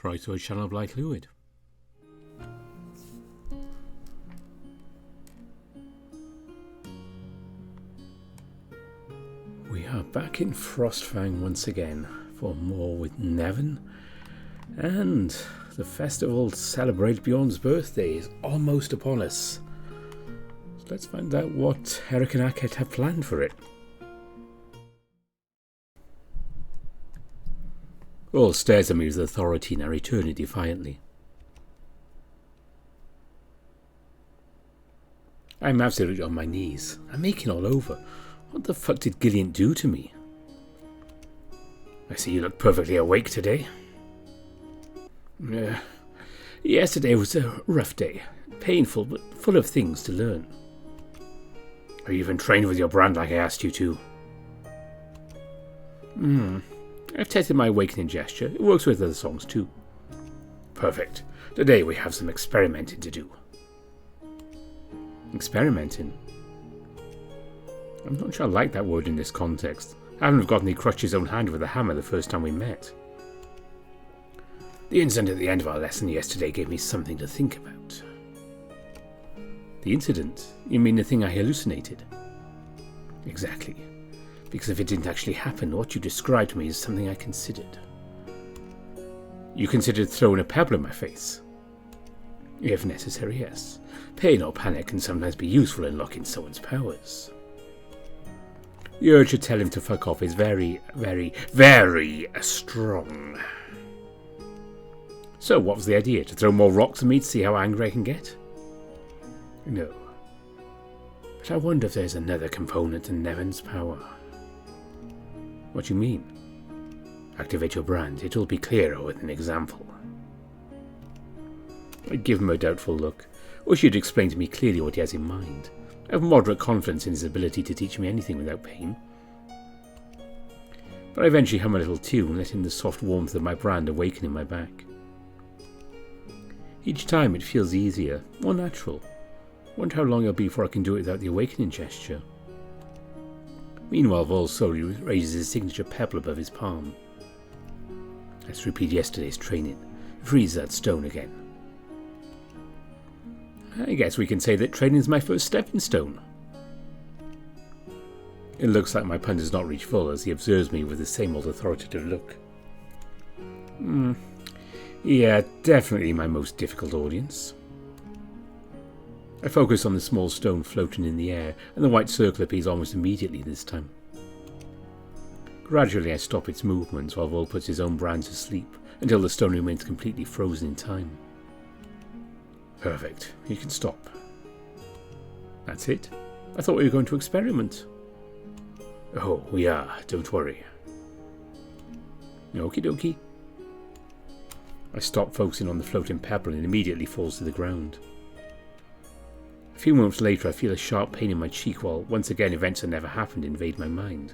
Try to a channel of light fluid. We are back in Frostfang once again for more with NeveN, and the festival to celebrate Bjorn's birthday is almost upon us. So let's find out what Eric and Aket have planned for it. All stares at me with authority and I return it defiantly. I'm absolutely on my knees. I'm aching all over. What the fuck did Gillian do to me? I see you look perfectly awake today. Yesterday was a rough day. Painful, but full of things to learn. Are you even trained with your brand like I asked you to? I've tested my awakening gesture. It works with other songs too. Perfect. Today we have some experimenting to do. Experimenting? I'm not sure I like that word in this context. I haven't forgotten he crushed his own hand with a hammer the first time we met. The incident at the end of our lesson yesterday gave me something to think about. The incident? You mean the thing I hallucinated? Exactly. Because if it didn't actually happen, what you described to me is something I considered. You considered throwing a pebble in my face? If necessary, yes. Pain or panic can sometimes be useful in locking someone's powers. The urge to tell him to fuck off is very, very, very strong. So what was the idea? To throw more rocks at me to see how angry I can get? No. But I wonder if there's another component to NeveN's power. What do you mean? Activate your brand. It will be clearer with an example. I give him a doubtful look. Wish you'd explain to me clearly what he has in mind. I have moderate confidence in his ability to teach me anything without pain. But I eventually hum a little tune, letting the soft warmth of my brand awaken in my back. Each time it feels easier, more natural. Wonder how long it'll be before I can do it without the awakening gesture. Meanwhile, Vol slowly raises his signature pebble above his palm. Let's repeat yesterday's training. Freeze that stone again. I guess we can say that training is my first stepping stone. It looks like my pun does not reach full as he observes me with the same old authoritative look. Yeah, definitely my most difficult audience. I focus on the small stone floating in the air, and the white circle appears almost immediately this time. Gradually I stop its movements while Vol puts his own brand to sleep, until the stone remains completely frozen in time. Perfect. You can stop. That's it? I thought we were going to experiment. Oh, we are. Don't worry. Okie dokie. I stop focusing on the floating pebble and immediately falls to the ground. A few moments later I feel a sharp pain in my cheek while once again events that never happened invade my mind.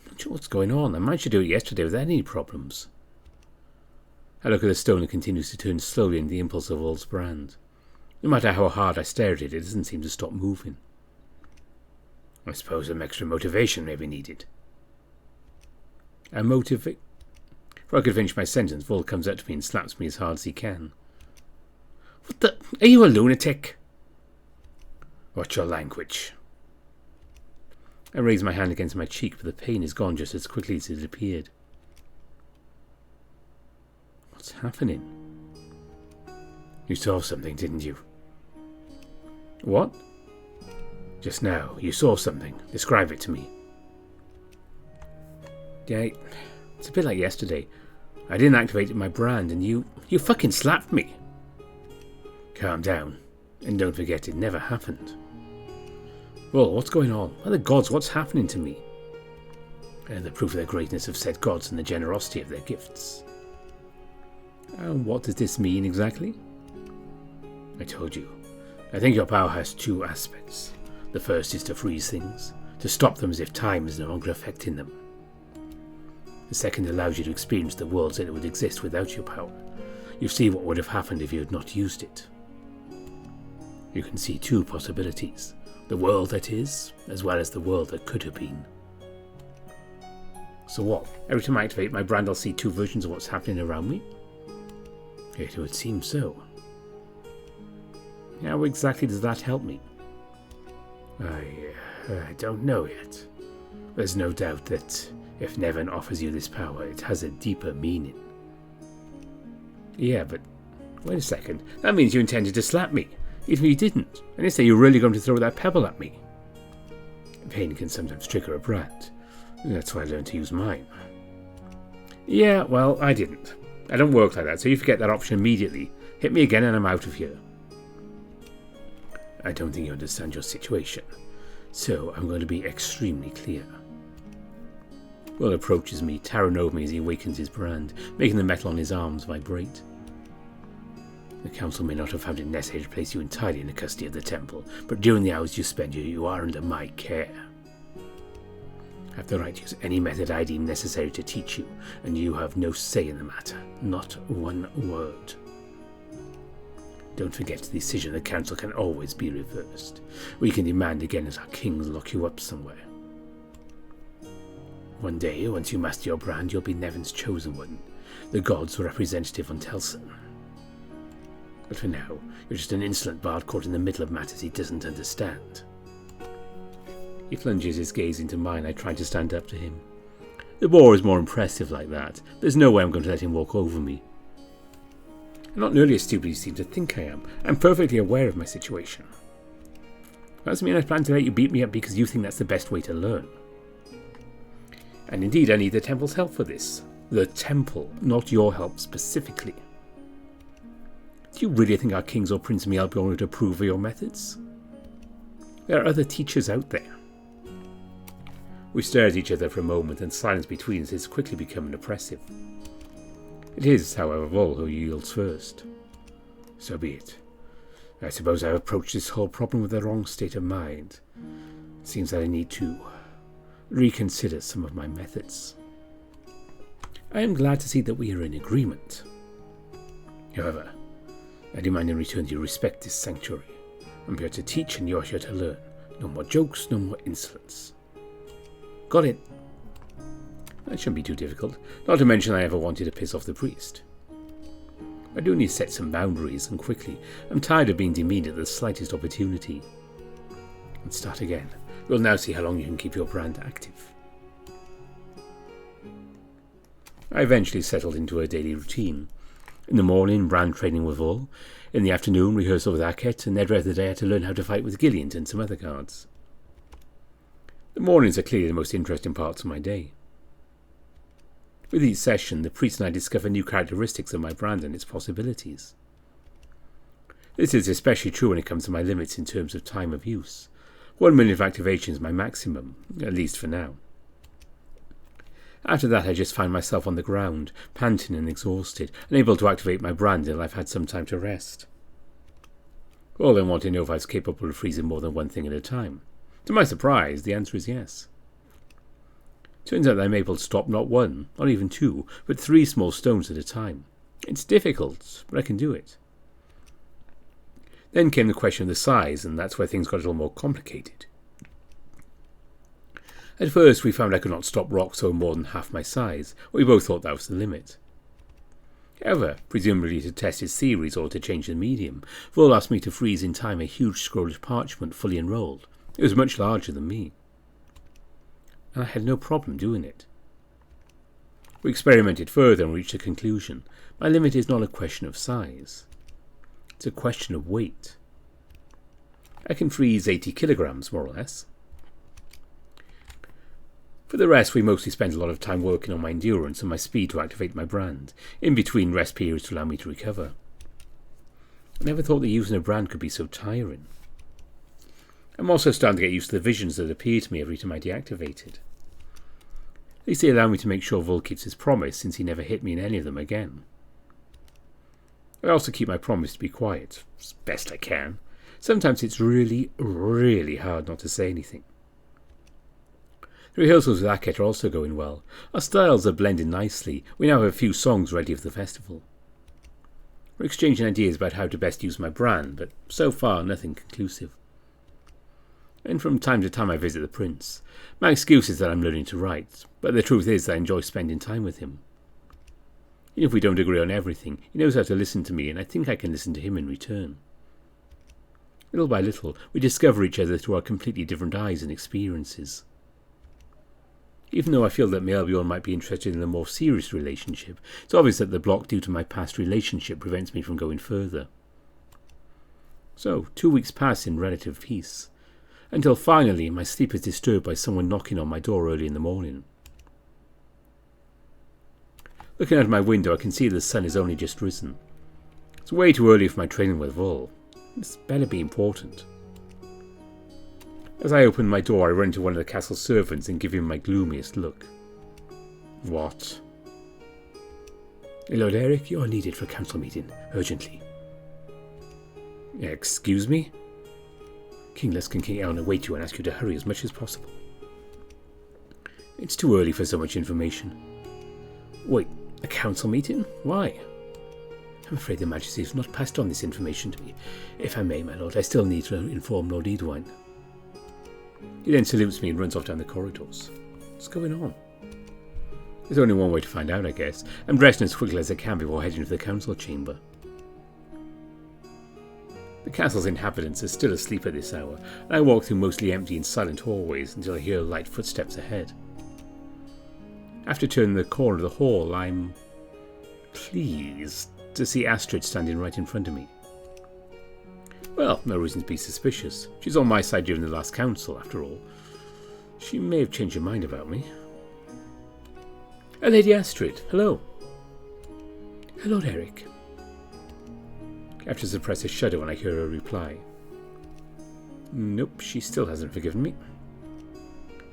Not sure what's going on. I managed to do it yesterday without any problems. I look at the stone and continues to turn slowly in the impulse of Vol's brand. No matter how hard I stare at it, it doesn't seem to stop moving. I suppose some extra motivation may be needed. Before I could finish my sentence, Vol comes up to me and slaps me as hard as he can. What the? Are you a lunatic? What's your language? I raise my hand against my cheek, but the pain is gone just as quickly as it appeared. What's happening? You saw something, didn't you? What? Just now, you saw something. Describe it to me. Yeah, it's a bit like yesterday. I didn't activate my brand and you fucking slapped me. Calm down. And don't forget it never happened. Well, what's going on? By the gods, what's happening to me? And the proof of their greatness of said gods and the generosity of their gifts. And what does this mean exactly? I told you. I think your power has two aspects. The first is to freeze things, to stop them as if time is no longer affecting them. The second allows you to experience the worlds that would exist without your power. You see what would have happened if you had not used it. You can see two possibilities. The world that is, as well as the world that could have been. So what? Every time I activate my brand, I'll see two versions of what's happening around me? It would seem so. How exactly does that help me? I don't know yet. There's no doubt that if NeveN offers you this power, it has a deeper meaning. Yeah, but wait a second. That means you intended to slap me, even if you didn't. And you say you're really going to throw that pebble at me. Pain can sometimes trigger a brand. That's why I learned to use mine. Yeah, well, I didn't. I don't work like that, so you forget that option immediately. Hit me again and I'm out of here. I don't think you understand your situation, so I'm going to be extremely clear. Will approaches me, towering over me as he awakens his brand, making the metal on his arms vibrate. The council may not have found it necessary to place you entirely in the custody of the temple, but during the hours you spend here, you are under my care. I have the right to use any method I deem necessary to teach you, and you have no say in the matter, not one word. Don't forget the decision of the council can always be reversed. We can demand again as our kings lock you up somewhere. One day, once you master your brand, you'll be NeveN's chosen one, the god's representative on Telson. But for now, you're just an insolent bard caught in the middle of matters he doesn't understand. He plunges his gaze into mine. I try to stand up to him. The boar is more impressive like that. There's no way I'm going to let him walk over me. I'm not nearly as stupid as you seem to think I am. I'm perfectly aware of my situation. That doesn't mean I plan to let you beat me up because you think that's the best way to learn. And indeed, I need the temple's help for this. The temple, not your help specifically. Do you really think our kings or Prince Miel are going to approve of your methods? There are other teachers out there. We stare at each other for a moment, and silence between us is quickly becoming oppressive. It is, however, Vol who yields first. So be it. I suppose I've approached this whole problem with the wrong state of mind. It seems that I need to reconsider some of my methods. I am glad to see that we are in agreement. However, I demand in return you respect this sanctuary. I'm here to teach and you're here to learn. No more jokes, no more insolence. Got it? That shouldn't be too difficult. Not to mention I never wanted to piss off the priest. I do need to set some boundaries, and quickly. I'm tired of being demeaned at the slightest opportunity. Let's start again. We'll now see how long you can keep your brand active. I eventually settled into a daily routine. In the morning, brand training with Vol. In the afternoon, rehearsal with Akhet, and every other day I had to learn how to fight with Gilliant and some other guards. The mornings are clearly the most interesting parts of my day. With each session, the priest and I discover new characteristics of my brand and its possibilities. This is especially true when it comes to my limits in terms of time of use. 1 minute of activation is my maximum, at least for now. After that I just find myself on the ground, panting and exhausted, unable to activate my brand until I've had some time to rest. All then want to know if I was capable of freezing more than one thing at a time. To my surprise, the answer is yes. Turns out that I'm able to stop not one, not even two, but 3 small stones at a time. It's difficult, but I can do it. Then came the question of the size, and that's where things got a little more complicated. At first we found I could not stop rocks over more than half my size. We both thought that was the limit. However, presumably to test his theories or to change the medium, Vol asked me to freeze in time a huge scroll of parchment fully enrolled. It was much larger than me, and I had no problem doing it. We experimented further and reached a conclusion. My limit is not a question of size. It's a question of weight. I can freeze 80 kilograms, more or less. For the rest, we mostly spent a lot of time working on my endurance and my speed to activate my brand, in between rest periods to allow me to recover. I never thought that using a brand could be so tiring. I'm also starting to get used to the visions that appear to me every time I deactivate it. At least they allow me to make sure Vol keeps his promise, since he never hit me in any of them again. I also keep my promise to be quiet, as best I can. Sometimes it's really, really hard not to say anything. The rehearsals with Akhet are also going well. Our styles are blending nicely. We now have a few songs ready for the festival. We're exchanging ideas about how to best use my brand, but so far nothing conclusive. and from time to time I visit the prince. My excuse is that I'm learning to write, but the truth is that I enjoy spending time with him. Even if we don't agree on everything, he knows how to listen to me, and I think I can listen to him in return. Little by little, we discover each other through our completely different eyes and experiences. Even though I feel that Melbjorn might be interested in a more serious relationship, it's obvious that the block due to my past relationship prevents me from going further. So, 2 weeks pass in relative peace, until finally my sleep is disturbed by someone knocking on my door early in the morning. Looking out of my window, I can see the sun has only just risen. It's way too early for my training with Vol. This better be important. As I open my door, I run to one of the castle servants and give him my gloomiest look. What? Lord Eric, you are needed for a council meeting, urgently. Excuse me? King Lusk and King Eon await you and ask you to hurry as much as possible. It's too early for so much information. Wait, a council meeting? Why? I'm afraid their Majesty has not passed on this information to me. If I may, my lord, I still need to inform Lord Edwine. He then salutes me and runs off down the corridors. What's going on? There's only one way to find out, I guess. I'm dressing as quickly as I can before heading to the council chamber. The castle's inhabitants are still asleep at this hour, and I walk through mostly empty and silent hallways until I hear light footsteps ahead. After turning the corner of the hall, I'm pleased to see Astrid standing right in front of me. Well, no reason to be suspicious. She's on my side during the last council, after all. She may have changed her mind about me. Lady Astrid, hello. Hello, Eric. I have to suppress a shudder when I hear her reply. Nope, she still hasn't forgiven me.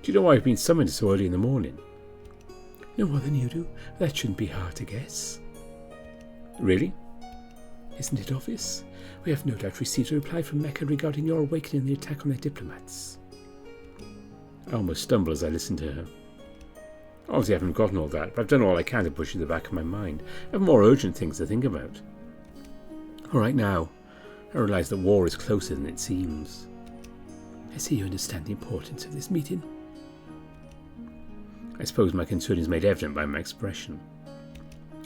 Do you know why I've been summoned so early in the morning? No more than you do. That shouldn't be hard to guess. Really? Isn't it obvious? We have no doubt received a reply from Mecca regarding your awakening and the attack on their diplomats. I almost stumble as I listen to her. Obviously I haven't forgotten all that, but I've done all I can to push it in the back of my mind. I have more urgent things to think about. Alright now, I realise that war is closer than it seems. I see you understand the importance of this meeting. I suppose my concern is made evident by my expression.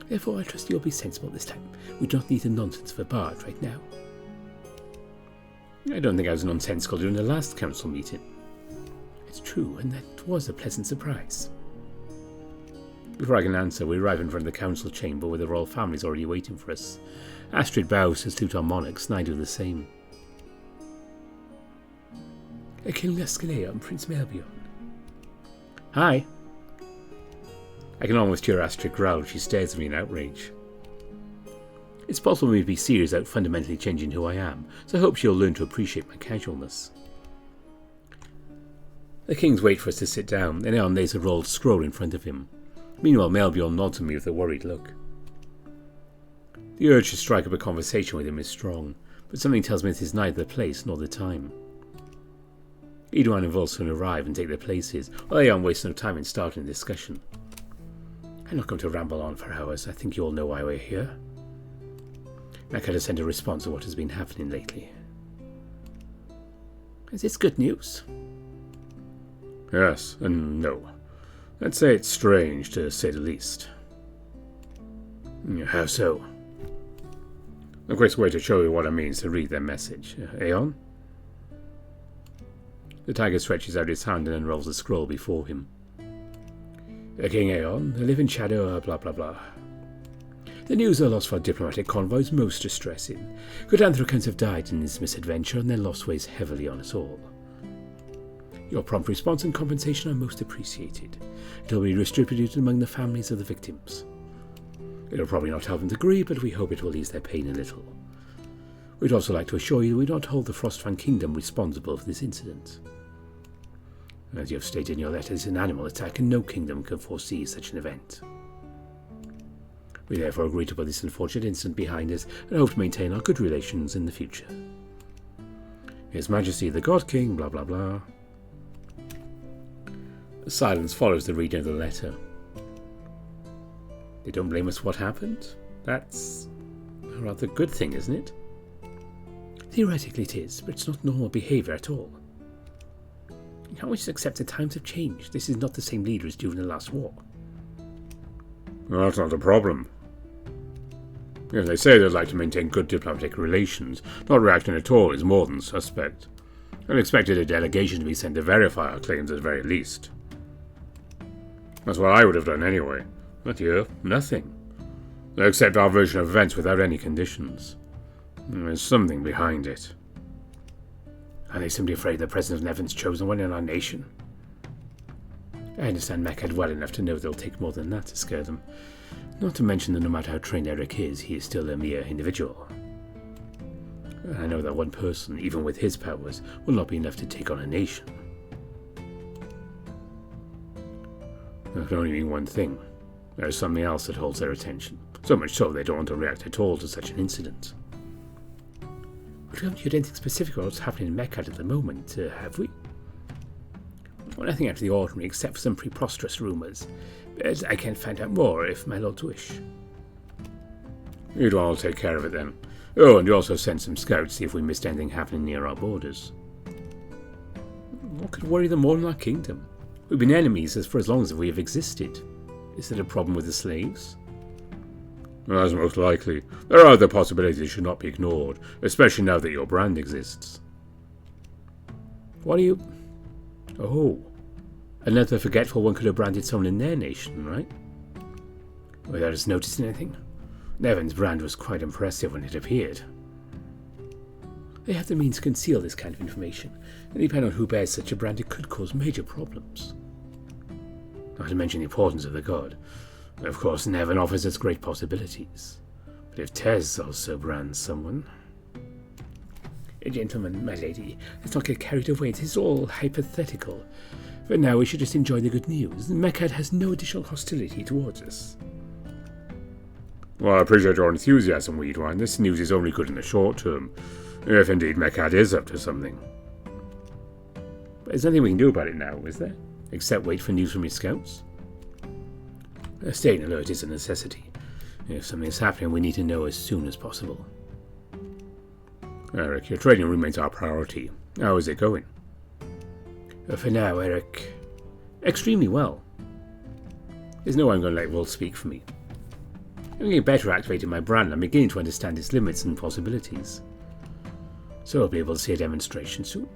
Therefore I trust you'll be sensible this time. We don't need the nonsense of a bard right now. I don't think I was nonsensical during the last council meeting. It's true, and that was a pleasant surprise. Before I can answer, we arrive in front of the council chamber where the royal family is already waiting for us. Astrid bows to salute our monarchs, and I do the same. King Lusk and Eon, Prince Melbjorn. Hi. I can almost hear Astrid growl. She stares at me in outrage. It's possible for me to be serious without fundamentally changing who I am, so I hope she'll learn to appreciate my casualness. The kings wait for us to sit down, and Eon lays a rolled scroll in front of him. Meanwhile, Melbjorn nods at me with a worried look. The urge to strike up a conversation with him is strong, but something tells me it is neither the place nor the time. Edwine and Vol soon arrive and take their places, while Eon wastes no time in starting the discussion. I'm not going to ramble on for hours. I think you all know why we're here. I could have sent a response to what has been happening lately. Is this good news? Yes and no. Let's say it's strange, to say the least. How so? The quickest way to show you what I mean is to read their message. Aeon? The tiger stretches out his hand and unrolls a scroll before him. King Aeon, the living shadow, blah blah blah. The news of the loss of our diplomatic convoy is most distressing. Good Anthracans have died in this misadventure, and their loss weighs heavily on us all. Your prompt response and compensation are most appreciated. It will be distributed among the families of the victims. It will probably not help them to grieve, but we hope it will ease their pain a little. We'd also like to assure you that we don't hold the Frostfang kingdom responsible for this incident. As you have stated in your letter, it's an animal attack, and no kingdom can foresee such an event. We therefore agree to put this unfortunate incident behind us and hope to maintain our good relations in the future. His Majesty the God King, blah blah blah. A silence follows the reading of the letter. They don't blame us for what happened? That's a rather good thing, isn't it? Theoretically it is, but it's not normal behaviour at all. You can't just accept that times have changed. This is not the same leader as during the last war. Well, that's not the problem. If they say they'd like to maintain good diplomatic relations, not reacting at all is more than suspect. I expected a delegation to be sent to verify our claims at the very least. That's what I would have done anyway. But here, nothing. They accept our version of events without any conditions. There's something behind it. Are they simply afraid the President of NeveN's chosen one in our nation? I understand Mechad well enough to know they'll take more than that to scare them. Not to mention that no matter how trained Eric is, he is still a mere individual. I know that one person, even with his powers, will not be enough to take on a nation. That can only mean one thing. There is something else that holds their attention. So much so they don't want to react at all to such an incident. But we haven't heard anything specific about what's happening in Mechad at the moment, have we? Well, nothing out of the ordinary except for some preposterous rumours. But I can find out more if my lords wish. You'd all take care of it then. Oh, and you also sent some scouts to see if we missed anything happening near our borders. What could worry them more in our kingdom? We've been enemies for as long as we have existed. Is there a problem with the slaves? That's most likely. There are other possibilities that should not be ignored, especially now that your brand exists. What are you... Oh. Another forgetful one could have branded someone in their nation, right? Without us noticing anything. NeveN's brand was quite impressive when it appeared. They have the means to conceal this kind of information, and depending on who bears such a brand, it could cause major problems. Not to mention the importance of the god. Of course, NeveN offers us great possibilities. But if Tez also brands someone... Gentlemen, my lady, let's not get carried away. This is all hypothetical. For now, we should just enjoy the good news. Mechad has no additional hostility towards us. Well, I appreciate your enthusiasm, Weedwine. This news is only good in the short term, if indeed Mechad is up to something. But there's nothing we can do about it now, is there? Except wait for news from your scouts? Staying alert is a necessity. If something is happening, we need to know as soon as possible. Eric, your training remains our priority. How is it going? For now, Eric, extremely well. There's no way I'm going to let Wolf speak for me. I'm getting better at activating my brand. I'm beginning to understand its limits and possibilities. So I'll be able to see a demonstration soon.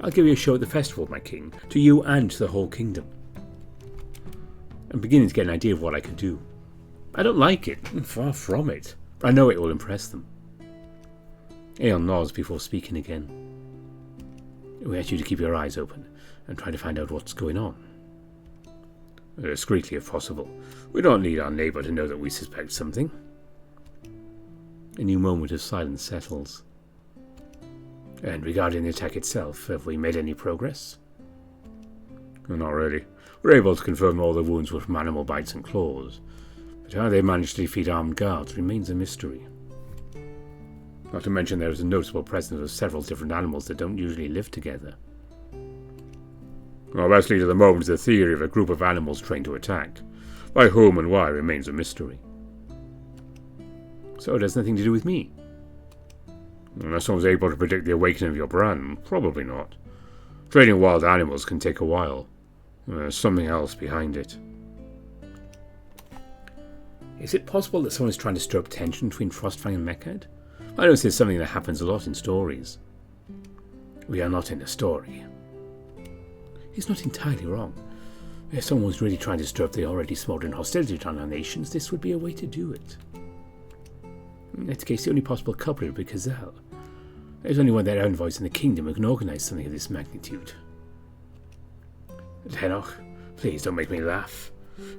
I'll give you a show at the festival, my king, to you and to the whole kingdom. I'm beginning to get an idea of what I can do. I don't like it, far from it, but I know it will impress them. Aeon nods before speaking again. We ask you to keep your eyes open and try to find out what's going on. Discreetly if possible. We don't need our neighbour to know that we suspect something. A new moment of silence settles. And regarding the attack itself, have we made any progress? Not really. We're able to confirm all the wounds were from animal bites and claws, but how they managed to defeat armed guards remains a mystery. Not to mention there is a noticeable presence of several different animals that don't usually live together. Our best lead at the moment is the theory of a group of animals trained to attack. By whom and why remains a mystery. So it has nothing to do with me? Unless someone's able to predict the awakening of your brand, probably not. Training wild animals can take a while. There's something else behind it. Is it possible that someone is trying to stir up tension between Frostfang and Mechad? I know this is something that happens a lot in stories. We are not in a story. He's not entirely wrong. If someone was really trying to stir up the already smouldering hostility between our nations, this would be a way to do it. In that case, the only possible culprit would be Kazal. There's only one their own voice in the kingdom who can organise something of this magnitude. Tenok, please don't make me laugh.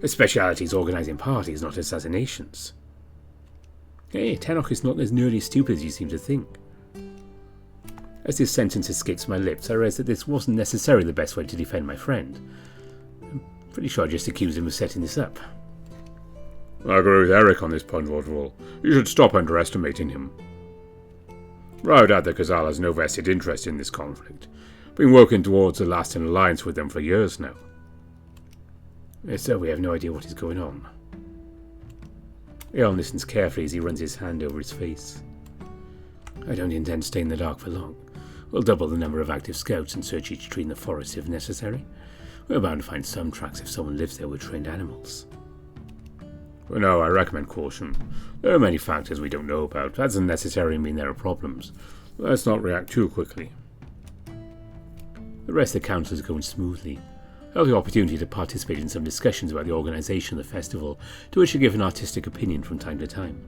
His speciality is organising parties, not assassinations. Hey, Tenok is not as nearly stupid as you seem to think. As this sentence escapes my lips, I realize that this wasn't necessarily the best way to defend my friend. I'm pretty sure I just accused him of setting this up. I agree with Eric on this point, Lord Wall. You should stop underestimating him. I doubt that Kazal has no vested interest in this conflict. Been working towards a lasting alliance with them for years now. So we have no idea what is going on. Aeon listens carefully as he runs his hand over his face. I don't intend to stay in the dark for long. We'll double the number of active scouts and search each tree in the forest if necessary. We're bound to find some tracks if someone lives there with trained animals. Well, no, I recommend caution. There are many factors we don't know about. That doesn't necessarily mean there are problems. Let's not react too quickly. The rest of the council is going smoothly. I have the opportunity to participate in some discussions about the organisation of the festival, to which I give an artistic opinion from time to time.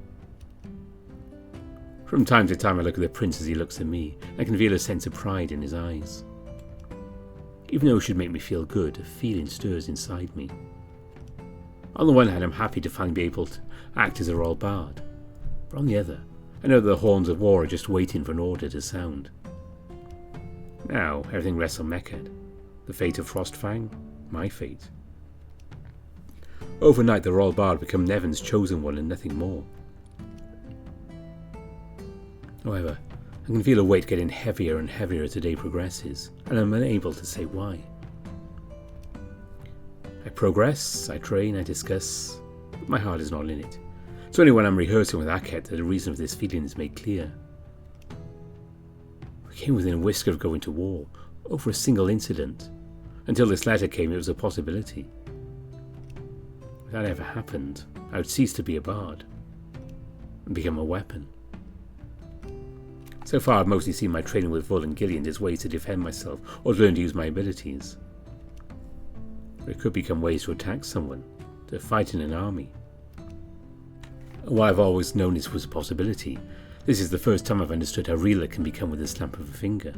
From time to time I look at the prince as he looks at me, and I can feel a sense of pride in his eyes. Even though it should make me feel good, a feeling stirs inside me. On the one hand, I'm happy to finally be able to act as a royal bard, but on the other, I know that the horns of war are just waiting for an order to sound. Now, everything rests on Mechad. The fate of Frostfang, my fate. Overnight, the royal bard became NeveN's chosen one and nothing more. However, I can feel a weight getting heavier and heavier as the day progresses, and I'm unable to say why. I progress, I train, I discuss, but my heart is not in it. It's only when I'm rehearsing with Akhet that the reason of this feeling is made clear. We came within a whisker of going to war, over a single incident. Until this letter came, it was a possibility. If that ever happened, I would cease to be a bard, and become a weapon. So far, I've mostly seen my training with Vull and Gillian as ways to defend myself, or to learn to use my abilities. But it could become ways to attack someone, to fight in an army. And while I've always known this was a possibility, this is the first time I've understood how real it can become with a snap of a finger.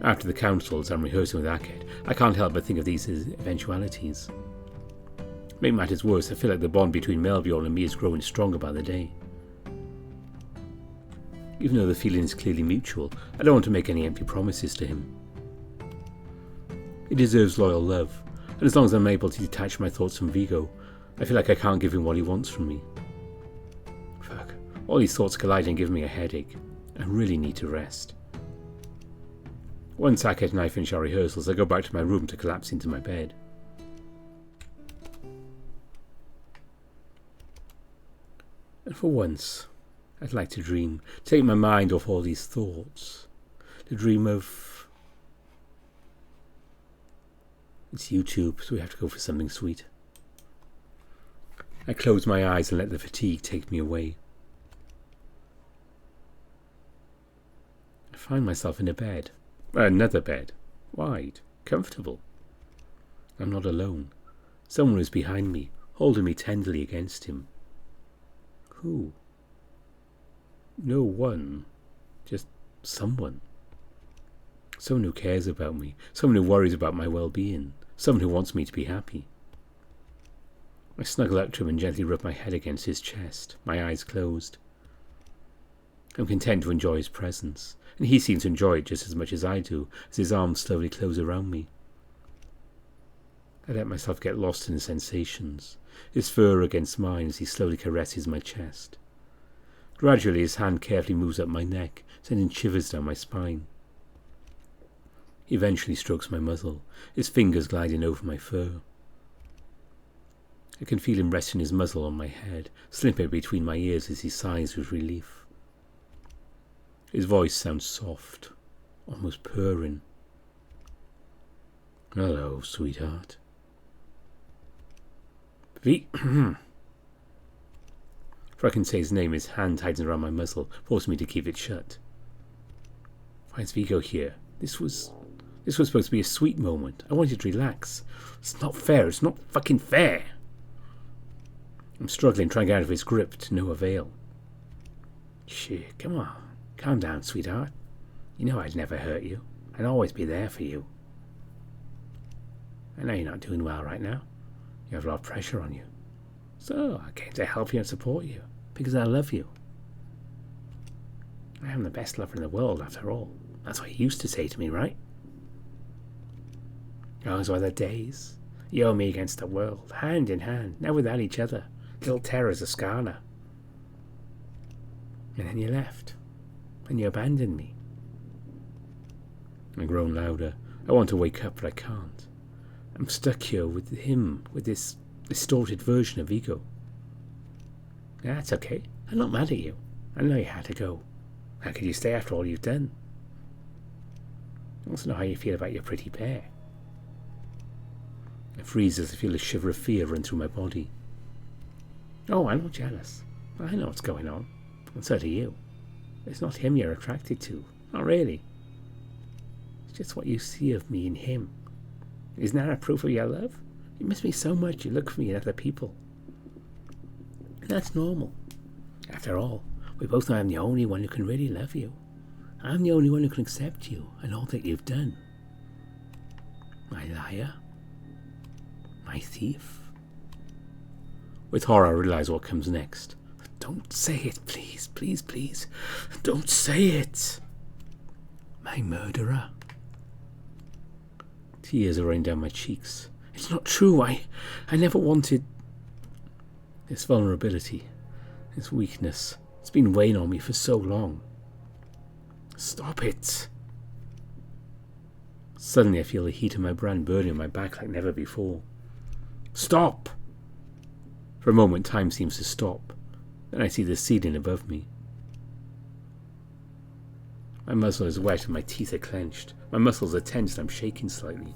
After the councils I'm rehearsing with Akhet, I can't help but think of these as eventualities. To make matters worse, I feel like the bond between Melbjorn and me is growing stronger by the day. Even though the feeling is clearly mutual, I don't want to make any empty promises to him. He deserves loyal love, and as long as I'm able to detach my thoughts from Vigo, I feel like I can't give him what he wants from me. Fuck, all these thoughts collide and give me a headache. I really need to rest. Once Akhet and I finish our rehearsals, I go back to my room to collapse into my bed. And for once, I'd like to dream, take my mind off all these thoughts, to dream of... It's YouTube, so we have to go for something sweet. I close my eyes and let the fatigue take me away. I find myself in a bed. Another bed. Wide. Comfortable. I'm not alone. Someone is behind me, holding me tenderly against him. Who? No one. Just someone. Someone who cares about me. Someone who worries about my well-being. Someone who wants me to be happy. I snuggle up to him and gently rub my head against his chest, my eyes closed. I'm content to enjoy his presence, and he seems to enjoy it just as much as I do, as his arms slowly close around me. I let myself get lost in the sensations, his fur against mine as he slowly caresses my chest. Gradually his hand carefully moves up my neck, sending shivers down my spine. He eventually strokes my muzzle, his fingers gliding over my fur. I can feel him resting his muzzle on my head, slipping between my ears as he sighs with relief. His voice sounds soft, almost purring. Hello, sweetheart. Before I can say his name, his hand tightens around my muzzle, forcing me to keep it shut. Why is Vigo here? This was supposed to be a sweet moment. I wanted to relax. It's not fair. It's not fucking fair. I'm struggling, trying to get out of his grip, to no avail. Shit, come on. Calm down, sweetheart. You know I'd never hurt you. I'd always be there for you. I know you're not doing well right now. You have a lot of pressure on you. So I came to help you and support you, because I love you. I am the best lover in the world, after all. That's what you used to say to me, right? Those were the days. You and me against the world, hand in hand, now without each other. Little terrors of Skarna. And then you left. And you abandoned me. I groan louder. I want to wake up, but I can't. I'm stuck here with him, with this distorted version of Ego. That's okay. I'm not mad at you. I know you had to go. How could you stay after all you've done? I also know how you feel about your pretty pair. I freeze as I feel a shiver of fear run through my body. Oh, I'm not jealous. I know what's going on. And so do you. It's not him you're attracted to. Not really. It's just what you see of me in him. Isn't that a proof of your love? You miss me so much you look for me in other people. And that's normal. After all, we both know I'm the only one who can really love you. I'm the only one who can accept you and all that you've done. My liar. My thief. With horror I realise what comes next. Don't say it, please, please, please. Don't say it. My murderer. Tears are running down my cheeks. It's not true. I never wanted... This vulnerability, this weakness, it's been weighing on me for so long. Stop it. Suddenly I feel the heat of my brand burning on my back like never before. Stop! For a moment time seems to stop. Then I see the ceiling above me. My muzzle is wet and my teeth are clenched. My muscles are tense and I'm shaking slightly.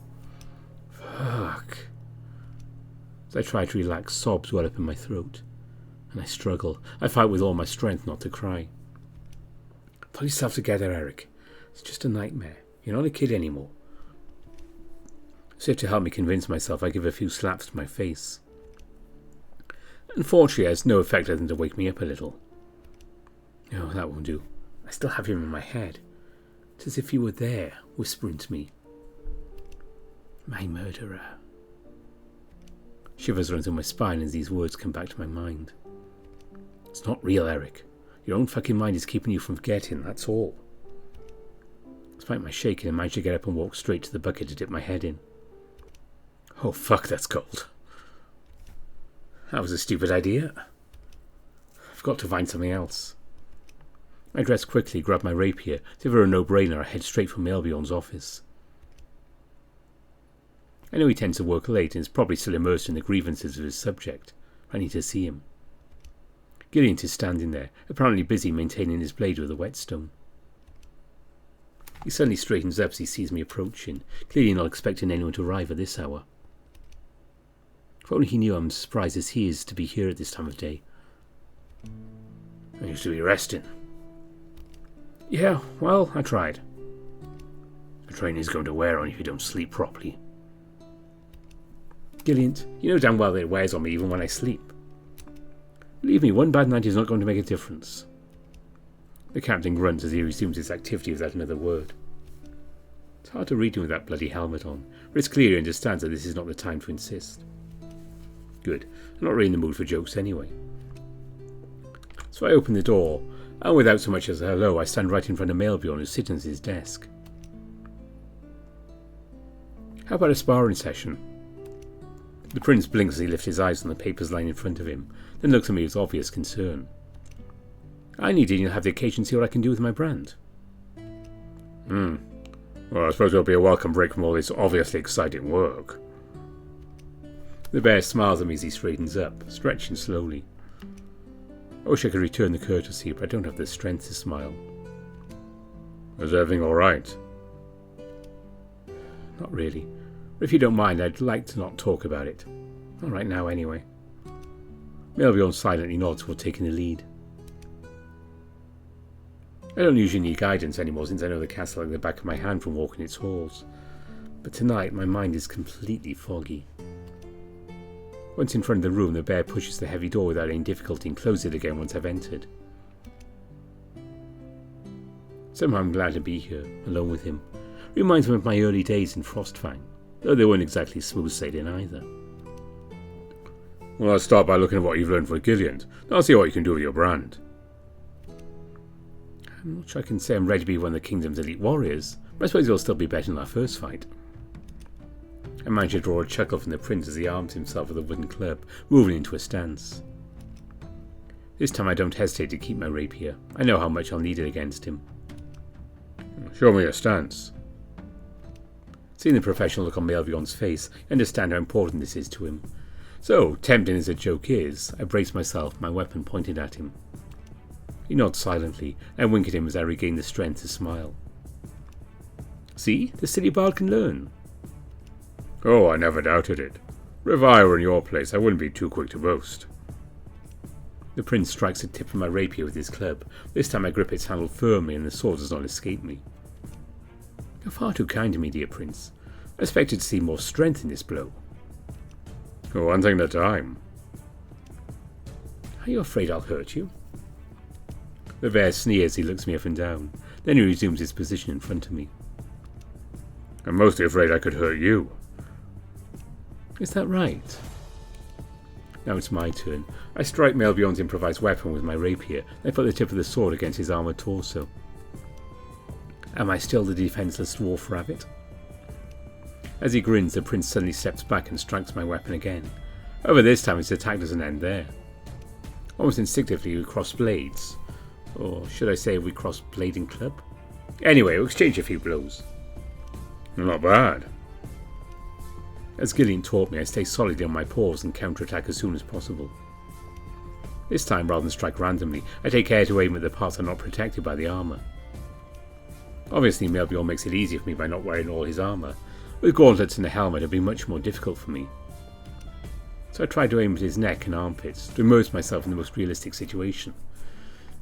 Fuck. As I try to relax, sobs well up in my throat. And I struggle. I fight with all my strength not to cry. Pull yourself together, Eric. It's just a nightmare. You're not a kid anymore. As if to help me convince myself, I give a few slaps to my face. Unfortunately, it has no effect other than to wake me up a little. No, that won't do. I still have him in my head. It's as if he were there, whispering to me. My murderer. Shivers run through my spine as these words come back to my mind. It's not real, Eric. Your own fucking mind is keeping you from forgetting, that's all. Despite my shaking, I managed to get up and walk straight to the bucket to dip my head in. Oh fuck, that's cold. That was a stupid idea. I've got to find something else. I dressed quickly, grabbed my rapier. As if it were a no-brainer, I head straight for Melbjorn's office. I know he tends to work late and is probably still immersed in the grievances of his subject. I need to see him. Gillian is standing there, apparently busy maintaining his blade with a whetstone. He suddenly straightens up as he sees me approaching, clearly not expecting anyone to arrive at this hour. If only he knew I'm as surprised as he is to be here at this time of day. I used to be resting. Yeah, well, I tried. The train is going to wear on you if you don't sleep properly. Gillian, you know damn well that it wears on me even when I sleep. Believe me, one bad night is not going to make a difference. The captain grunts as he resumes his activity without another word. It's hard to read him with that bloody helmet on, but it's clear he understands that this is not the time to insist. Good, I'm not really in the mood for jokes anyway. So I open the door, and without so much as a hello, I stand right in front of Melbjorn, who's sitting at his desk. How about a sparring session? The prince blinks as he lifts his eyes on the papers lying in front of him, then looks at me with obvious concern. I need it, and you'll have the occasion to see what I can do with my brand. Well, I suppose it'll be a welcome break from all this obviously exciting work. The bear smiles at me as he straightens up, stretching slowly. I wish I could return the courtesy, but I don't have the strength to smile. Is everything all right? Not really. But if you don't mind, I'd like to not talk about it. Not right now, anyway. Melbjorn silently nods before taking the lead. I don't usually need guidance anymore since I know the castle like the back of my hand from walking its halls. But tonight my mind is completely foggy. Once in front of the room, the bear pushes the heavy door without any difficulty and closes it again once I've entered. Somehow I'm glad to be here, alone with him. It reminds me of my early days in Frostfang, though they weren't exactly smooth sailing either. Well, I'll start by looking at what you've learned from Gillian. Then I'll see what you can do with your brand. I'm not sure I can say I'm ready to be one of the kingdom's elite warriors, but I suppose you'll still be better than our first fight. I managed to draw a chuckle from the prince as he arms himself with a wooden club, moving into a stance. This time I don't hesitate to keep my rapier. I know how much I'll need it against him. Show me your stance. Seeing the professional look on Melbjorn's face, I understand how important this is to him. So, tempting as a joke is, I brace myself, my weapon pointed at him. He nods silently, and I wink at him as I regain the strength to smile. See, the silly bard can learn. Oh, I never doubted it. If I were in your place, I wouldn't be too quick to boast. The prince strikes the tip of my rapier with his club. This time I grip its handle firmly and the sword does not escape me. You're far too kind to me, dear prince. I expected to see more strength in this blow. Oh, one thing at a time. Are you afraid I'll hurt you? The bear sneers as he looks me up and down. Then he resumes his position in front of me. I'm mostly afraid I could hurt you. Is that right? Now it's my turn. I strike Melbjorn's improvised weapon with my rapier, then put the tip of the sword against his armoured torso. Am I still the defenceless dwarf rabbit? As he grins, the prince suddenly steps back and strikes my weapon again. However, this time his attack doesn't end there. Almost instinctively we cross blades. Or should I say we cross blade and club? Anyway, we'll exchange a few blows. Not bad. As Gillian taught me, I stay solidly on my paws and counterattack as soon as possible. This time, rather than strike randomly, I take care to aim at the parts that are not protected by the armour. Obviously, Melbjorn makes it easier for me by not wearing all his armour. With gauntlets and a helmet, it would be much more difficult for me. So I try to aim at his neck and armpits, to immerse myself in the most realistic situation.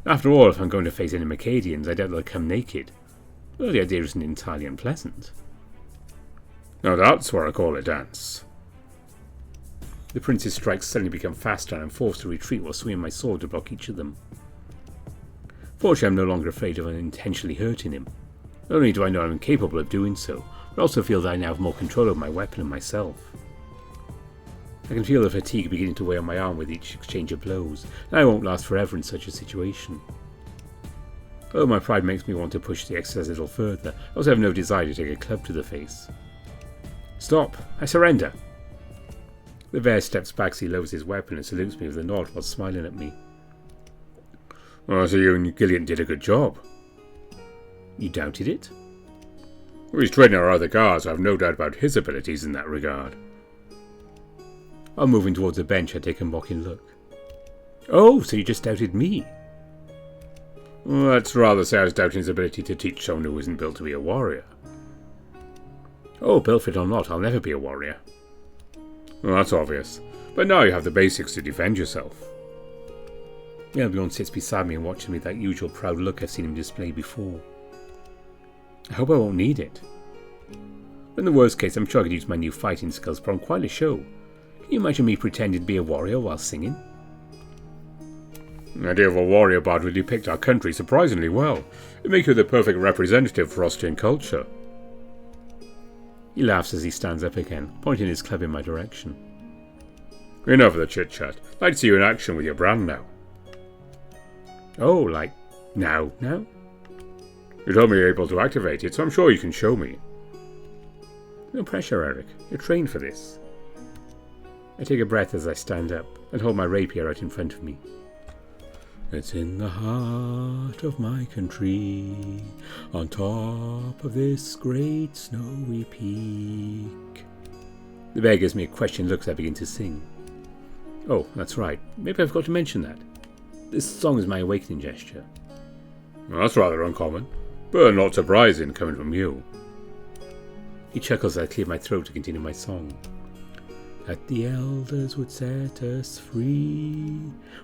After all, if I'm going to face any Mercadians, I doubt they'll come naked. Well, the idea isn't entirely unpleasant. Now that's what I call a dance. The prince's strikes suddenly become faster and I'm forced to retreat while swinging my sword to block each of them. Fortunately, I'm no longer afraid of unintentionally hurting him. Not only do I know I'm incapable of doing so, but I also feel that I now have more control over my weapon and myself. I can feel the fatigue beginning to weigh on my arm with each exchange of blows, and I won't last forever in such a situation. Although my pride makes me want to push the exercise a little further, I also have no desire to take a club to the face. Stop! I surrender! The bear steps back as he lowers his weapon and salutes me with a nod while smiling at me. Oh, so you and Gillian did a good job. You doubted it? Well, he's training our other guards, so I have no doubt about his abilities in that regard. While moving towards the bench, I take a mocking look. Oh, so you just doubted me? Well, let's rather say I was doubting his ability to teach someone who isn't built to be a warrior. Oh, built for it or not, I'll never be a warrior. Well, that's obvious. But now you have the basics to defend yourself. Melbjorn sits beside me and watches me with that usual proud look I've seen him display before. I hope I won't need it. But in the worst case, I'm sure I could use my new fighting skills for on quite a show. Can you imagine me pretending to be a warrior while singing? The idea of a warrior bard would depict our country surprisingly well. It'd make you the perfect representative for Austrian culture. He laughs as he stands up again, pointing his club in my direction. Enough of the chit-chat. I'd like to see you in action with your brand now. Oh, like now? You told me you're able to activate it, so I'm sure you can show me. No pressure, Eric. You're trained for this. I take a breath as I stand up and hold my rapier out in front of me. It's in the heart of my country, on top of this great snowy peak. The bear gives me a questioning look as I begin to sing. Oh, that's right. Maybe I forgot to mention that. This song is my awakening gesture. Well, that's rather uncommon, but not surprising coming from you. He chuckles as I clear my throat to continue my song. That the elders would set us free,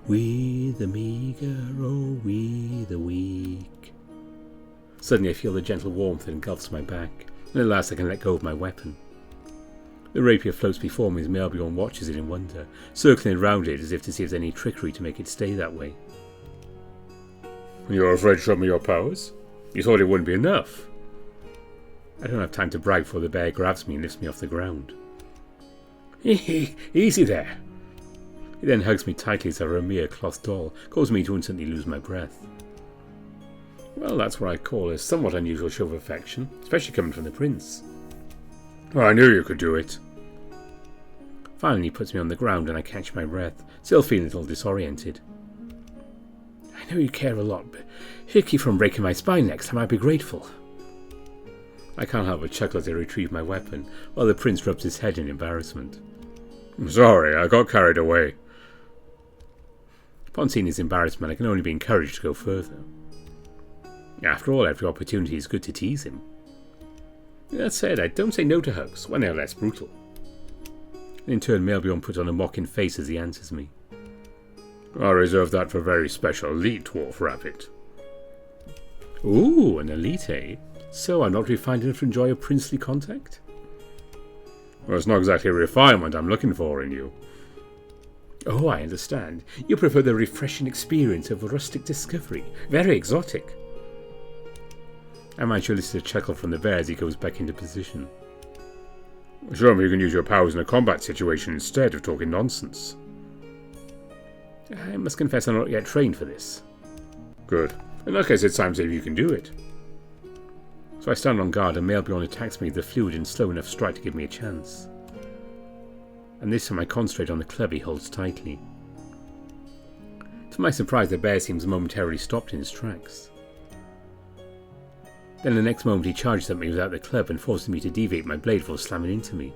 we the meagre, oh we the weak. Suddenly I feel the gentle warmth that engulfs my back, and at last I can let go of my weapon. The rapier floats before me as Melbjorn watches it in wonder, circling around it as if to see if there's any trickery to make it stay that way. You're afraid to show me your powers? You thought it wouldn't be enough. I don't have time to brag before the bear grabs me and lifts me off the ground. Easy there. He then hugs me tightly as I were a mere cloth doll, causing me to instantly lose my breath. Well, that's what I call a somewhat unusual show of affection, especially coming from the prince. Well, I knew you could do it. Finally he puts me on the ground and I catch my breath, still feeling a little disoriented. I know you care a lot, but if you keep from breaking my spine next time, I'd be grateful. I can't help but chuckle as I retrieve my weapon, while the prince rubs his head in embarrassment. Sorry, I got carried away. Upon seeing his embarrassment, I can only be encouraged to go further. After all, every opportunity is good to tease him. That said, I don't say no to hugs when they're less brutal. In turn, Melbjorn puts on a mocking face as he answers me. I reserve that for very special elite dwarf rabbit. Ooh, an elite, eh? So I'm not refined enough to enjoy a princely contact? Well, it's not exactly a refinement I'm looking for in you. Oh, I understand. You prefer the refreshing experience of a rustic discovery. Very exotic. I manage to elicit a chuckle from the bear as he goes back into position. Show me you can use your powers in a combat situation instead of talking nonsense. I must confess I'm not yet trained for this. Good. In that case, it's time to see if you can do it. So I stand on guard and Melbjorn attacks me with a fluid and slow enough strike to give me a chance. And this time I concentrate on the club he holds tightly. To my surprise, the bear seems momentarily stopped in his tracks. Then the next moment he charges at me without the club and forces me to deviate my blade before slamming into me.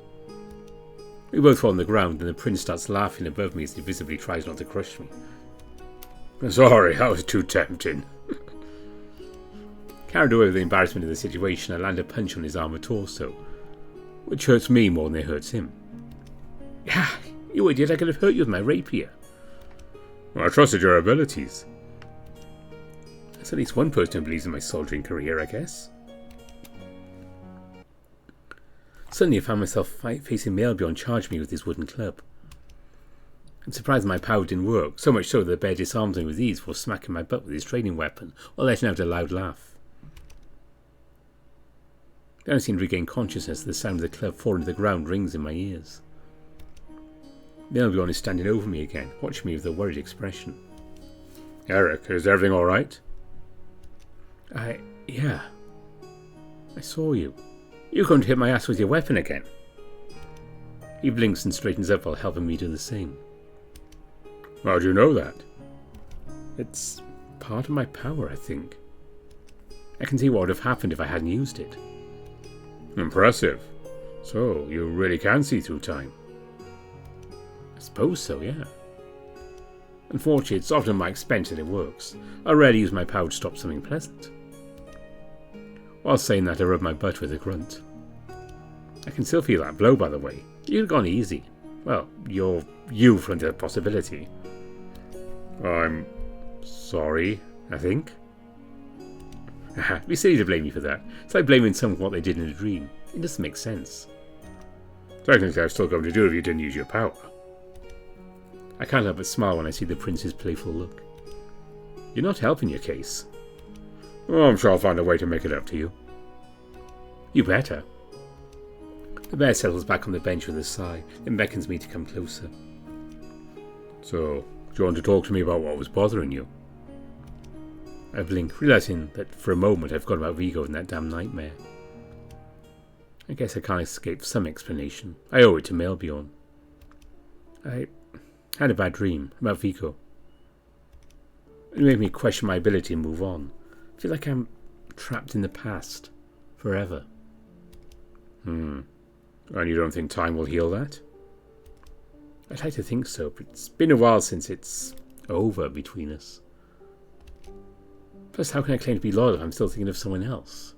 We both fall on the ground and the prince starts laughing above me as he visibly tries not to crush me. Sorry, that was too tempting. Carried away with the embarrassment of the situation, I land a punch on his arm or torso, which hurts me more than it hurts him. Yeah, you idiot, I could have hurt you with my rapier. Well, I trusted your abilities. That's at least one person who believes in my soldiering career, I guess. Suddenly I found myself facing Melbjorn charge me with his wooden club. I'm surprised my power didn't work, so much so that the bear disarmed me with ease before smacking my butt with his training weapon or letting out a loud laugh. Then I seem to regain consciousness as the sound of the club falling to the ground rings in my ears. Melbjorn is standing over me again, watching me with a worried expression. Eric, is everything alright? Yeah. I saw you. You're going to hit my ass with your weapon again. He blinks and straightens up while helping me do the same. How do you know that? It's part of my power, I think. I can see what would have happened if I hadn't used it. Impressive. So, you really can see through time? I suppose so, yeah. Unfortunately, it's often at my expense that it works. I rarely use my power to stop something pleasant. While saying that, I rub my butt with a grunt. I can still feel that blow, by the way. You've gone easy. Well, you fronted a possibility. I'm sorry, I think. It'd be silly to blame you for that. It's like blaming someone for what they did in a dream. It doesn't make sense. Technically, I've still got to do it if you didn't use your power. I can't help but smile when I see the prince's playful look. You're not helping your case. Oh, I'm sure I'll find a way to make it up to you. You better. The bear settles back on the bench with a sigh, then beckons me to come closer. So, do you want to talk to me about what was bothering you? I blink, realizing that for a moment I've forgotten about Vigo and that damn nightmare. I guess I can't escape some explanation. I owe it to Melbjorn. I had a bad dream about Vigo. It made me question my ability to move on. I feel like I'm trapped in the past. Forever. And you don't think time will heal that? I'd like to think so, but it's been a while since it's over between us. Plus, how can I claim to be loyal if I'm still thinking of someone else?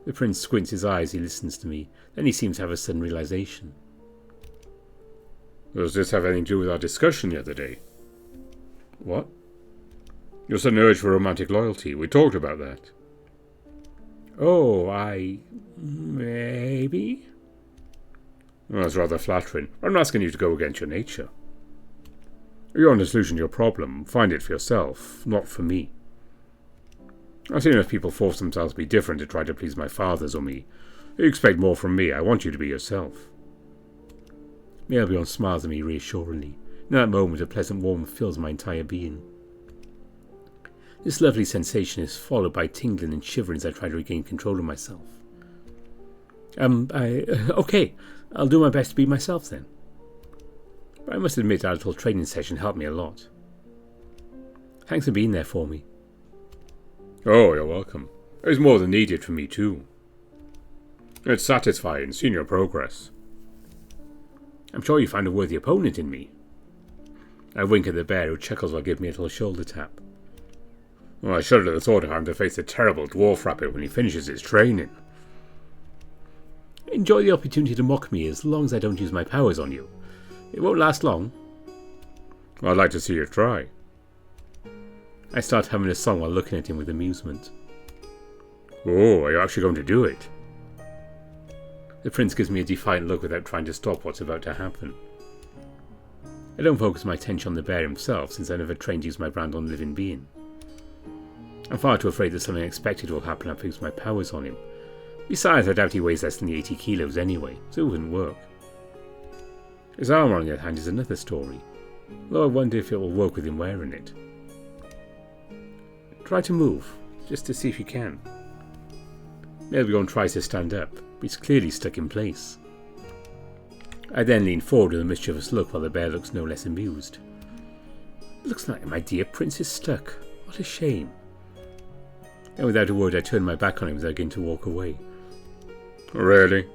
The prince squints his eyes as he listens to me. Then he seems to have a sudden realization. Does this have anything to do with our discussion the other day? What? Your sudden urge for romantic loyalty. We talked about that. Oh, maybe? Well, that's rather flattering. I'm not asking you to go against your nature. If you want a solution to your problem, find it for yourself, not for me. I've seen enough people force themselves to be different to try to please my fathers or me. If you expect more from me, I want you to be yourself. Melbjorn smiles at me reassuringly. In that moment, a pleasant warmth fills my entire being. This lovely sensation is followed by tingling and shivering as I try to regain control of myself. Okay, I'll do my best to be myself then. But I must admit our little training session helped me a lot. Thanks for being there for me. Oh, you're welcome. It was more than needed for me too. It's satisfying seeing your progress. I'm sure you found a worthy opponent in me. I wink at the bear, who chuckles while giving me a little shoulder tap. Well, I shudder at the thought of having to face the terrible dwarf rabbit when he finishes his training. Enjoy the opportunity to mock me as long as I don't use my powers on you. It won't last long. I'd like to see you try. I start humming a song while looking at him with amusement. Oh, are you actually going to do it? The prince gives me a defiant look without trying to stop what's about to happen. I don't focus my attention on the bear himself, since I never trained to use my brand on living being. I'm far too afraid that something unexpected will happen if I use my powers on him. Besides, I doubt he weighs less than 80 kilos anyway, so it wouldn't work. His armour, on the other hand, is another story, though I wonder if it will work with him wearing it. Try to move, just to see if you can. NeveN tries to stand up, but he's clearly stuck in place. I then lean forward with a mischievous look while the bear looks no less amused. Looks like my dear prince is stuck. What a shame. And without a word I turn my back on him as I begin to walk away. Really?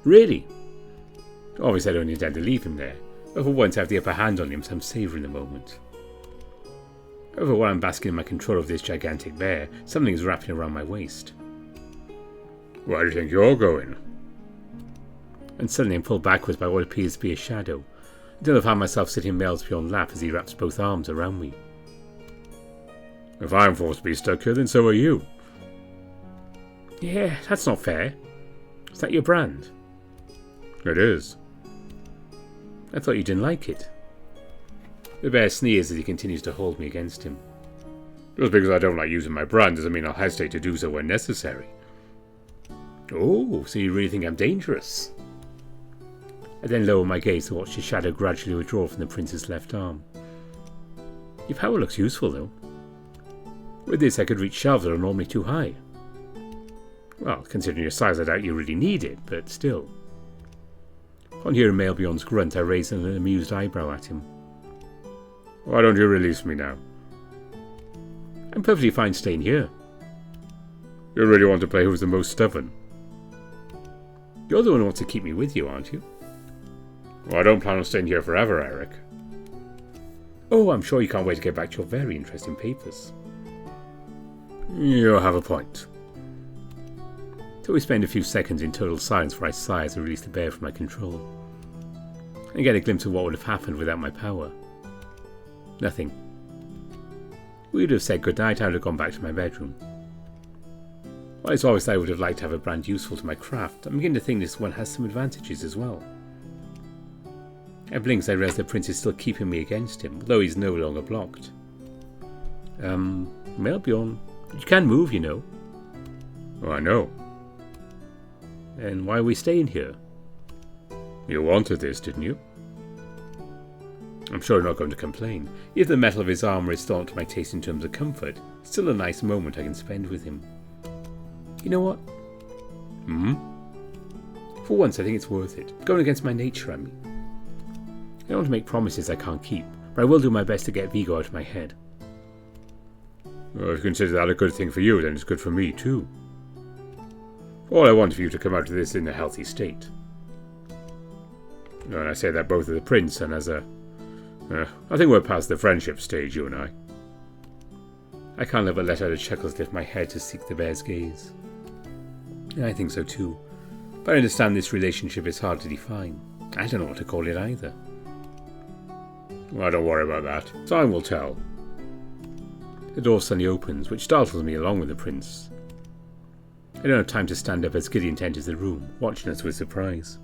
Really? Obviously I don't intend to leave him there, but for once I have the upper hand on him, so I'm savouring the moment. However, while I'm basking in my control of this gigantic bear, something is wrapping around my waist. Where do you think you're going? And suddenly I'm pulled backwards by what appears to be a shadow, until I find myself sitting miles beyond lap as he wraps both arms around me. If I'm forced to be stuck here, then so are you. Yeah, that's not fair. Is that your brand? It is. I thought you didn't like it. The bear sneers as he continues to hold me against him. Just because I don't like using my brand doesn't mean I'll hesitate to do so when necessary. Oh, so you really think I'm dangerous? I then lower my gaze to watch the shadow gradually withdraw from the prince's left arm. Your power looks useful, though. With this I could reach shelves that are normally too high. Well, considering your size, I doubt you really need it, but still. On hearing NeveN's grunt, I raise an amused eyebrow at him. Why don't you release me now? I'm perfectly fine staying here. You really want to play who's the most stubborn? You're the one who wants to keep me with you, aren't you? Well, I don't plan on staying here forever, Eric. Oh, I'm sure you can't wait to get back to your very interesting papers. You have a point. So we spend a few seconds in total silence where I sigh as I release the bear from my control. And get a glimpse of what would have happened without my power. Nothing. We would have said goodnight, I would have gone back to my bedroom. While it's obvious I would have liked to have a brand useful to my craft, I'm beginning to think this one has some advantages as well. I blink as I realise the prince is still keeping me against him, although he's no longer blocked. NeveN, you can move, you know. Oh, I know. And why are we staying here? You wanted this, didn't you? I'm sure I'm not going to complain. If the metal of his armour is still not to my taste in terms of comfort, it's still a nice moment I can spend with him. You know what? For once I think it's worth it. Going against my nature, I mean. I don't want to make promises I can't keep, but I will do my best to get Vigo out of my head. Well, if you consider that a good thing for you, then it's good for me too. All I want for you to come out of this in a healthy state. And I say that both as a prince and as a... I think we're past the friendship stage, you and I. I can't let but let out a chuckle as I lift my head to seek the bear's gaze. Yeah, I think so too. But I understand this relationship is hard to define. I don't know what to call it either. Well, don't worry about that. Time will tell. The door suddenly opens, which startles me along with the prince. I don't have time to stand up as Gideon enters the room, watching us with surprise.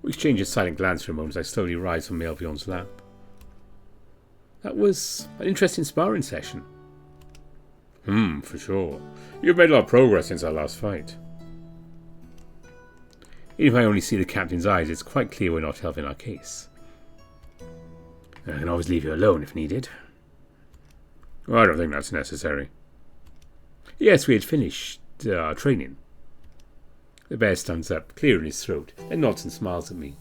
We exchange a silent glance for a moment as I slowly rise from NeveN's lap. That was an interesting sparring session. For sure. You've made a lot of progress since our last fight. Even if I only see the captain's eyes, it's quite clear we're not helping our case. I can always leave you alone if needed. Well, I don't think that's necessary. Yes, we had finished our training. The bear stands up, clearing his throat, then nods and smiles at me.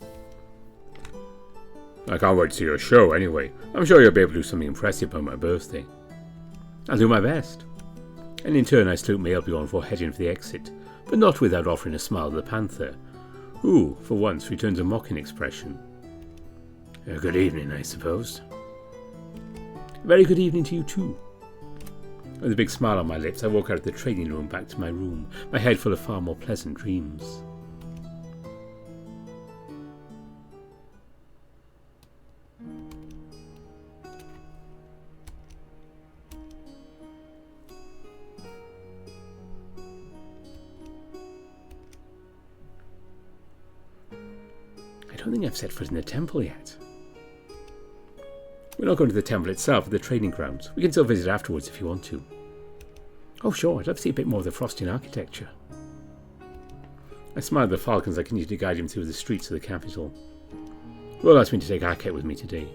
I can't wait to see your show anyway. I'm sure you'll be able to do something impressive on my birthday. I'll do my best. And in turn I salute NeveN before heading for the exit, but not without offering a smile to the panther, who, for once, returns a mocking expression. Good evening, I suppose. Very good evening to you too. With a big smile on my lips, I walk out of the training room back to my room, my head full of far more pleasant dreams. I don't think I've set foot in the temple yet. We're not going to the temple itself, but the training grounds. We can still visit afterwards if you want to. Oh sure, I'd love to see a bit more of the Frostfang architecture. I smile at the falcons I continue to guide him through the streets of the capital. Will asked me to take Arquette with me today.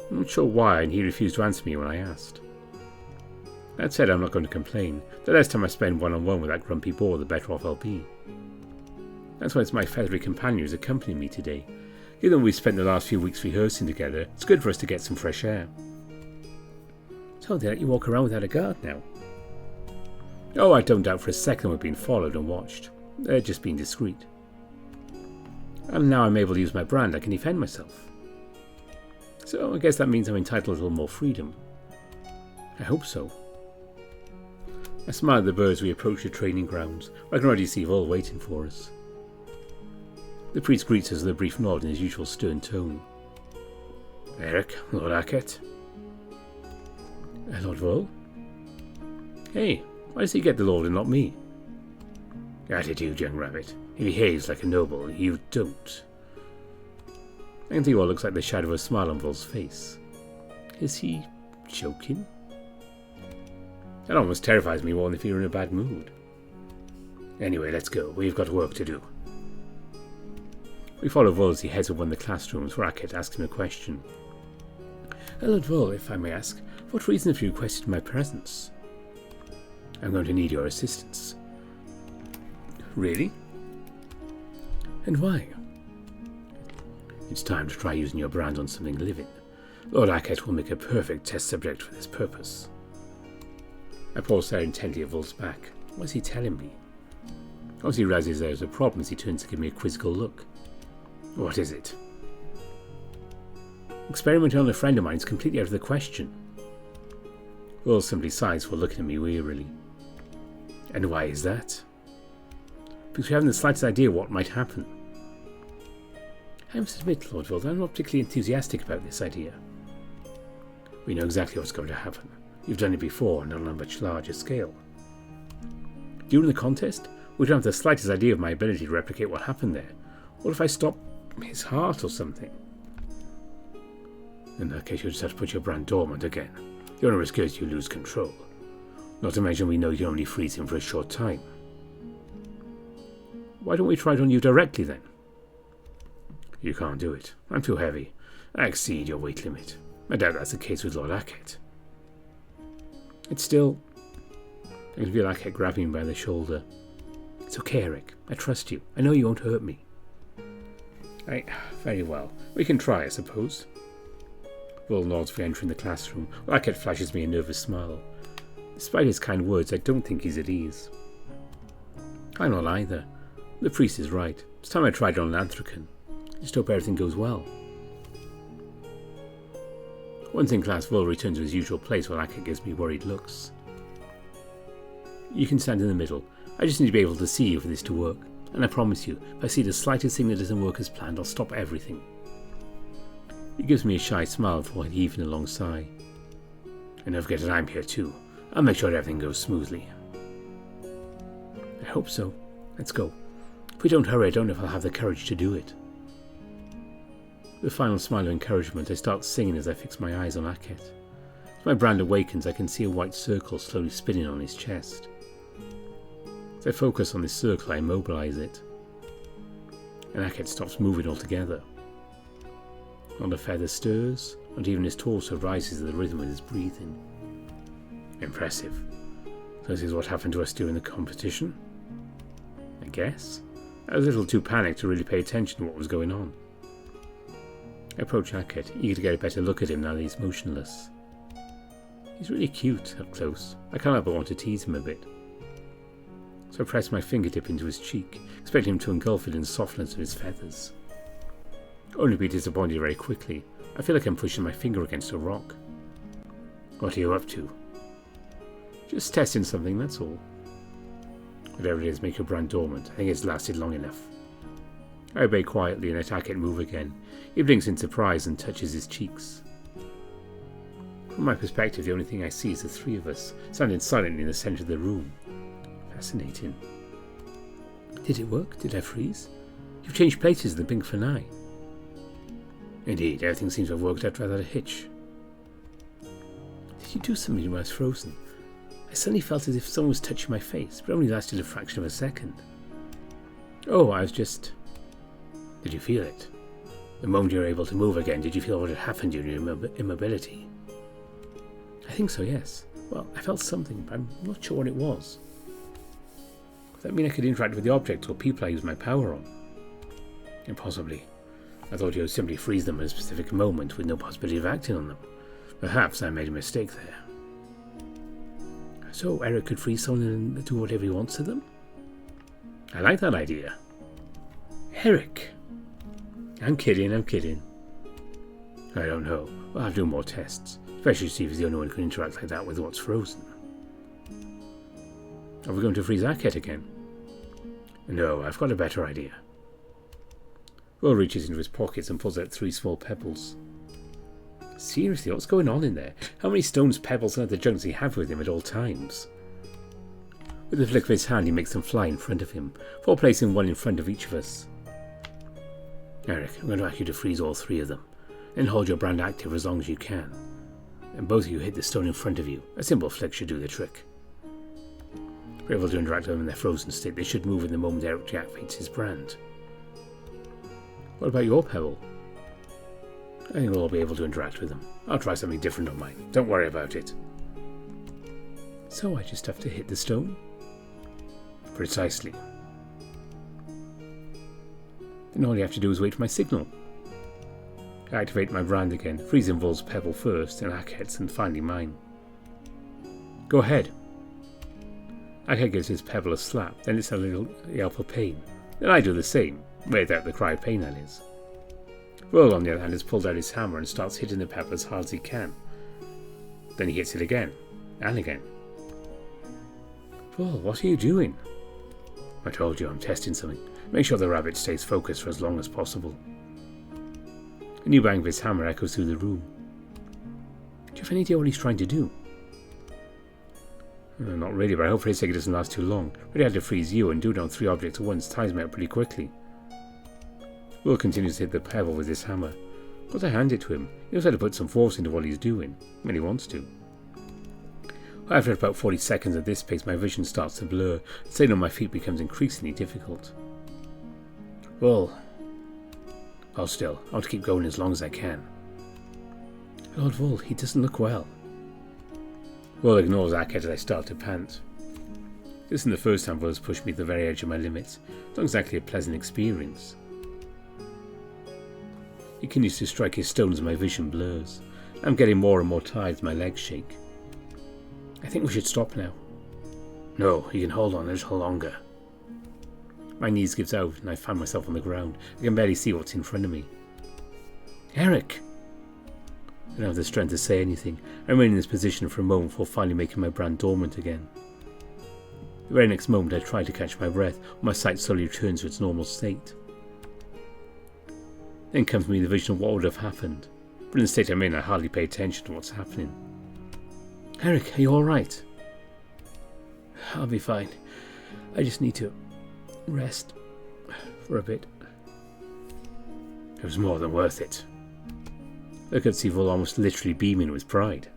I'm not sure why, and he refused to answer me when I asked. That said, I'm not going to complain. The less time I spend one-on-one with that grumpy boar, the better off I'll be. That's why it's my feathery companion who's accompanying me today. Given that we've spent the last few weeks rehearsing together, it's good for us to get some fresh air. So they let you walk around without a guard now? Oh, I don't doubt for a second we're being followed and watched. They're just being discreet. And now I'm able to use my brand, I can defend myself. So I guess that means I'm entitled to a little more freedom. I hope so. I smile at the birds as we approach the training grounds, where I can already see Vol waiting for us. The priest greets us with a brief nod in his usual stern tone. Eric, Lord Arquette. Lord Vol? Hey, why does he get the Lord and not me? Attitude, young rabbit. He behaves like a noble, you don't. I can see what looks like the shadow of a smile on Vol's face. Is he joking? That almost terrifies me more than if you're in a bad mood. Anyway, let's go. We've got work to do. We follow Vol as he heads to one of the classrooms where Arquette asks him a question. Lord Vol, if I may ask, for what reason have you requested my presence? I'm going to need your assistance. Really? And why? It's time to try using your brand on something living. Lord Arquette will make a perfect test subject for this purpose. I pause there intently at Vol's back. What's he telling me? Obviously he realizes there's a problem as he turns to give me a quizzical look. What is it? Experimenting on a friend of mine is completely out of the question. Will simply sighs for looking at me wearily. And why is that? Because we haven't the slightest idea what might happen. I must admit, Lord Vol, I'm not particularly enthusiastic about this idea. We know exactly what's going to happen. You've done it before, and on a much larger scale. During the contest, we don't have the slightest idea of my ability to replicate what happened there. What if I stop his heart or something? In that case, you'll just have to put your brand dormant again. The only risk is you lose control. Not to mention we know you can only freeze him for a short time. Why don't we try it on you directly then? You can't do it. I'm too heavy. I exceed your weight limit. I doubt that's the case with Lord Arquette. It's still... I can feel Arquette grabbing me by the shoulder. It's okay, Eric. I trust you. I know you won't hurt me. Very well. We can try, I suppose. Vol nods for entering the classroom. Arquette flashes me a nervous smile. Despite his kind words, I don't think he's at ease. I'm not either. The priest is right. It's time I tried it on an Anthracan. I just hope everything goes well. Once in class, Vol returns to his usual place while Arquette gives me worried looks. You can stand in the middle. I just need to be able to see you for this to work. And I promise you, if I see the slightest thing that doesn't work as planned, I'll stop everything. He gives me a shy smile before heaving a long sigh. And don't forget that I'm here too. I'll make sure everything goes smoothly. I hope so. Let's go. If we don't hurry, I don't know if I'll have the courage to do it. With a final smile of encouragement, I start singing as I fix my eyes on Arquette. As my brand awakens, I can see a white circle slowly spinning on his chest. As I focus on this circle, I immobilize it. And Arquette stops moving altogether. Not a feather stirs, not even his torso rises to the rhythm of his breathing. Impressive. So this is what happened to us during the competition? I guess. I was a little too panicked to really pay attention to what was going on. I approach Arquette, eager to get a better look at him now that he's motionless. He's really cute up close. I can't help but want to tease him a bit. So I press my fingertip into his cheek, expecting him to engulf it in the softness of his feathers. Only to be disappointed very quickly. I feel like I'm pushing my finger against a rock. What are you up to? Just testing something, that's all. Whatever it is, make your brand dormant. I think it's lasted long enough. I obey quietly and attack it move again. He blinks in surprise and touches his cheeks. From my perspective, the only thing I see is the three of us, standing silently in the centre of the room. Fascinating. Did it work? Did I freeze? You've changed places in the blink of an eye. Indeed, everything seems to have worked out without a hitch. Did you do something when I was frozen? I suddenly felt as if someone was touching my face, but it only lasted a fraction of a second. Oh, I was just... Did you feel it? The moment you were able to move again, did you feel what had happened during your immobility? I think so, yes. Well, I felt something, but I'm not sure what it was. Does that mean I could interact with the objects or people I use my power on? Impossibly. I thought you would simply freeze them at a specific moment with no possibility of acting on them. Perhaps I made a mistake there. So Eric could freeze someone and do whatever he wants to them? I like that idea. Eric! I'm kidding. I don't know. We'll have to do more tests. Especially to see if he's the only one who can interact like that with what's frozen. Are we going to freeze Aket again? No, I've got a better idea. Will reaches into his pockets and pulls out 3 small pebbles. Seriously, what's going on in there? How many stones, pebbles, and other junk does he have with him at all times? With a flick of his hand, he makes them fly in front of him, before placing one in front of each of us. Eric, I'm going to ask you to freeze all 3 of them, then hold your brand active for as long as you can. Then both of you hit the stone in front of you. A simple flick should do the trick. If you're able to interact with them in their frozen state, they should move in the moment Eric deactivates his brand. What about your pebble? I think we'll all be able to interact with them. I'll try something different on mine. Don't worry about it. So I just have to hit the stone? Precisely. Then all you have to do is wait for my signal. I activate my brand again, freezing Vol's pebble first, then Aket's, and finally mine. Go ahead. Aket gives his pebble a slap, then it's a little yelp of pain. Then I do the same, without the cry of pain that is. Vol, on the other hand, has pulled out his hammer and starts hitting the pebble as hard as he can. Then he hits it again, and again. Vol, what are you doing? I told you, I'm testing something. Make sure the rabbit stays focused for as long as possible. A new bang of his hammer echoes through the room. Do you have any idea what he's trying to do? Not really, but I hope for his sake it doesn't last too long. But he had to freeze you, and do it on 3 objects at once tires me out pretty quickly. Will continues to hit the pebble with his hammer. But I hand it to him. He knows how to put some force into what he's doing, when he wants to. After about 40 seconds at this pace, my vision starts to blur. Staying on my feet becomes increasingly difficult. Well, hold still. I want to keep going as long as I can. Lord Vol, he doesn't look well. Vol ignores Aket as I start to pant. This isn't the first time Vol has pushed me to the very edge of my limits. It's not exactly a pleasant experience. He continues to strike his stone as my vision blurs. I'm getting more and more tired as my legs shake. I think we should stop now. No, you can hold on a little longer. My knees gives out and I find myself on the ground. I can barely see what's in front of me. Eric! I don't have the strength to say anything. I remain in this position for a moment before finally making my brand dormant again. The very next moment I try to catch my breath, while my sight slowly returns to its normal state. Then comes to me the vision of what would have happened, but in the state I'm in I hardly pay attention to what's happening. Eric, are you alright? I'll be fine. I just need to rest for a bit. It was more than worth it. I could see Vol almost literally beaming with pride.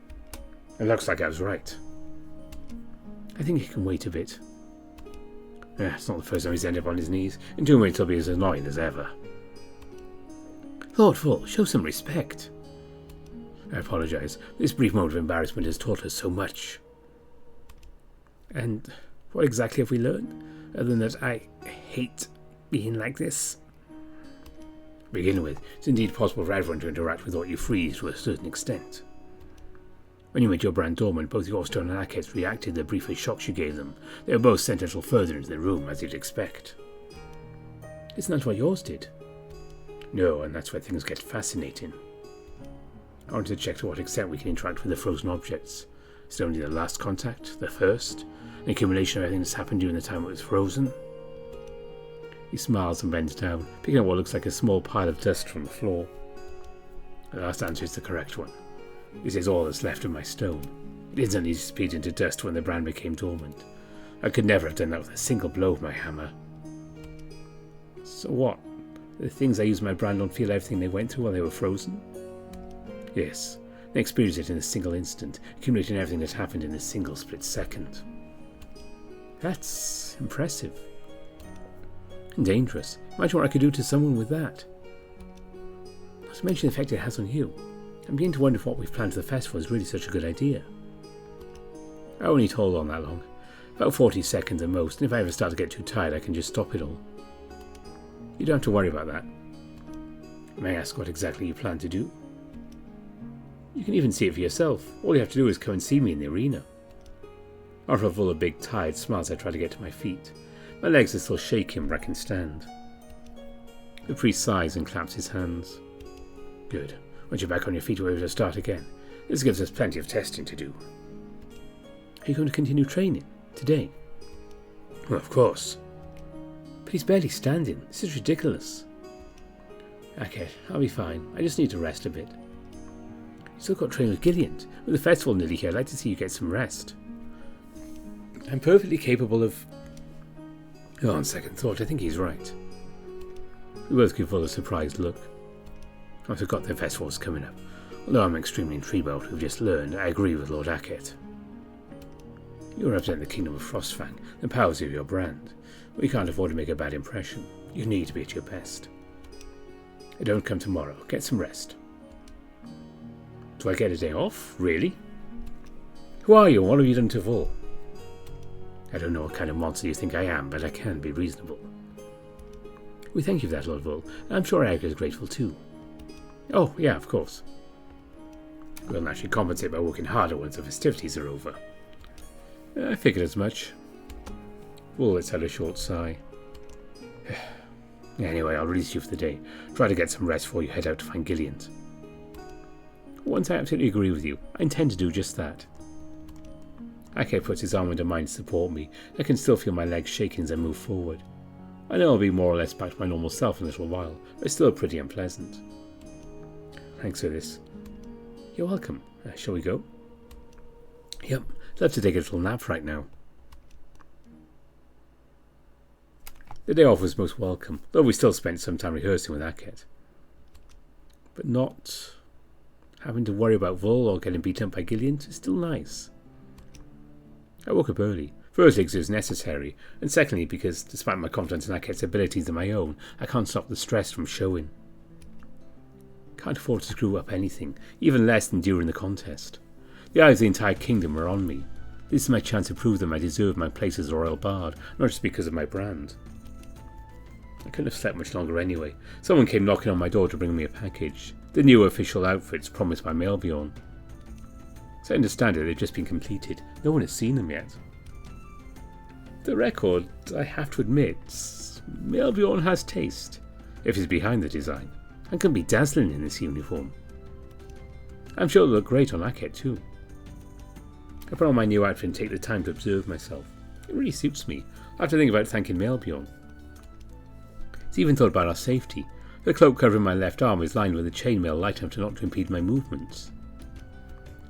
It looks like I was right. I think he can wait a bit. It's not the first time he's ended up on his knees. In 2 minutes he'll be as annoying as ever. Lord Vol, show some respect. I apologise. This brief moment of embarrassment has taught us so much. And what exactly have we learned? Other than that I hate being like this. To begin with, it's indeed possible for everyone to interact with what you freeze to a certain extent. When you made your brand dormant, both your stone and Akets reacted to the brief shocks you gave them. They were both sent a little further into the room, as you'd expect. Isn't that what yours did? No, and that's where things get fascinating. I wanted to check to what extent we can interact with the frozen objects. Is it only the last contact? The first? An accumulation of everything that's happened during the time it was frozen? He smiles and bends down, picking up what looks like a small pile of dust from the floor. The last answer is the correct one. This is all that's left of my stone. It instantly disappeared into dust when the brand became dormant. I could never have done that with a single blow of my hammer. So what? The things I used my brand on feel everything they went through while they were frozen? Yes, they experienced it in a single instant, accumulating everything that happened in a single split second. That's impressive. And dangerous. Imagine what I could do to someone with that. Not to mention the effect it has on you. I'm beginning to wonder if what we've planned for the festival is really such a good idea. I won't need to hold on that long. About 40 seconds at most, and if I ever start to get too tired I can just stop it all. You don't have to worry about that. May I ask what exactly you plan to do? You can even see it for yourself. All you have to do is come and see me in the arena. After a full of big tired smiles I try to get to my feet. My legs are still shaking, but I can stand. The priest sighs and claps his hands. Good. Once you're back on your feet, we're able to start again. This gives us plenty of testing to do. Are you going to continue training? Today? Well, of course. But he's barely standing. This is ridiculous. Okay, I'll be fine. I just need to rest a bit. You've still got to train with Gillian. With the festival nearly here, I'd like to see you get some rest. I'm perfectly capable of... Oh, on second thought, I think he's right. We both give Full a surprised look. I forgot the festival was coming up. Although I'm extremely intrigued by what we've just learned, I agree with Lord Ackett. You represent the kingdom of Frostfang, the powers of your brand. We can't afford to make a bad impression. You need to be at your best. Don't come tomorrow. Get some rest. Do I get a day off? Really? Who are you and what have you done to Full? I don't know what kind of monster you think I am, but I can be reasonable. We thank you for that, Lord Vull. I'm sure Eric is grateful too. Oh, yeah, of course. We'll naturally compensate by working harder once the festivities are over. I figured as much. Vull lets out a short sigh. Anyway, I'll release you for the day. Try to get some rest before you head out to find Gillian. Once I absolutely agree with you, I intend to do just that. Ackett puts his arm under mine to support me. I can still feel my legs shaking as I move forward. I know I'll be more or less back to my normal self in a little while, but it's still pretty unpleasant. Thanks for this. You're welcome. Shall we go? Yep, I'd love to take a little nap right now. The day off was most welcome, though we still spent some time rehearsing with Ackett. But not having to worry about Vull or getting beaten up by Gillian is still nice. I woke up early, firstly because it was necessary, and secondly because, despite my confidence in Ackett's abilities and my own, I can't stop the stress from showing. Can't afford to screw up anything, even less than during the contest. The eyes of the entire kingdom were on me. This is my chance to prove them I deserve my place as a royal bard, not just because of my brand. I couldn't have slept much longer anyway. Someone came knocking on my door to bring me a package. The new official outfits promised by Melbjorn. As I understand it, they've just been completed. No one has seen them yet. The record, I have to admit, Melbjorn has taste, if he's behind the design, and can be dazzling in this uniform. I'm sure it'll look great on Ackett too. I put on my new outfit and take the time to observe myself. It really suits me. I have to think about thanking Melbjorn. He's even thought about our safety. The cloak covering my left arm is lined with a chainmail light enough not to impede my movements.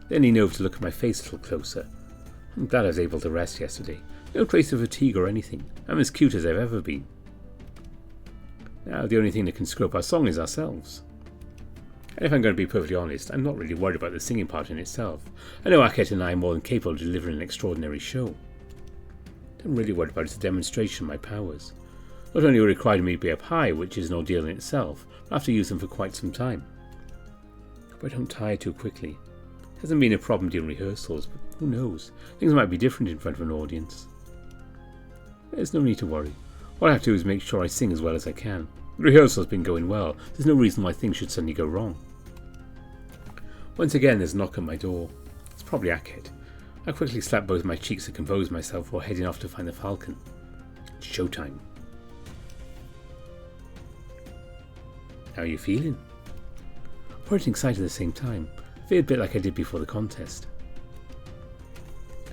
Then he knew to look at my face a little closer. I'm glad I was able to rest yesterday. No trace of fatigue or anything. I'm as cute as I've ever been. Now the only thing that can screw up our song is ourselves. And if I'm going to be perfectly honest, I'm not really worried about the singing part in itself. I know Ackett and I are more than capable of delivering an extraordinary show. I'm really worried about is the demonstration of my powers. Not only requiring me to be up high, which is an ordeal in itself, but I have to use them for quite some time. But I don't tire too quickly. It hasn't been a problem during rehearsals, but who knows? Things might be different in front of an audience. There's no need to worry. All I have to do is make sure I sing as well as I can. The rehearsal's been going well. There's no reason why things should suddenly go wrong. Once again, there's a knock at my door. It's probably Ackett. I quickly slap both my cheeks to compose myself before heading off to find the falcon. It's showtime. How are you feeling? Worried and excited at the same time. I feel a bit like I did before the contest.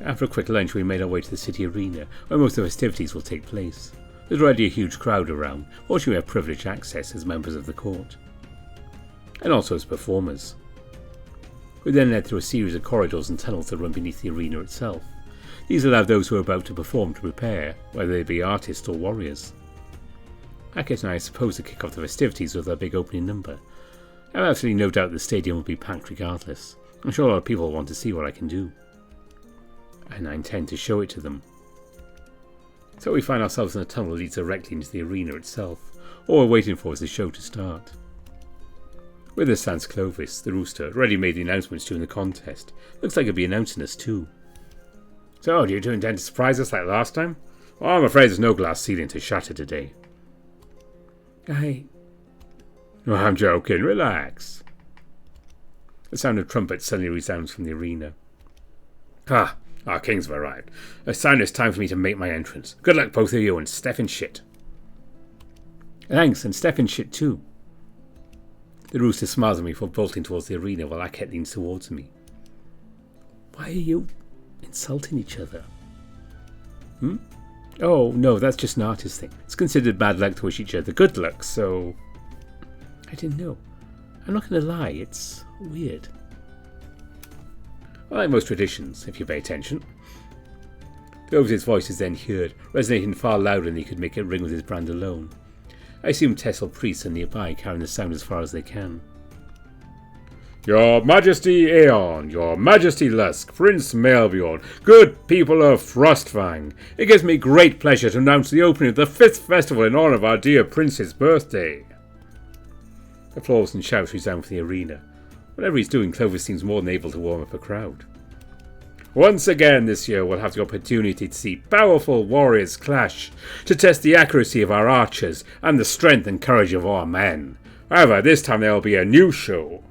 After a quick lunch, we made our way to the city arena, where most of the festivities will take place. There's already a huge crowd around, watching we have privileged access as members of the court, and also as performers. We then led through a series of corridors and tunnels that run beneath the arena itself. These allow those who are about to perform to prepare, whether they be artists or warriors. Hackett and I are supposed to kick off the festivities with our big opening number. I have absolutely no doubt the stadium will be packed regardless. I'm sure a lot of people will want to see what I can do, and I intend to show it to them. So we find ourselves in a tunnel that leads directly into the arena itself. All we're waiting for is the show to start. With us stands Clovis, the rooster, already made the announcements during the contest. Looks like he'll be announcing us too. So, do you two intend to surprise us like last time? Well, I'm afraid there's no glass ceiling to shatter today. No, I'm joking, relax. The sound of trumpets suddenly resounds from the arena. Our kings have arrived. A sign it's time for me to make my entrance. Good luck, both of you, and Stefan shit. Thanks, and Stefan shit too. The rooster smiles at me for bolting towards the arena while Hackett leans towards me. Why are you insulting each other? Oh, no, that's just an artist thing. It's considered bad luck to wish each other good luck, so... I didn't know. I'm not going to lie, it's weird. Like most traditions, if you pay attention. Clovis' voice is then heard, resonating far louder than he could make it ring with his brand alone. I assume Tessel priests are nearby, carrying the sound as far as they can. Your Majesty Aeon, Your Majesty Lusk, Prince Melbjorn, good people of Frostfang, it gives me great pleasure to announce the opening of the 5th festival in honour of our dear Prince's birthday. Applause and shouts resound from the arena. Whatever he's doing, Clovis seems more than able to warm up a crowd. Once again this year we'll have the opportunity to see powerful warriors clash, to test the accuracy of our archers and the strength and courage of our men. However, this time there will be a new show.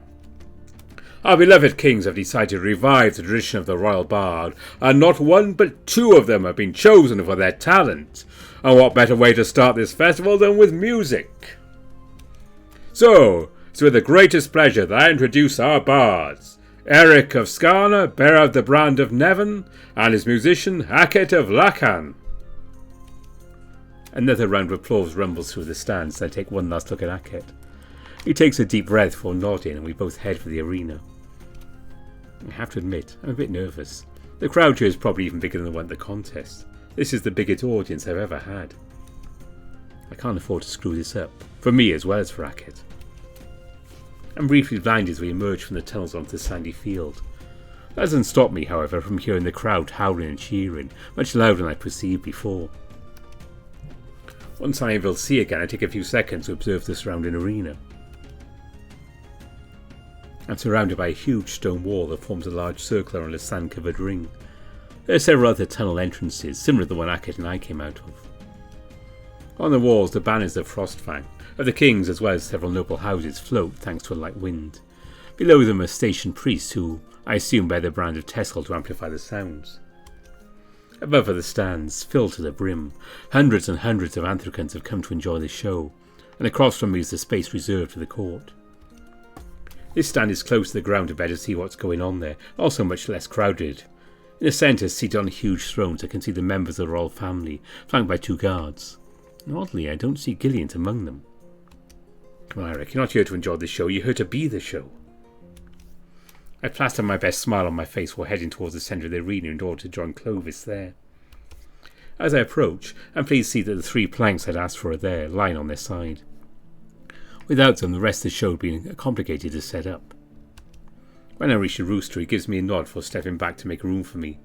Our beloved kings have decided to revive the tradition of the royal bard, and not one but 2 of them have been chosen for their talent. And what better way to start this festival than with music? So, it's with the greatest pleasure that I introduce our bards. Eric of Skarna, bearer of the brand of NeveN, and his musician Hackett of Lacan. Another round of applause rumbles through the stands as I take one last look at Hackett. He takes a deep breath before nodding, and we both head for the arena. I have to admit, I'm a bit nervous. The crowd here is probably even bigger than the one at the contest. This is the biggest audience I've ever had. I can't afford to screw this up, for me as well as for Hackett. I'm briefly blinded as we emerge from the tunnels onto the sandy field. That doesn't stop me, however, from hearing the crowd howling and cheering, much louder than I perceived before. Once I'm able to see again, I take a few seconds to observe the surrounding arena. I'm surrounded by a huge stone wall that forms a large circle around a sand-covered ring. There are several other tunnel entrances, similar to the one Hackett and I came out of. On the walls, the banners of Frostfang, of the kings as well as several noble houses, float thanks to a light wind. Below them are stationed priests who, I assume, bear the brand of Tessel to amplify the sounds. Above are the stands, filled to the brim. Hundreds and hundreds of Anthracans have come to enjoy the show, and across from me is the space reserved for the court. This stand is close to the ground to better see what's going on there, also much less crowded. In the centre, seated on huge thrones, I can see the members of the royal family, flanked by 2 guards. And oddly, I don't see Gillian among them. Come on, Eric, you're not here to enjoy the show, you're here to be the show. I plaster my best smile on my face while heading towards the centre of the arena in order to join Clovis there. As I approach, I'm pleased to see that the 3 planks I'd asked for are there, lying on their side. Without them, the rest of the show would be complicated to set up. When I reach the rooster, he gives me a nod for stepping back to make room for me.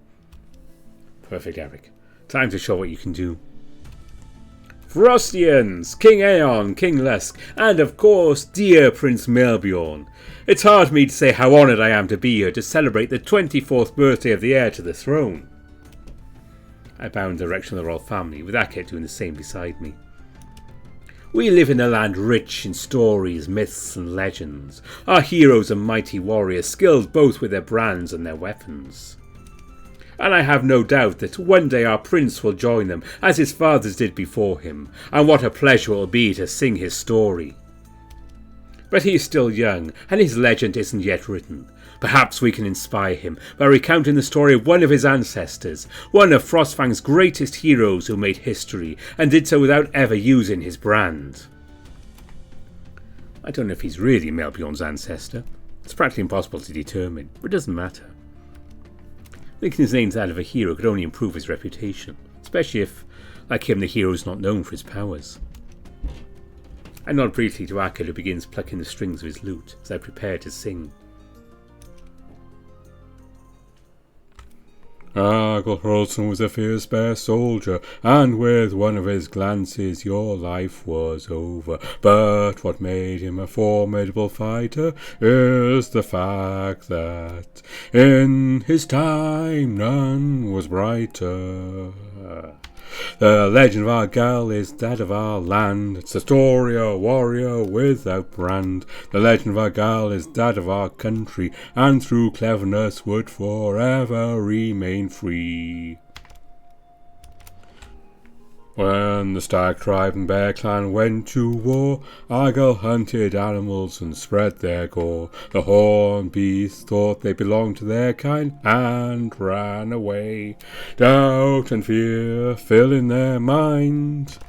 Perfect, Eric. Time to show what you can do. Frostians, King Aeon, King Lusk, and of course, dear Prince Melbjorn. It's hard for me to say how honoured I am to be here to celebrate the 24th birthday of the heir to the throne. I bow in the direction of the royal family, with Hackett doing the same beside me. We live in a land rich in stories, myths and legends. Our heroes are mighty warriors, skilled both with their brands and their weapons. And I have no doubt that one day our prince will join them, as his fathers did before him, and what a pleasure it will be to sing his story. But he is still young, and his legend isn't yet written. Perhaps we can inspire him by recounting the story of one of his ancestors, one of Frostfang's greatest heroes who made history, and did so without ever using his brand. I don't know if he's really Melbjorn's ancestor. It's practically impossible to determine, but it doesn't matter. Linking his name to that of a hero could only improve his reputation, especially if, like him, the hero is not known for his powers. I nod briefly to Akkad, who begins plucking the strings of his lute as I prepare to sing. Argyle Hurlson was a fierce bear soldier, and with one of his glances your life was over. But what made him a formidable fighter is the fact that in his time none was brighter. The legend of Argyle is that of our land. It's the story of a warrior without brand. The legend of Argyle is that of our country, and through cleverness would forever remain free. When the Stag tribe and Bear clan went to war, Argyle hunted animals and spread their gore. The horned beasts thought they belonged to their kind and ran away. Doubt and fear filling their minds.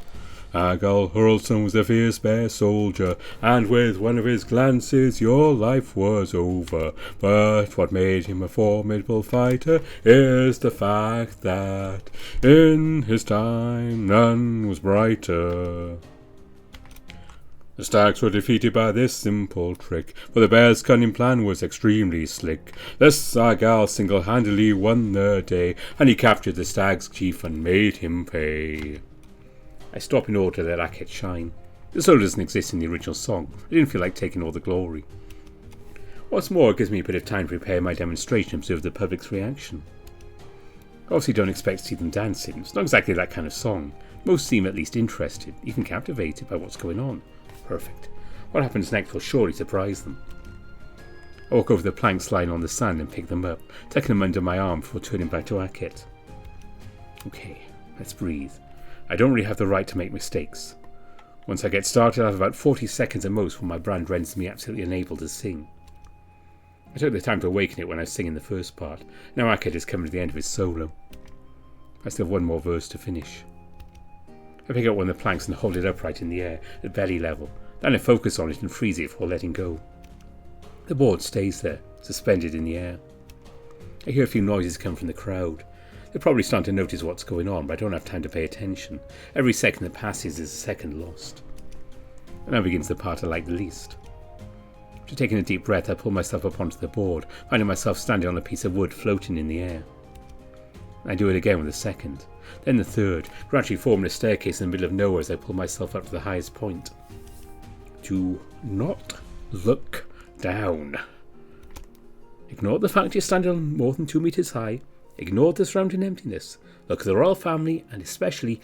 Argyle Hurlson was a fierce bear soldier, and with one of his glances your life was over. But what made him a formidable fighter is the fact that in his time none was brighter. The stags were defeated by this simple trick, for the bear's cunning plan was extremely slick. Thus Argyle single-handedly won the day, and he captured the stag's chief and made him pay. I stop in order to let Akkad shine. The solo doesn't exist in the original song. I didn't feel like taking all the glory. What's more, it gives me a bit of time to prepare my demonstration and observe the public's reaction. Obviously don't expect to see them dancing. It's not exactly that kind of song. Most seem at least interested, even captivated by what's going on. Perfect. What happens next will surely surprise them. I walk over the planks lying on the sand and pick them up, tucking them under my arm before turning back to Akkad. Okay, let's breathe. I don't really have the right to make mistakes. Once I get started, I have about 40 seconds at most when my brand renders me absolutely unable to sing. I took the time to awaken it when I was singing the first part. Now Akkad is coming to the end of his solo. I still have one more verse to finish. I pick up one of the planks and hold it upright in the air at belly level. Then I focus on it and freeze it before letting go. The board stays there, suspended in the air. I hear a few noises come from the crowd. They're probably starting to notice what's going on, but I don't have time to pay attention. Every second that passes is a second lost. And now begins the part I like the least. After taking a deep breath, I pull myself up onto the board, finding myself standing on a piece of wood floating in the air. I do it again with the second, then the third, gradually forming a staircase in the middle of nowhere as I pull myself up to the highest point. Do not look down. Ignore the fact you're standing on more than 2 meters high. Ignore the surrounding emptiness. Look at the royal family, and especially,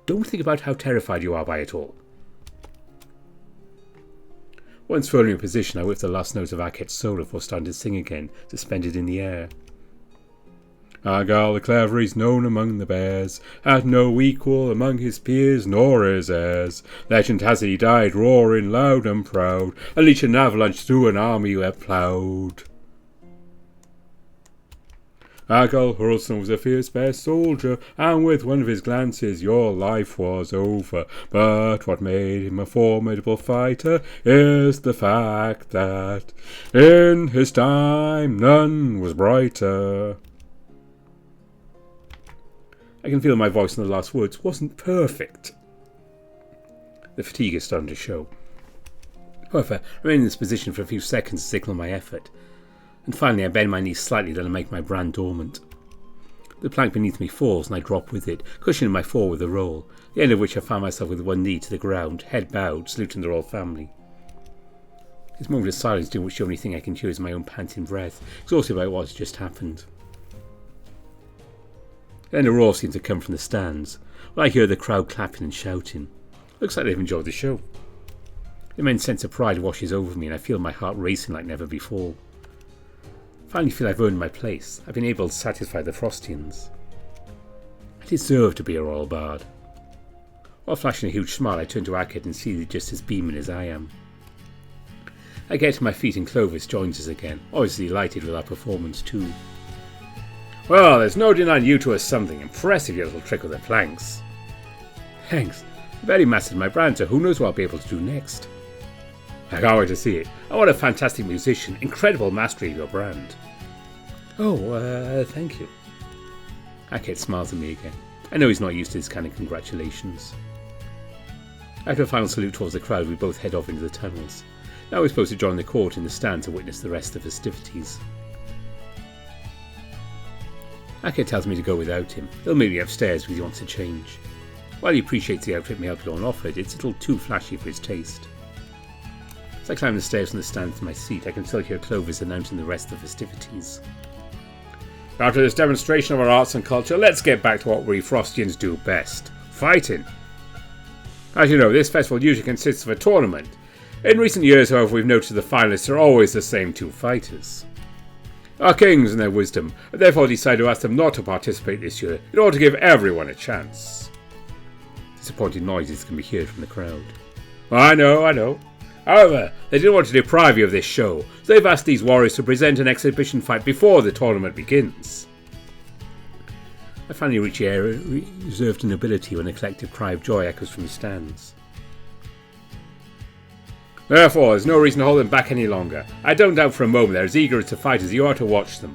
don't think about how terrified you are by it all. Once firmly in position, I whip the last note of Akkad's solo before starting to sing again, suspended in the air. Argyle the clever is known among the bears, had no equal among his peers nor his heirs. Legend has it he died roaring loud and proud, unleashed an avalanche through an army that ploughed. Argyle Hurlson was a fierce bear soldier, and with one of his glances your life was over. But what made him a formidable fighter is the fact that in his time none was brighter. I can feel my voice in the last words wasn't perfect. The fatigue is starting to show. However, I remain in this position for a few seconds to signal my effort. And finally I bend my knees slightly, then I make my brand dormant. The plank beneath me falls and I drop with it, cushioning my fall with a roll, the end of which I find myself with one knee to the ground, head bowed, saluting the royal family. This moment of silence during which the only thing I can hear is my own panting breath, exhausted by what has just happened. Then a roar seems to come from the stands, while I hear the crowd clapping and shouting. Looks like they've enjoyed the show. The immense sense of pride washes over me and I feel my heart racing like never before. I finally feel I've earned my place. I've been able to satisfy the Frostians. I deserve to be a royal bard. While flashing a huge smile, I turn to Akkad and see he's just as beaming as I am. I get to my feet and Clovis joins us again, obviously delighted with our performance too. Well, there's no denying you two are something impressive, your little trick with the planks. Thanks. I've already mastered my brand, so who knows what I'll be able to do next. I can't wait to see it. Oh, what a fantastic musician. Incredible mastery of your brand. Oh, thank you. Hackett smiles at me again. I know he's not used to this kind of congratulations. After a final salute towards the crowd, we both head off into the tunnels. Now we're supposed to join the court in the stand to witness the rest of the festivities. Hackett tells me to go without him. He'll meet me upstairs because he wants to change. While he appreciates the outfit Melpidon offered, it's a little too flashy for his taste. As I climb the stairs from the stand to my seat, I can still hear Clovis announcing the rest of the festivities. After this demonstration of our arts and culture, let's get back to what we Frostians do best. Fighting. As you know, this festival usually consists of a tournament. In recent years, however, we've noticed the finalists are always the same two fighters. Our kings, in their wisdom, have therefore decided to ask them not to participate this year in order to give everyone a chance. Disappointed noises can be heard from the crowd. I know. However, they didn't want to deprive you of this show, so they've asked these warriors to present an exhibition fight before the tournament begins. I finally reach the area reserved to nobility when a collective cry of joy echoes from the stands. Therefore, there's no reason to hold them back any longer. I don't doubt for a moment they're as eager to fight as you are to watch them.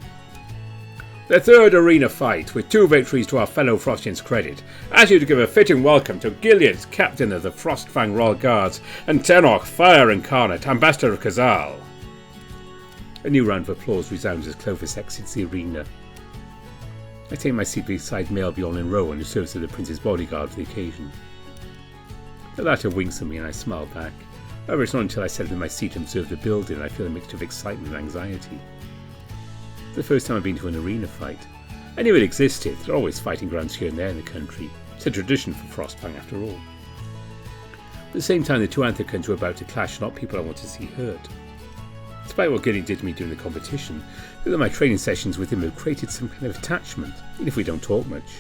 The third arena fight, with 2 victories to our fellow Frostians' credit, asks you to give a fitting welcome to Gilead, captain of the Frostfang Royal Guards, and Tenok, fire incarnate, ambassador of Khazal. A new round of applause resounds as Clovis exits the arena. I take my seat beside Melpidon and Rowan, who serves as the prince's bodyguard for the occasion. The latter winks at me and I smile back. However, it's not until I settle in my seat and observe the building that I feel a mixture of excitement and anxiety. It's the first time I've been to an arena fight. I knew it existed. There are always fighting grounds here and there in the country. It's a tradition for Frostfang after all. At the same time, the two Anthicans were about to clash are not people I want to see hurt. Despite what Gideon did to me during the competition, that my training sessions with him have created some kind of attachment, even if we don't talk much.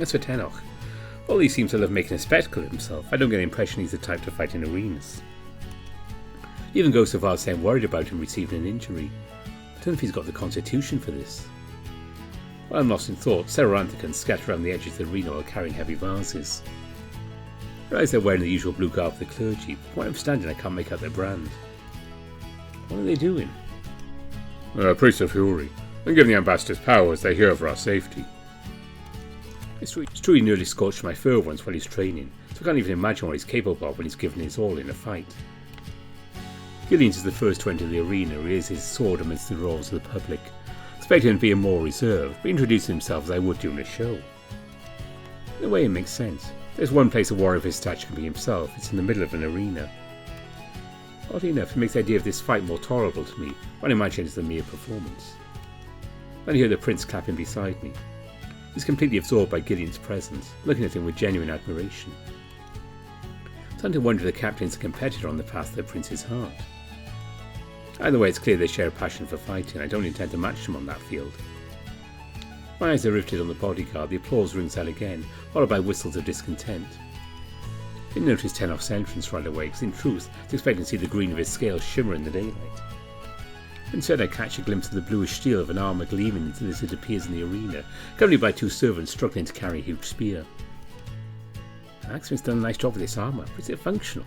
As for Tenok, although he seems to love making a spectacle of himself, I don't get the impression he's the type to fight in arenas. He even goes so far as saying I'm worried about him receiving an injury. I don't know if he's got the constitution for this. While I'm lost in thought, several Anthicans scatter around the edges of the arena while carrying heavy vases. I realise they're wearing the usual blue garb of the clergy, but from where I'm standing I can't make out their brand. What are they doing? Priests of Fury, and giving the ambassadors powers they hear for our safety. It's true he nearly scorched my fur once while he's training, so I can't even imagine what he's capable of when he's given his all in a fight. Gideon is the first to enter the arena, raises his sword amidst the roars of the public, expecting him to be more reserved, but introducing himself as I would during a show. In a way it makes sense. There's one place a warrior of his stature can be himself, it's in the middle of an arena. Oddly enough, it makes the idea of this fight more tolerable to me, when I imagine it's a mere performance. Then I hear the prince clapping beside me. He's completely absorbed by Gideon's presence, looking at him with genuine admiration. I'm starting to wonder if the captain's a competitor on the path to the prince's heart. Either way, it's clear they share a passion for fighting. I don't intend to match them on that field. My eyes are riveted on the bodyguard. The applause rings out again, followed by whistles of discontent. I didn't notice Tenok's entrance right away, because in truth, I was expecting to see the green of his scales shimmer in the daylight. Instead, I catch a glimpse of the bluish steel of an armour gleaming as it appears in the arena, accompanied by 2 servants struggling to carry a huge spear. The Axeman's done a nice job with this armour, but is it functional?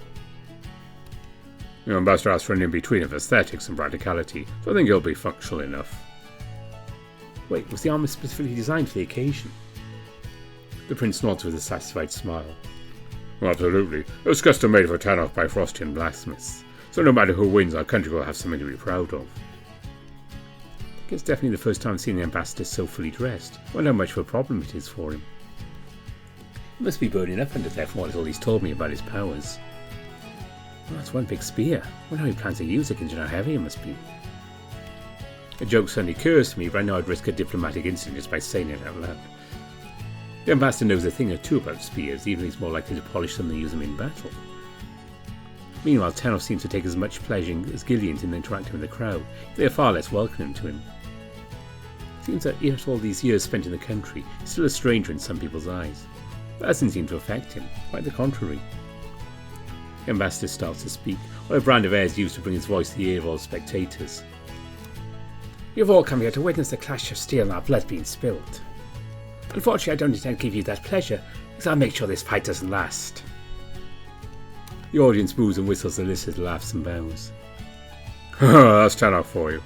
Your ambassador asked for an in-between of aesthetics and practicality, so I think it'll be functional enough. Wait, was the armour specifically designed for the occasion? The prince nods with a satisfied smile. Absolutely. It was custom made for Tenok by Frostian blacksmiths, so no matter who wins, our country will have something to be proud of. I think it's definitely the first time I've seen the ambassador so fully dressed. I wonder how much of a problem it is for him. He must be burning up under there from what he's told me about his powers. Well, that's one big spear. I wonder how he plans to use it, considering how heavy it must be. A joke suddenly occurs to me, but I know I'd risk a diplomatic incident just by saying it out loud. The ambassador knows a thing or two about spears, even if he's more likely to polish them than use them in battle. Meanwhile, Tenok seems to take as much pleasure as Gideon in interacting with the crowd. They are far less welcoming to him. It seems that even after all these years spent in the country, he's still a stranger in some people's eyes. That doesn't seem to affect him, quite the contrary. The ambassador starts to speak, while a brand of air is used to bring his voice to the ear of all spectators. You've all come here to witness the clash of steel and our blood being spilled. Unfortunately, I don't intend to give you that pleasure, because I'll make sure this fight doesn't last. The audience boos and whistles. The lizard laughs and bows. That's Tannock for you.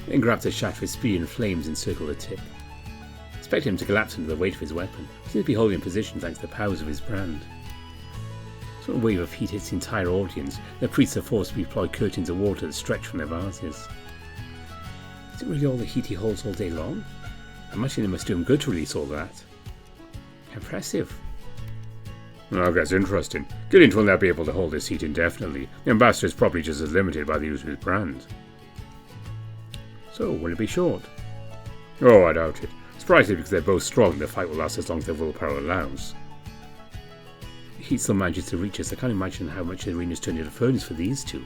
Then grabs a shaft with spear and flames encircle the tip. Expect him to collapse under the weight of his weapon. He seems to be holding in position thanks to the powers of his brand. A sudden wave of heat hits the entire audience. The priests are forced to deploy curtains of water that stretch from their vases. Is it really all the heat he holds all day long? I imagine it must do him good to release all that. Impressive. Well, that gets interesting. Gillian will now be able to hold his heat indefinitely. The ambassador is probably just as limited by the use of his brand. So, will it be short? Oh, I doubt it. Surprisingly, because they're both strong, the fight will last as long as their willpower allows. The heat still manages to reach us. I can't imagine how much the arena's turned into a furnace for these two.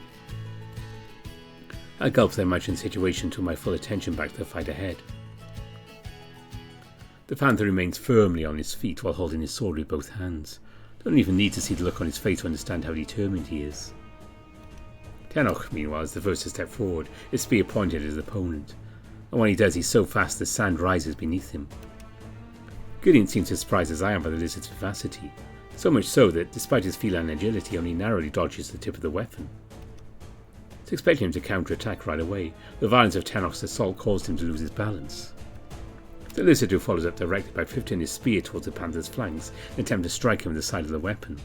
I gulp as I imagine the situation to my full attention back to the fight ahead. The panther remains firmly on his feet while holding his sword with both hands. Don't even need to see the look on his face to understand how determined he is. Tannock, meanwhile, is the first to step forward, his spear pointed at his opponent, and when he does, he's so fast the sand rises beneath him. Gillian seems as surprised as I am by the lizard's vivacity, so much so that, despite his feline agility, he only narrowly dodges the tip of the weapon. It's expecting him to counter-attack right away. The violence of Tannock's assault caused him to lose his balance. The lizard who follows up directly by pivoting his spear towards the panther's flanks and attempt to strike him with the side of the weapon.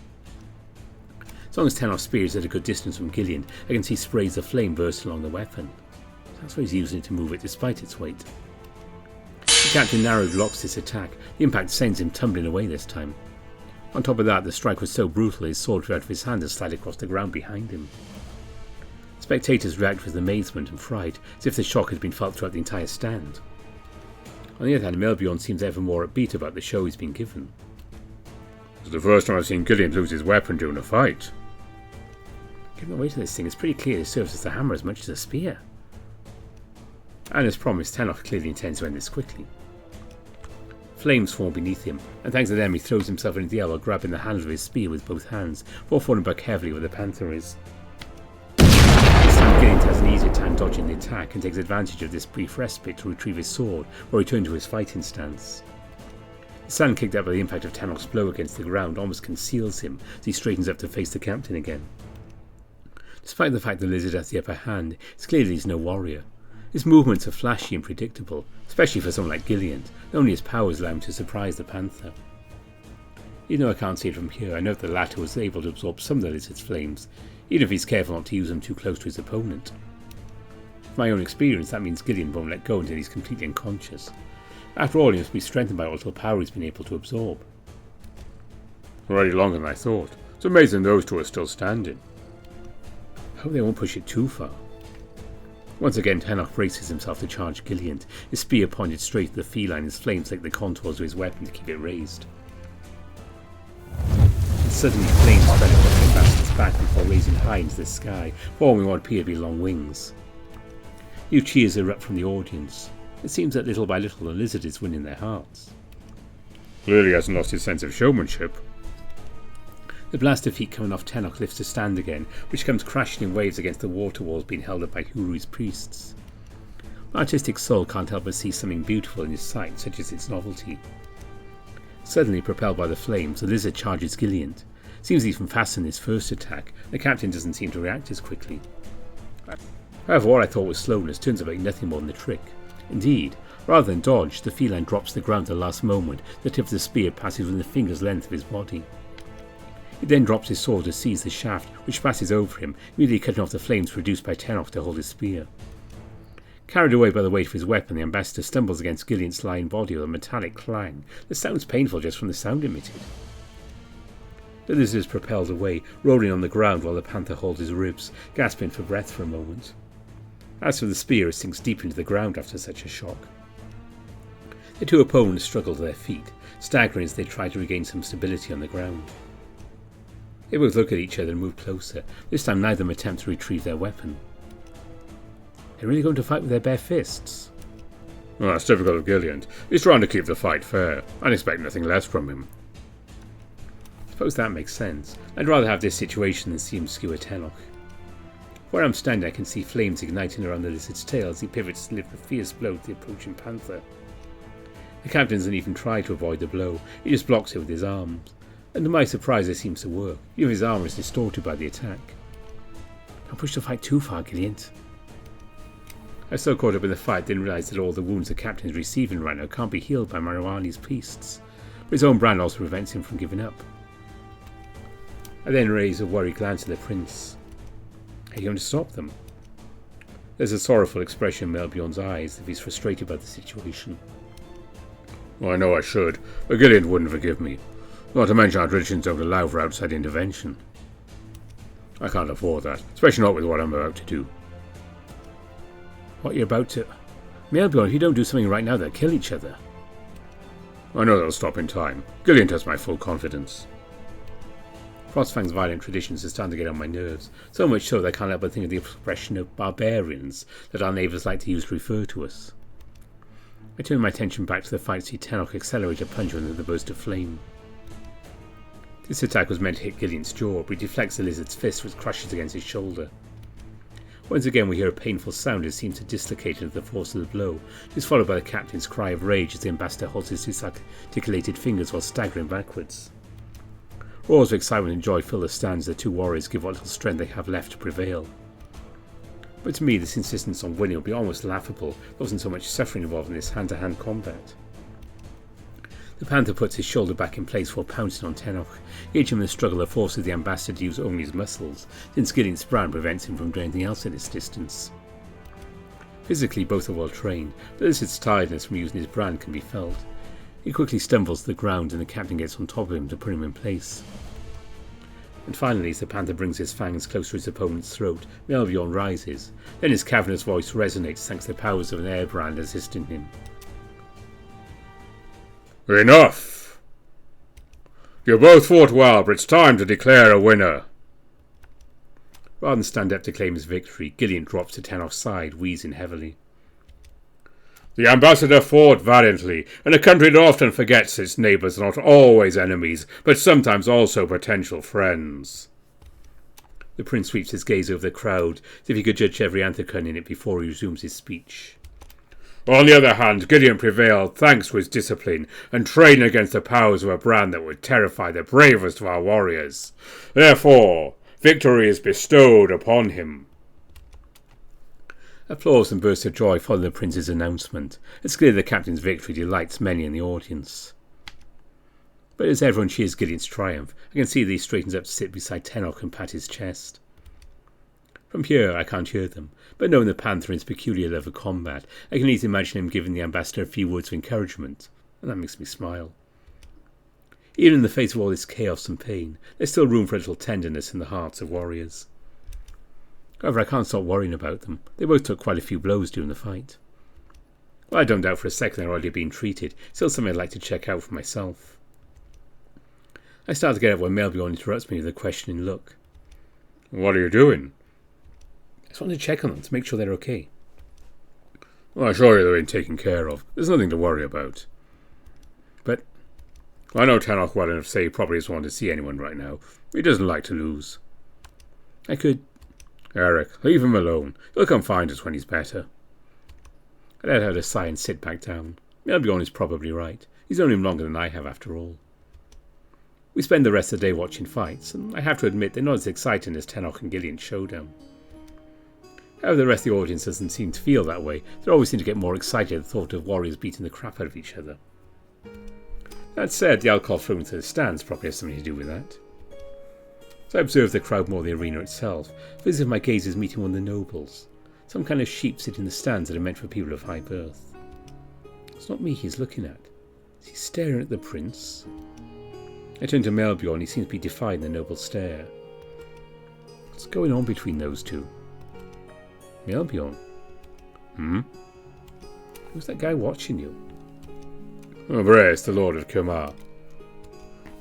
As long as Tannock's spear is at a good distance from Gillian, I can see sprays of flame burst along the weapon. That's why he's using it to move it despite its weight. The captain narrowly blocks this attack. The impact sends him tumbling away this time. On top of that, the strike was so brutal his sword flew out of his hand and slid across the ground behind him. Spectators react with amazement and fright, as if the shock had been felt throughout the entire stand. On the other hand, Melbjorn seems ever more upbeat about the show he's been given. It's the first time I've seen Gillian lose his weapon during a fight. Given the weight of this thing, it's pretty clear it serves as a hammer as much as a spear. And as promised, Tannock clearly intends to end this quickly. Flames form beneath him, and thanks to them he throws himself into the air while grabbing the handle of his spear with both hands, before falling back heavily where the panther is. This time Gillian has an easier time dodging the attack and takes advantage of this brief respite to retrieve his sword or return to his fighting stance. The sand kicked up by the impact of Tannock's blow against the ground almost conceals him as he straightens up to face the captain again. Despite the fact the lizard has the upper hand, it's clear that he's no warrior. His movements are flashy and predictable, especially for someone like Gillian, and only his powers allow him to surprise the panther. Even though I can't see it from here, I note the latter was able to absorb some of the lizard's flames, even if he's careful not to use them too close to his opponent. From my own experience, that means Gillian won't let go until he's completely unconscious. After all, he must be strengthened by all the power he's been able to absorb. Already longer than I thought. It's amazing those two are still standing. I hope they won't push it too far. Once again, Tannock braces himself to charge Gillian, his spear pointed straight at the feline as flames like the contours of his weapon to keep it raised. And suddenly flames spread across the ambassador's back before raising high into the sky, forming what appear to be long wings. New cheers erupt from the audience. It seems that little by little the lizard is winning their hearts. Clearly hasn't lost his sense of showmanship. The blast of heat coming off Tannock lifts to stand again, which comes crashing in waves against the water walls being held up by Huru's priests. My artistic soul can't help but see something beautiful in his sight, such as its novelty. Suddenly, propelled by the flames, the lizard charges Gillian. Seems even faster than his first attack. The captain doesn't seem to react as quickly. However, what I thought was slowness turns out to be nothing more than the trick. Indeed, rather than dodge, the feline drops to the ground at the last moment. The tip of the spear passes within a finger's length of his body. He then drops his sword to seize the shaft, which passes over him, immediately cutting off the flames produced by Tannock to hold his spear. Carried away by the weight of his weapon, the ambassador stumbles against Gillian's lying body with a metallic clang that sounds painful just from the sound emitted. The lizard is propelled away, rolling on the ground while the panther holds his ribs, gasping for breath for a moment. As for the spear, it sinks deep into the ground after such a shock. The two opponents struggle to their feet, staggering as they try to regain some stability on the ground. They both look at each other and move closer. This time neither of them attempt to retrieve their weapon. They're really going to fight with their bare fists? Well, that's typical of Gillian. He's trying to keep the fight fair. I expect nothing less from him. Despite Suppose that makes sense. I'd rather have this situation than see him skewer Tenok. Where I'm standing, I can see flames igniting around the lizard's tail as he pivots to deliver a fierce blow to the approaching panther. The captain doesn't even try to avoid the blow, he just blocks it with his arms. And to my surprise, it seems to work, even if his armour is distorted by the attack. Don't push the fight too far, Gilliant. I was so caught up in the fight, didn't realise that all the wounds the captain is receiving right now can't be healed by Mariwani's priests, but his own brand also prevents him from giving up. I then raise a worried glance at the prince. Are you going to stop them? There's a sorrowful expression in Melbjorn's eyes if he's frustrated by the situation. Well, I know I should, but Gillian wouldn't forgive me. Not to mention our traditions don't allow for outside intervention. I can't afford that, especially not with what I'm about to do. What you're about to... Melbjorn, if you don't do something right now, they'll kill each other. I know they'll stop in time. Gillian has my full confidence. Frostfang's violent traditions are starting to get on my nerves, so much so that I can't help but think of the expression of barbarians that our neighbours like to use to refer to us. I turn my attention back to the fight to see Tenok accelerate a punch under the burst of flame. This attack was meant to hit Gillian's jaw, but he deflects the lizard's fist which crashes against his shoulder. Once again we hear a painful sound as it seems to dislocate under the force of the blow, which is followed by the captain's cry of rage as the ambassador holds his disarticulated fingers while staggering backwards. Roars of excitement and joy fill the stands as the two warriors give what little strength they have left to prevail. But to me this insistence on winning would be almost laughable if there wasn't so much suffering involved in this hand-to-hand combat. The panther puts his shoulder back in place while pouncing on Tenok. Each in the struggle that forces the ambassador to use only his muscles, since Gillian's brand prevents him from doing anything else at this distance. Physically both are well trained, but Lizard's tiredness from using his brand can be felt. He quickly stumbles to the ground and the captain gets on top of him to put him in place. And finally, as the panther brings his fangs close to his opponent's throat, Melbjorn rises. Then his cavernous voice resonates thanks to the powers of an air brand assisting him. Enough! You both fought well, but it's time to declare a winner. Rather than stand up to claim his victory, Gillian drops to Tenok's side, wheezing heavily. The ambassador fought valiantly, and a country that often forgets its neighbours are not always enemies, but sometimes also potential friends. The prince sweeps his gaze over the crowd, as if he could judge every anthocon in it before he resumes his speech. On the other hand, Gillian prevailed thanks to his discipline and training against the powers of a brand that would terrify the bravest of our warriors. Therefore, victory is bestowed upon him. Applause and bursts of joy follow the prince's announcement. It's clear the captain's victory delights many in the audience. But as everyone cheers Gillian's triumph, I can see that he straightens up to sit beside Tenok and pat his chest. From here I can't hear them, but knowing the panther and his peculiar love of combat, I can easily imagine him giving the ambassador a few words of encouragement, and that makes me smile. Even in the face of all this chaos and pain, there's still room for a little tenderness in the hearts of warriors. However, I can't stop worrying about them. They both took quite a few blows during the fight. While I don't doubt for a second they're already being treated, still something I'd like to check out for myself. I start to get up when Melbjorn interrupts me with a questioning look. What are you doing? I just want to check on them to make sure they're okay. Well, I assure you they're being taken care of. There's nothing to worry about. But I know Tenok well enough to say he probably doesn't want to see anyone right now. He doesn't like to lose. I could... Eric, leave him alone. He'll come find us when he's better. I let out a sigh and sit back down. Melbjorn is probably right. He's known him longer than I have after all. We spend the rest of the day watching fights, and I have to admit they're not as exciting as Tenok and Gillian's showdown. However, the rest of the audience doesn't seem to feel that way. They always seem to get more excited at the thought of warriors beating the crap out of each other. That said, the alcohol thrown into the stands probably has something to do with that. So I observe the crowd more than the arena itself, for as if my gaze is meeting one of the nobles. Some kind of sheep sit in the stands that are meant for people of high birth. It's not me he's looking at. Is he staring at the prince? I turn to Melbjorn, he seems to be defying the noble stare. What's going on between those two? Melbjorn? Who's that guy watching you? Brace, the Lord of Kumar.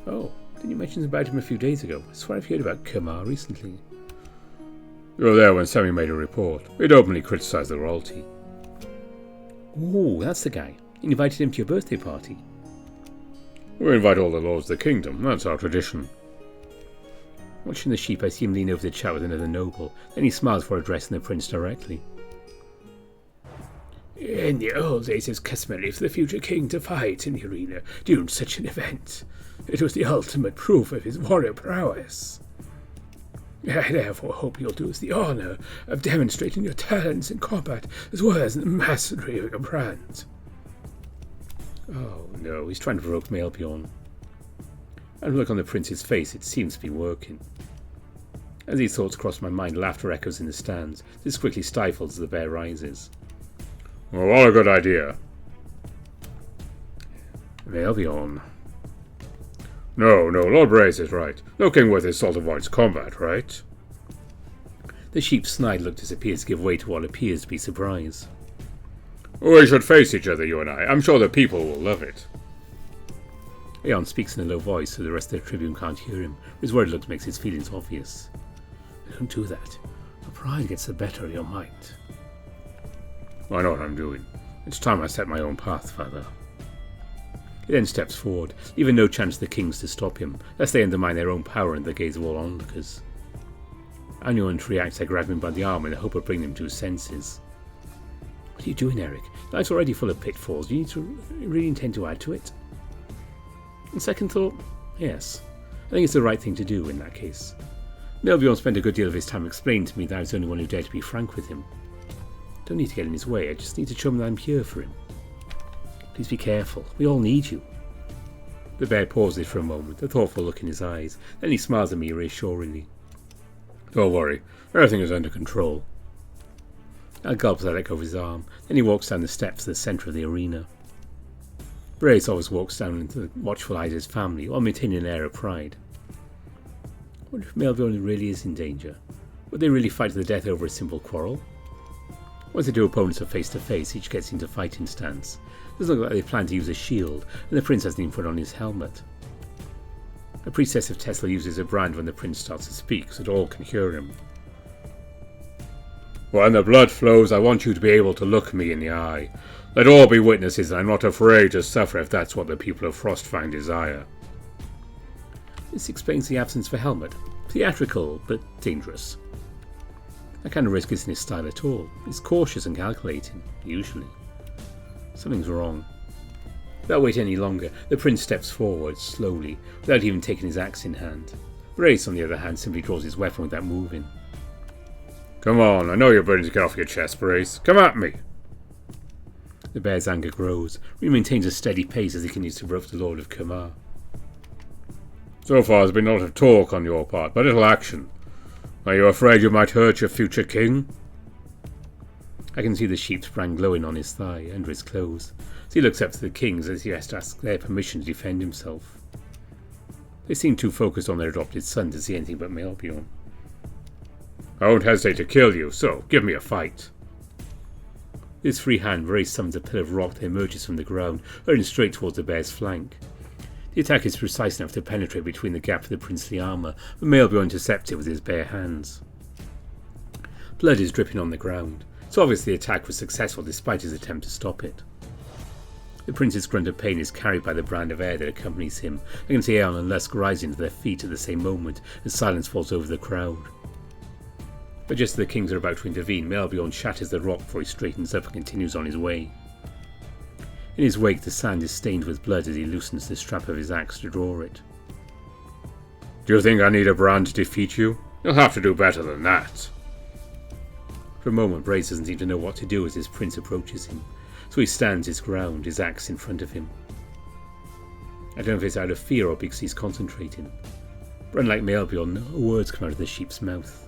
Oh, didn't you mention about him a few days ago? I swear I've heard about Kumar recently. You were there when Sammy made a report. He'd openly criticised the royalty. Oh, that's the guy. You invited him to your birthday party. We invite all the lords of the kingdom. That's our tradition. Watching the sheep, I see him lean over to chat with another noble. Then he smiles before addressing the prince directly. In the old days, it was customary for the future king to fight in the arena during such an event. It was the ultimate proof of his warrior prowess. I therefore hope you'll do us the honour of demonstrating your talents in combat as well as the mastery of your brand. Oh no, he's trying to provoke Melbjorn. And look on the prince's face, it seems to be working. As these thoughts cross my mind, laughter echoes in the stands. This quickly stifles as the bear rises. Well, what a good idea. Melbjorn. No, Lord Brace is right. No king worth his salt avoids combat, right? The sheep's snide look disappears to give way to what appears to be surprise. We should face each other, you and I. I'm sure the people will love it. Aeon speaks in a low voice so the rest of the tribune can't hear him. His word look makes his feelings obvious. Don't do that. Your pride gets the better of your might. I know what I'm doing. It's time I set my own path, Father. He then steps forward, leaving no chance for the kings to stop him, lest they undermine their own power in the gaze of all onlookers. Annuant reacts by grabbing him by the arm in the hope of bringing him to his senses. What are you doing, Eric? Life's already full of pitfalls. You need to really intend to add to it? On second thought, yes. I think it's the right thing to do in that case. Melbjorn spent a good deal of his time explaining to me that I was the only one who dared to be frank with him. Don't need to get in his way, I just need to show him that I'm here for him. Please be careful, we all need you. The bear pauses for a moment, a thoughtful look in his eyes, then he smiles at me reassuringly. Don't worry, everything is under control. I gulp as I let go of his arm, then he walks down the steps to the centre of the arena. Brace always walks down into the watchful eyes of his family while maintaining an air of pride. I wonder if Melbjorn really is in danger. Would they really fight to the death over a simple quarrel? Once the two opponents are face to face, each gets into fighting stance. It doesn't look like they plan to use a shield, and the prince hasn't even put on his helmet. A priestess of Tesla uses a brand when the prince starts to speak, so that all can hear him. When the blood flows, I want you to be able to look me in the eye. Let all be witnesses that I'm not afraid to suffer if that's what the people of Frostfang desire. This explains the absence of a helmet. Theatrical, but dangerous. That kind of risk isn't his style at all. He's cautious and calculating, usually. Something's wrong. Without waiting any longer, the prince steps forward, slowly, without even taking his axe in hand. Brace, on the other hand, simply draws his weapon without moving. Come on, I know you're burning to get off your chest, Brace. Come at me! The bear's anger grows, but he maintains a steady pace as he continues to provoke the Lord of Kamar. So far there's been a lot of talk on your part, but little action. Are you afraid you might hurt your future king? I can see the sheep's brand glowing on his thigh, under his clothes, as he looks up to the kings as he has to ask their permission to defend himself. They seem too focused on their adopted son to see anything but Melbjorn. I won't hesitate to kill you, so give me a fight. His free hand Brace summons a pillar of rock that emerges from the ground, hurling straight towards the bear's flank. The attack is precise enough to penetrate between the gap of the princely armour, but Melbjorn intercepts it with his bare hands. Blood is dripping on the ground. So obviously the attack was successful despite his attempt to stop it. The prince's grunt of pain is carried by the brand of air that accompanies him. I can see Aeon and Lusk rising to their feet at the same moment as silence falls over the crowd. But just as the kings are about to intervene, Melbjorn shatters the rock before he straightens up and continues on his way. In his wake, the sand is stained with blood as he loosens the strap of his axe to draw it. Do you think I need a brand to defeat you? You'll have to do better than that. For a moment, Brace doesn't seem to know what to do as his prince approaches him, so he stands his ground, his axe in front of him. I don't know if it's out of fear or because he's concentrating, but unlike Melbjorn, no words come out of the sheep's mouth.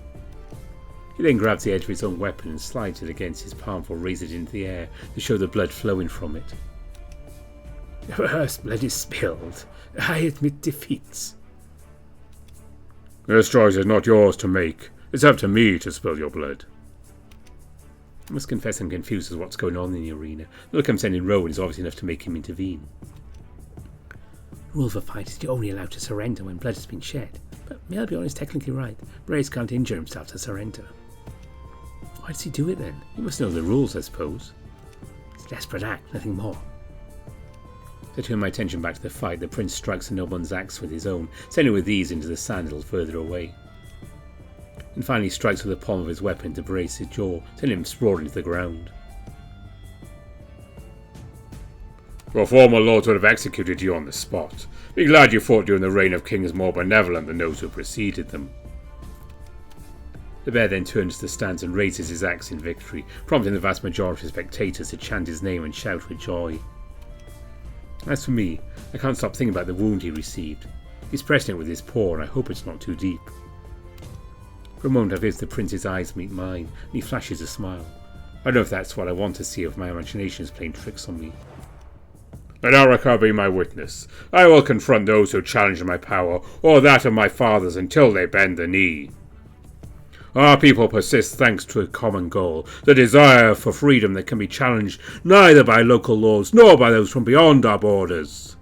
He then grabs the edge of his own weapon and slides it against his palm before raising it into the air to show the blood flowing from it. The first blood is spilled. I admit defeat. This choice is not yours to make. It's up to me to spill your blood. I must confess I'm confused as to what's going on in the arena. The look I'm sending Rowan is obvious enough to make him intervene. The rule of a fight is you're only allowed to surrender when blood has been shed. But Melbjorn is technically right. Brace can't injure himself to surrender. Why does he do it then? He must know the rules, I suppose. It's a desperate act, nothing more. To turn my attention back to the fight, the prince strikes the nobleman's axe with his own, sending it with ease into the sand a little further away. and finally strikes with the palm of his weapon to brace his jaw, sending him sprawling to the ground. Your former lords would have executed you on the spot. Be glad you fought during the reign of kings more benevolent than those who preceded them. The bear then turns to the stands and raises his axe in victory, prompting the vast majority of spectators to chant his name and shout with joy. As for me, I can't stop thinking about the wound he received. He's pressing it with his paw, and I hope it's not too deep. For a moment I feel the prince's eyes meet mine, and he flashes a smile. I don't know if that's what I want to see, or if my imagination is playing tricks on me. Let Orica be my witness. I will confront those who challenge my power, or that of my fathers, until they bend the knee. Our people persist thanks to a common goal, the desire for freedom that can be challenged neither by local laws nor by those from beyond our borders.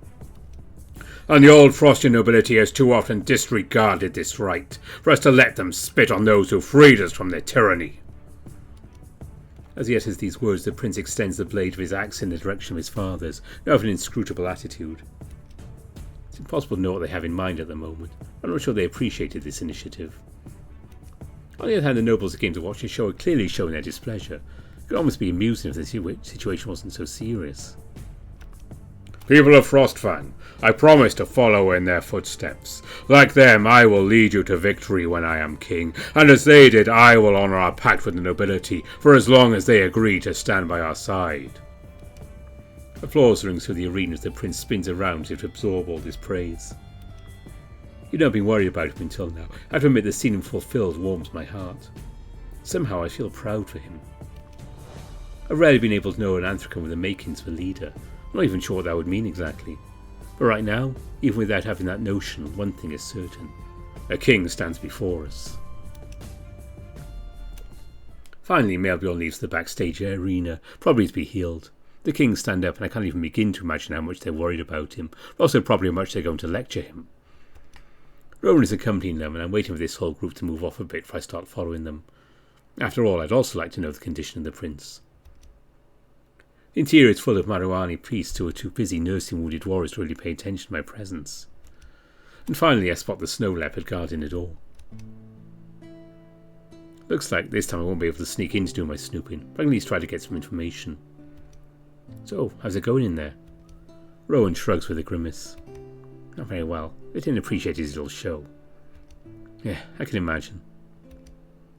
And the old Frosty nobility has too often disregarded this right, for us to let them spit on those who freed us from their tyranny. As he utters these words, the prince extends the blade of his axe in the direction of his fathers, now with an inscrutable attitude. It's impossible to know what they have in mind at the moment. I'm not sure they appreciated this initiative. On the other hand, the nobles who came to watch the show are clearly showing their displeasure. It could almost be amusing if the situation wasn't so serious. People of Frostfang, I promise to follow in their footsteps. Like them, I will lead you to victory when I am king, and as they did, I will honour our pact with the nobility, for as long as they agree to stand by our side. Applause rings through the arena as the prince spins around as if to absorb all this praise. You've not been worried about him until now. I have to admit the scene him fulfilled warms my heart. Somehow I feel proud for him. I've rarely been able to know an Anthracon with the makings of a leader. I'm not even sure what that would mean exactly. But right now, even without having that notion, one thing is certain. A king stands before us. Finally, Melbjorn leaves the backstage arena, probably to be healed. The kings stand up and I can't even begin to imagine how much they're worried about him, but also probably how much they're going to lecture him. Rowan is accompanying them, and I'm waiting for this whole group to move off a bit before I start following them. After all, I'd also like to know the condition of the prince. The interior is full of Maruani priests who are too busy nursing wounded warriors to really pay attention to my presence. And finally I spot the snow leopard guarding the door. Looks like this time I won't be able to sneak in to do my snooping, but I can at least try to get some information. So, how's it going in there? Rowan shrugs with a grimace. Not very well. They didn't appreciate his little show. Yeah, I can imagine.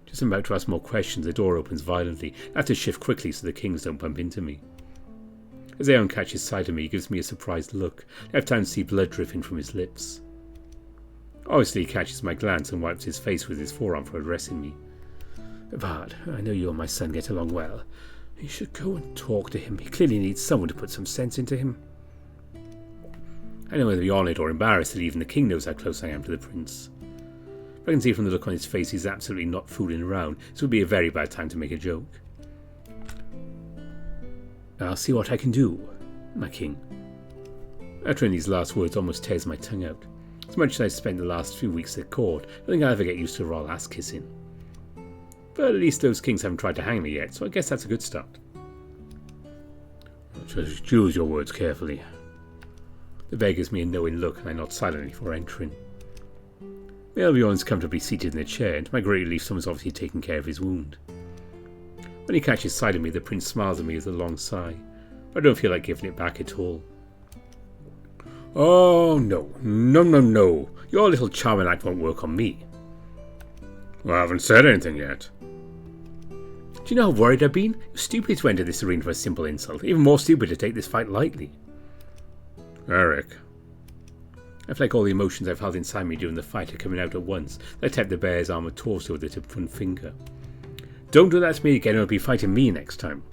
Just about to ask more questions, the door opens violently. I have to shift quickly so the kings don't bump into me. As Aeon catches sight of me, he gives me a surprised look. I have time to see blood dripping from his lips. Obviously he catches my glance and wipes his face with his forearm for addressing me. Bard, I know you and my son get along well. You should go and talk to him. He clearly needs someone to put some sense into him. I don't know whether to be honoured or embarrassed that even the king knows how close I am to the prince. But I can see from the look on his face he's absolutely not fooling around. This would be a very bad time to make a joke. I'll see what I can do, my king. Uttering these last words almost tears my tongue out. As much as I've spent the last few weeks at court, I think I'll ever get used to royal ass kissing. But at least those kings haven't tried to hang me yet, so I guess that's a good start. Just choose your words carefully. The bear gives me a knowing look, and I nod silently before entering. Melbjorn's comfortably seated in a chair, and to my great relief someone's obviously taking care of his wound. When he catches sight of me, the prince smiles at me with a long sigh. I don't feel like giving it back at all. Oh, no. Your little charming act won't work on me. Well, I haven't said anything yet. Do you know how worried I've been? It was stupid to enter this arena for a simple insult. Even more stupid to take this fight lightly. Eric. I feel like all the emotions I've held inside me during the fight are coming out at once. I tapped the bear's armoured torso with the tip of one finger. Don't do that to me again, or you'll be fighting me next time.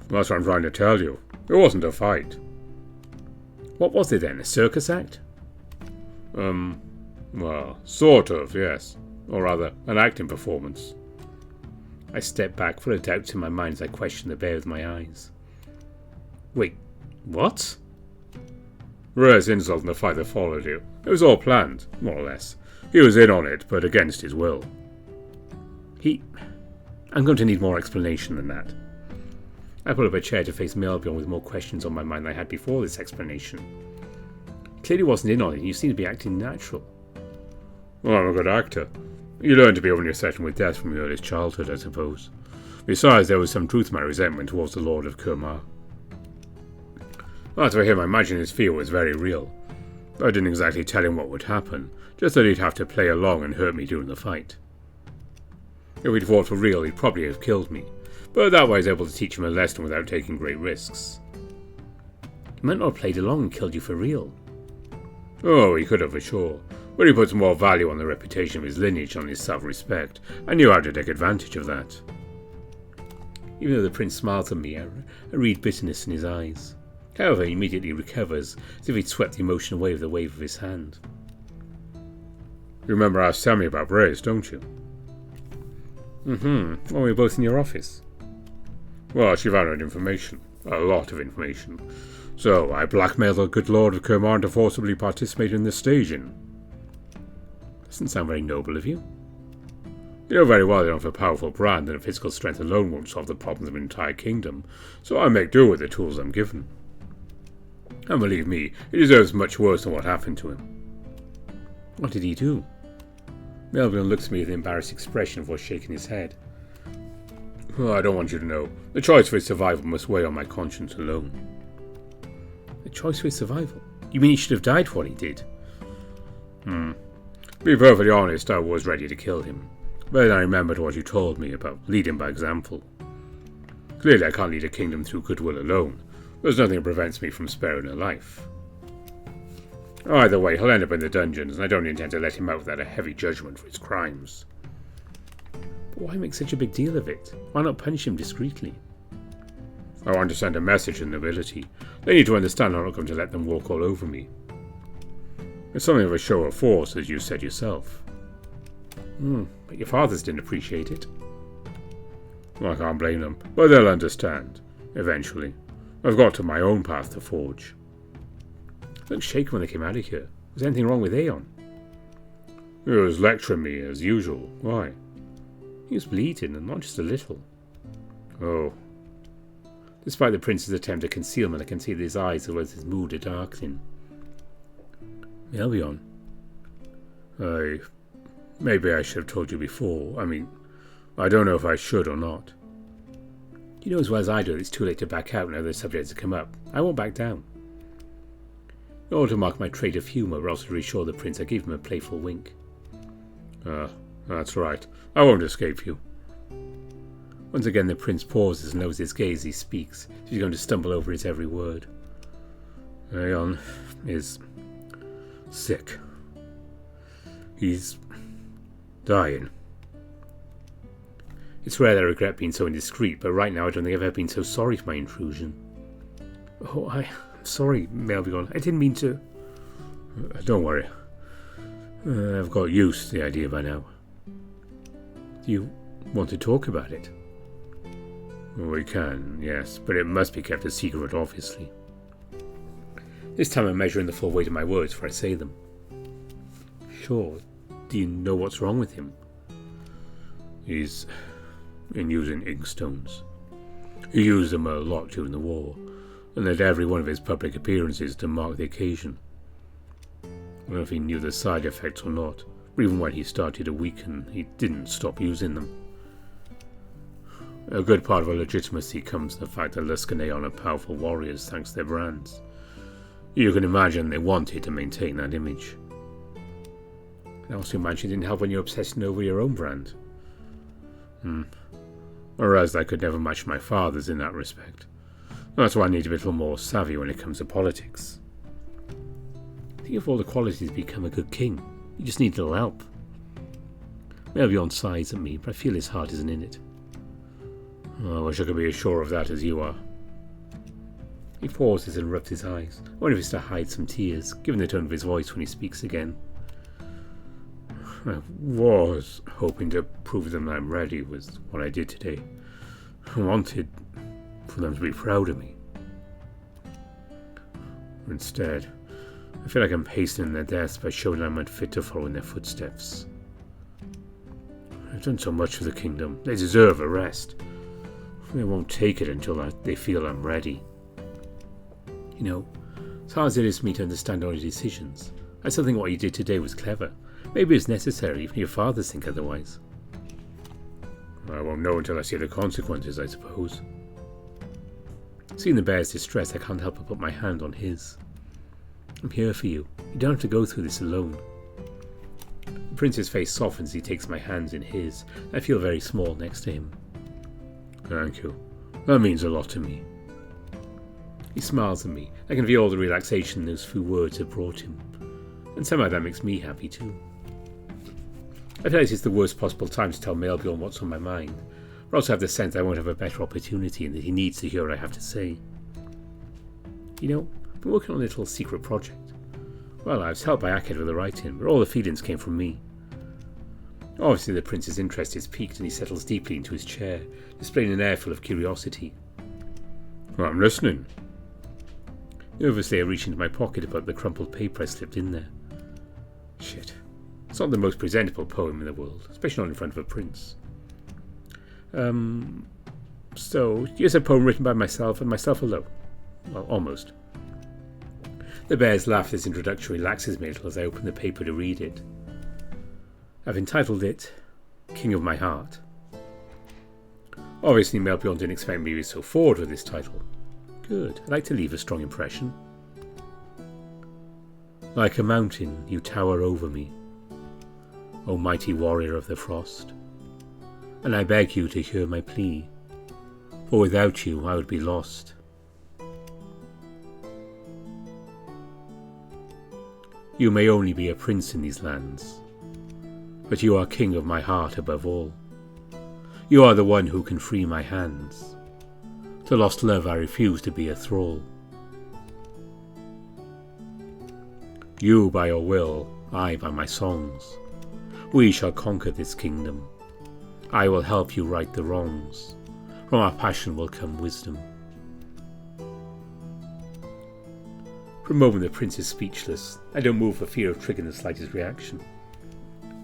That's what I'm trying to tell you. It wasn't a fight. What was it then, a circus act? Well, sort of, yes. Or rather, an acting performance. I step back, full of doubts in my mind as I question the bear with my eyes. Wait, what? Rare's insult in the fight that followed you. It was all planned, more or less. He was in on it, but against his will. I'm going to need more explanation than that. I pull up a chair to face Melbjorn with more questions on my mind than I had before this explanation. Clearly wasn't in on it, and you seem to be acting natural. Well, I'm a good actor. You learn to be overly threatened with death from your earliest childhood, I suppose. Besides, there was some truth to my resentment towards the Lord of Kurmar. As for him, I imagine his fear was very real. I didn't exactly tell him what would happen, just that he'd have to play along and hurt me during the fight. If he'd fought for real, he'd probably have killed me, but that way I was able to teach him a lesson without taking great risks. He might not have played along and killed you for real. Oh, he could have for sure, but he puts more value on the reputation of his lineage than his self-respect. I knew how to take advantage of that. Even though the prince smiles at me, I read bitterness in his eyes. However, he immediately recovers, as if he'd swept the emotion away with a wave of his hand. You remember us telling me about Brace, don't you? When we were both in your office. Well, she found out information. A lot of information. So, I blackmailed the good Lord of Kurmar to forcibly participate in this staging. Doesn't sound very noble of you. You know very well they don't have a powerful brand, and physical strength alone won't solve the problems of an entire kingdom, so I make do with the tools I'm given. And believe me, he deserves much worse than what happened to him. What did he do? Melvin looks at me with an embarrassed expression before shaking his head. Oh, I don't want you to know. The choice for his survival must weigh on my conscience alone. The choice for his survival? You mean he should have died for what he did? To be perfectly honest, I was ready to kill him. But then I remembered what you told me about leading by example. Clearly I can't lead a kingdom through goodwill alone. There's nothing that prevents me from sparing a life. Either way, he'll end up in the dungeons, and I don't intend to let him out without a heavy judgment for his crimes. But why make such a big deal of it? Why not punish him discreetly? I want to send a message to the nobility. They need to understand I'm not going to let them walk all over me. It's something of a show of force, as you said yourself. But your fathers didn't appreciate it. Well, I can't blame them, but they'll understand. Eventually. I've got to my own path to forge. They looked shaken when they came out of here. Was anything wrong with Aeon? He was lecturing me, as usual. Why? He was bleeding, and not just a little. Oh. Despite the prince's attempt at concealment, I can see that his eyes as well as his mood are darkening. Melvion. Maybe I should have told you before. I don't know if I should or not. You know as well as I do that it's too late to back out when other subjects have come up. I won't back down. In order to mark my trait of humour, but also to reassure the prince, I gave him a playful wink. That's right. I won't escape you. Once again the prince pauses and lowers his gaze as he speaks, as if he's going to stumble over his every word. Aeon is sick. He's dying. It's rare that I regret being so indiscreet, but right now I don't think I've ever been so sorry for my intrusion. Oh, I'm sorry, Melvion. I didn't mean to... Don't worry. I've got used to the idea by now. Do you want to talk about it? We can, yes, but it must be kept a secret, obviously. This time I'm measuring the full weight of my words before I say them. Sure. Do you know what's wrong with him? He's in using inkstones. He used them a lot during the war, and at every one of his public appearances to mark the occasion. I don't know if he knew the side effects or not, but even when he started to weaken, he didn't stop using them. A good part of our legitimacy comes from the fact that Luscaneon are powerful warriors thanks to their brands. You can imagine they wanted to maintain that image. I also imagine it didn't help when you're obsessing over your own brand. Whereas I could never match my father's in that respect. That's why I need to be a little more savvy when it comes to politics. Think of all the qualities to become a good king. You just need a little help. Melvion sighs at me, but I feel his heart isn't in it. I wish I could be as sure of that as you are. He pauses and rubs his eyes. I wonder if he's to hide some tears, given the tone of his voice when he speaks again. I was hoping to prove them I'm ready with what I did today. I wanted for them to be proud of me. Instead, I feel like I'm hastening their deaths by showing I'm unfit to follow in their footsteps. I've done so much for the kingdom. They deserve a rest. They won't take it until they feel I'm ready. You know, as hard as it is for me to understand all your decisions, I still think what you did today was clever. Maybe it's necessary, even your fathers think otherwise. I won't know until I see the consequences, I suppose. Seeing the bear's distress, I can't help but put my hand on his. I'm here for you. You don't have to go through this alone. The prince's face softens as he takes my hands in his. I feel very small next to him. Thank you. That means a lot to me. He smiles at me. I can feel all the relaxation those few words have brought him. And somehow that makes me happy too. I feel like it's the worst possible time to tell Melbjorn what's on my mind. But I also have the sense I won't have a better opportunity and that he needs to hear what I have to say. You know, I've been working on a little secret project. Well, I was helped by Aked with the writing, but all the feelings came from me. Obviously the prince's interest is piqued and he settles deeply into his chair, displaying an air full of curiosity. Well, I'm listening. Nervously I reach into my pocket about the crumpled paper I slipped in there. Shit. It's not the most presentable poem in the world, especially not in front of a prince. So, here's a poem written by myself and myself alone. Well, almost. The bear's laugh at this introduction relaxes me a little as I open the paper to read it. I've entitled it, King of My Heart. Obviously Melbjorn didn't expect me to be so forward with this title. Good, I'd like to leave a strong impression. Like a mountain you tower over me, O mighty warrior of the frost, and I beg you to hear my plea, for without you I would be lost. You may only be a prince in these lands, but you are king of my heart above all. You are the one who can free my hands. To lost love I refuse to be a thrall. You by your will, I by my songs. We shall conquer this kingdom. I will help you right the wrongs. From our passion will come wisdom. For a moment the prince is speechless. I don't move for fear of triggering the slightest reaction.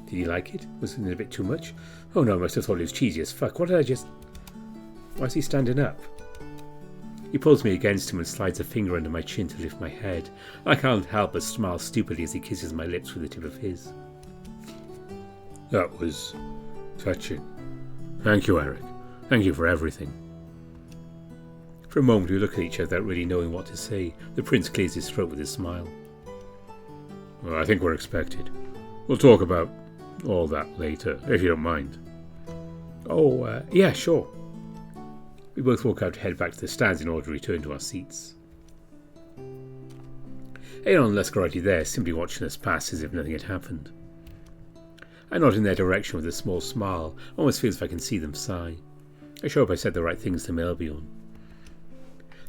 Did he like it? Was it a bit too much? Oh no, I must have thought it was cheesy as fuck. What did I just... Why is he standing up? He pulls me against him and slides a finger under my chin to lift my head. I can't help but smile stupidly as he kisses my lips with the tip of his. That was touching. Thank you, Eric. Thank you for everything. For a moment we look at each other without really knowing what to say. The prince clears his throat with a smile. Well, I think we're expected. We'll talk about all that later, if you don't mind. Oh, yeah, sure. We both walk out to head back to the stands in order to return to our seats. Aeon and Lusk are already there, simply watching us pass as if nothing had happened. I nod in their direction with a small smile, almost feels if I can see them sigh. I sure hope I said the right things to Melbjorn.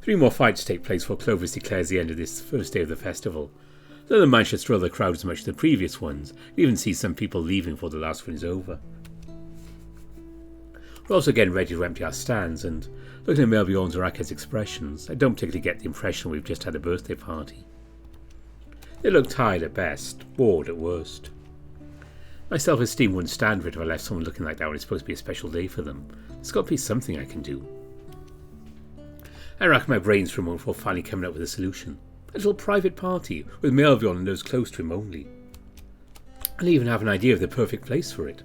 3 more fights take place before Clovis declares the end of this first day of the festival. Though the match has thrilled the crowd as much as the previous ones, you even see some people leaving before the last one is over. We're also getting ready to empty our stands, and looking at Melbjorn's or Aked's expressions, I don't particularly get the impression we've just had a birthday party. They look tired at best, bored at worst. My self-esteem wouldn't stand for it if I left someone looking like that when it's supposed to be a special day for them. There's got to be something I can do. I rack my brains for a moment before finally coming up with a solution. A little private party, with Melbjorn and those close to him only. I'll even have an idea of the perfect place for it.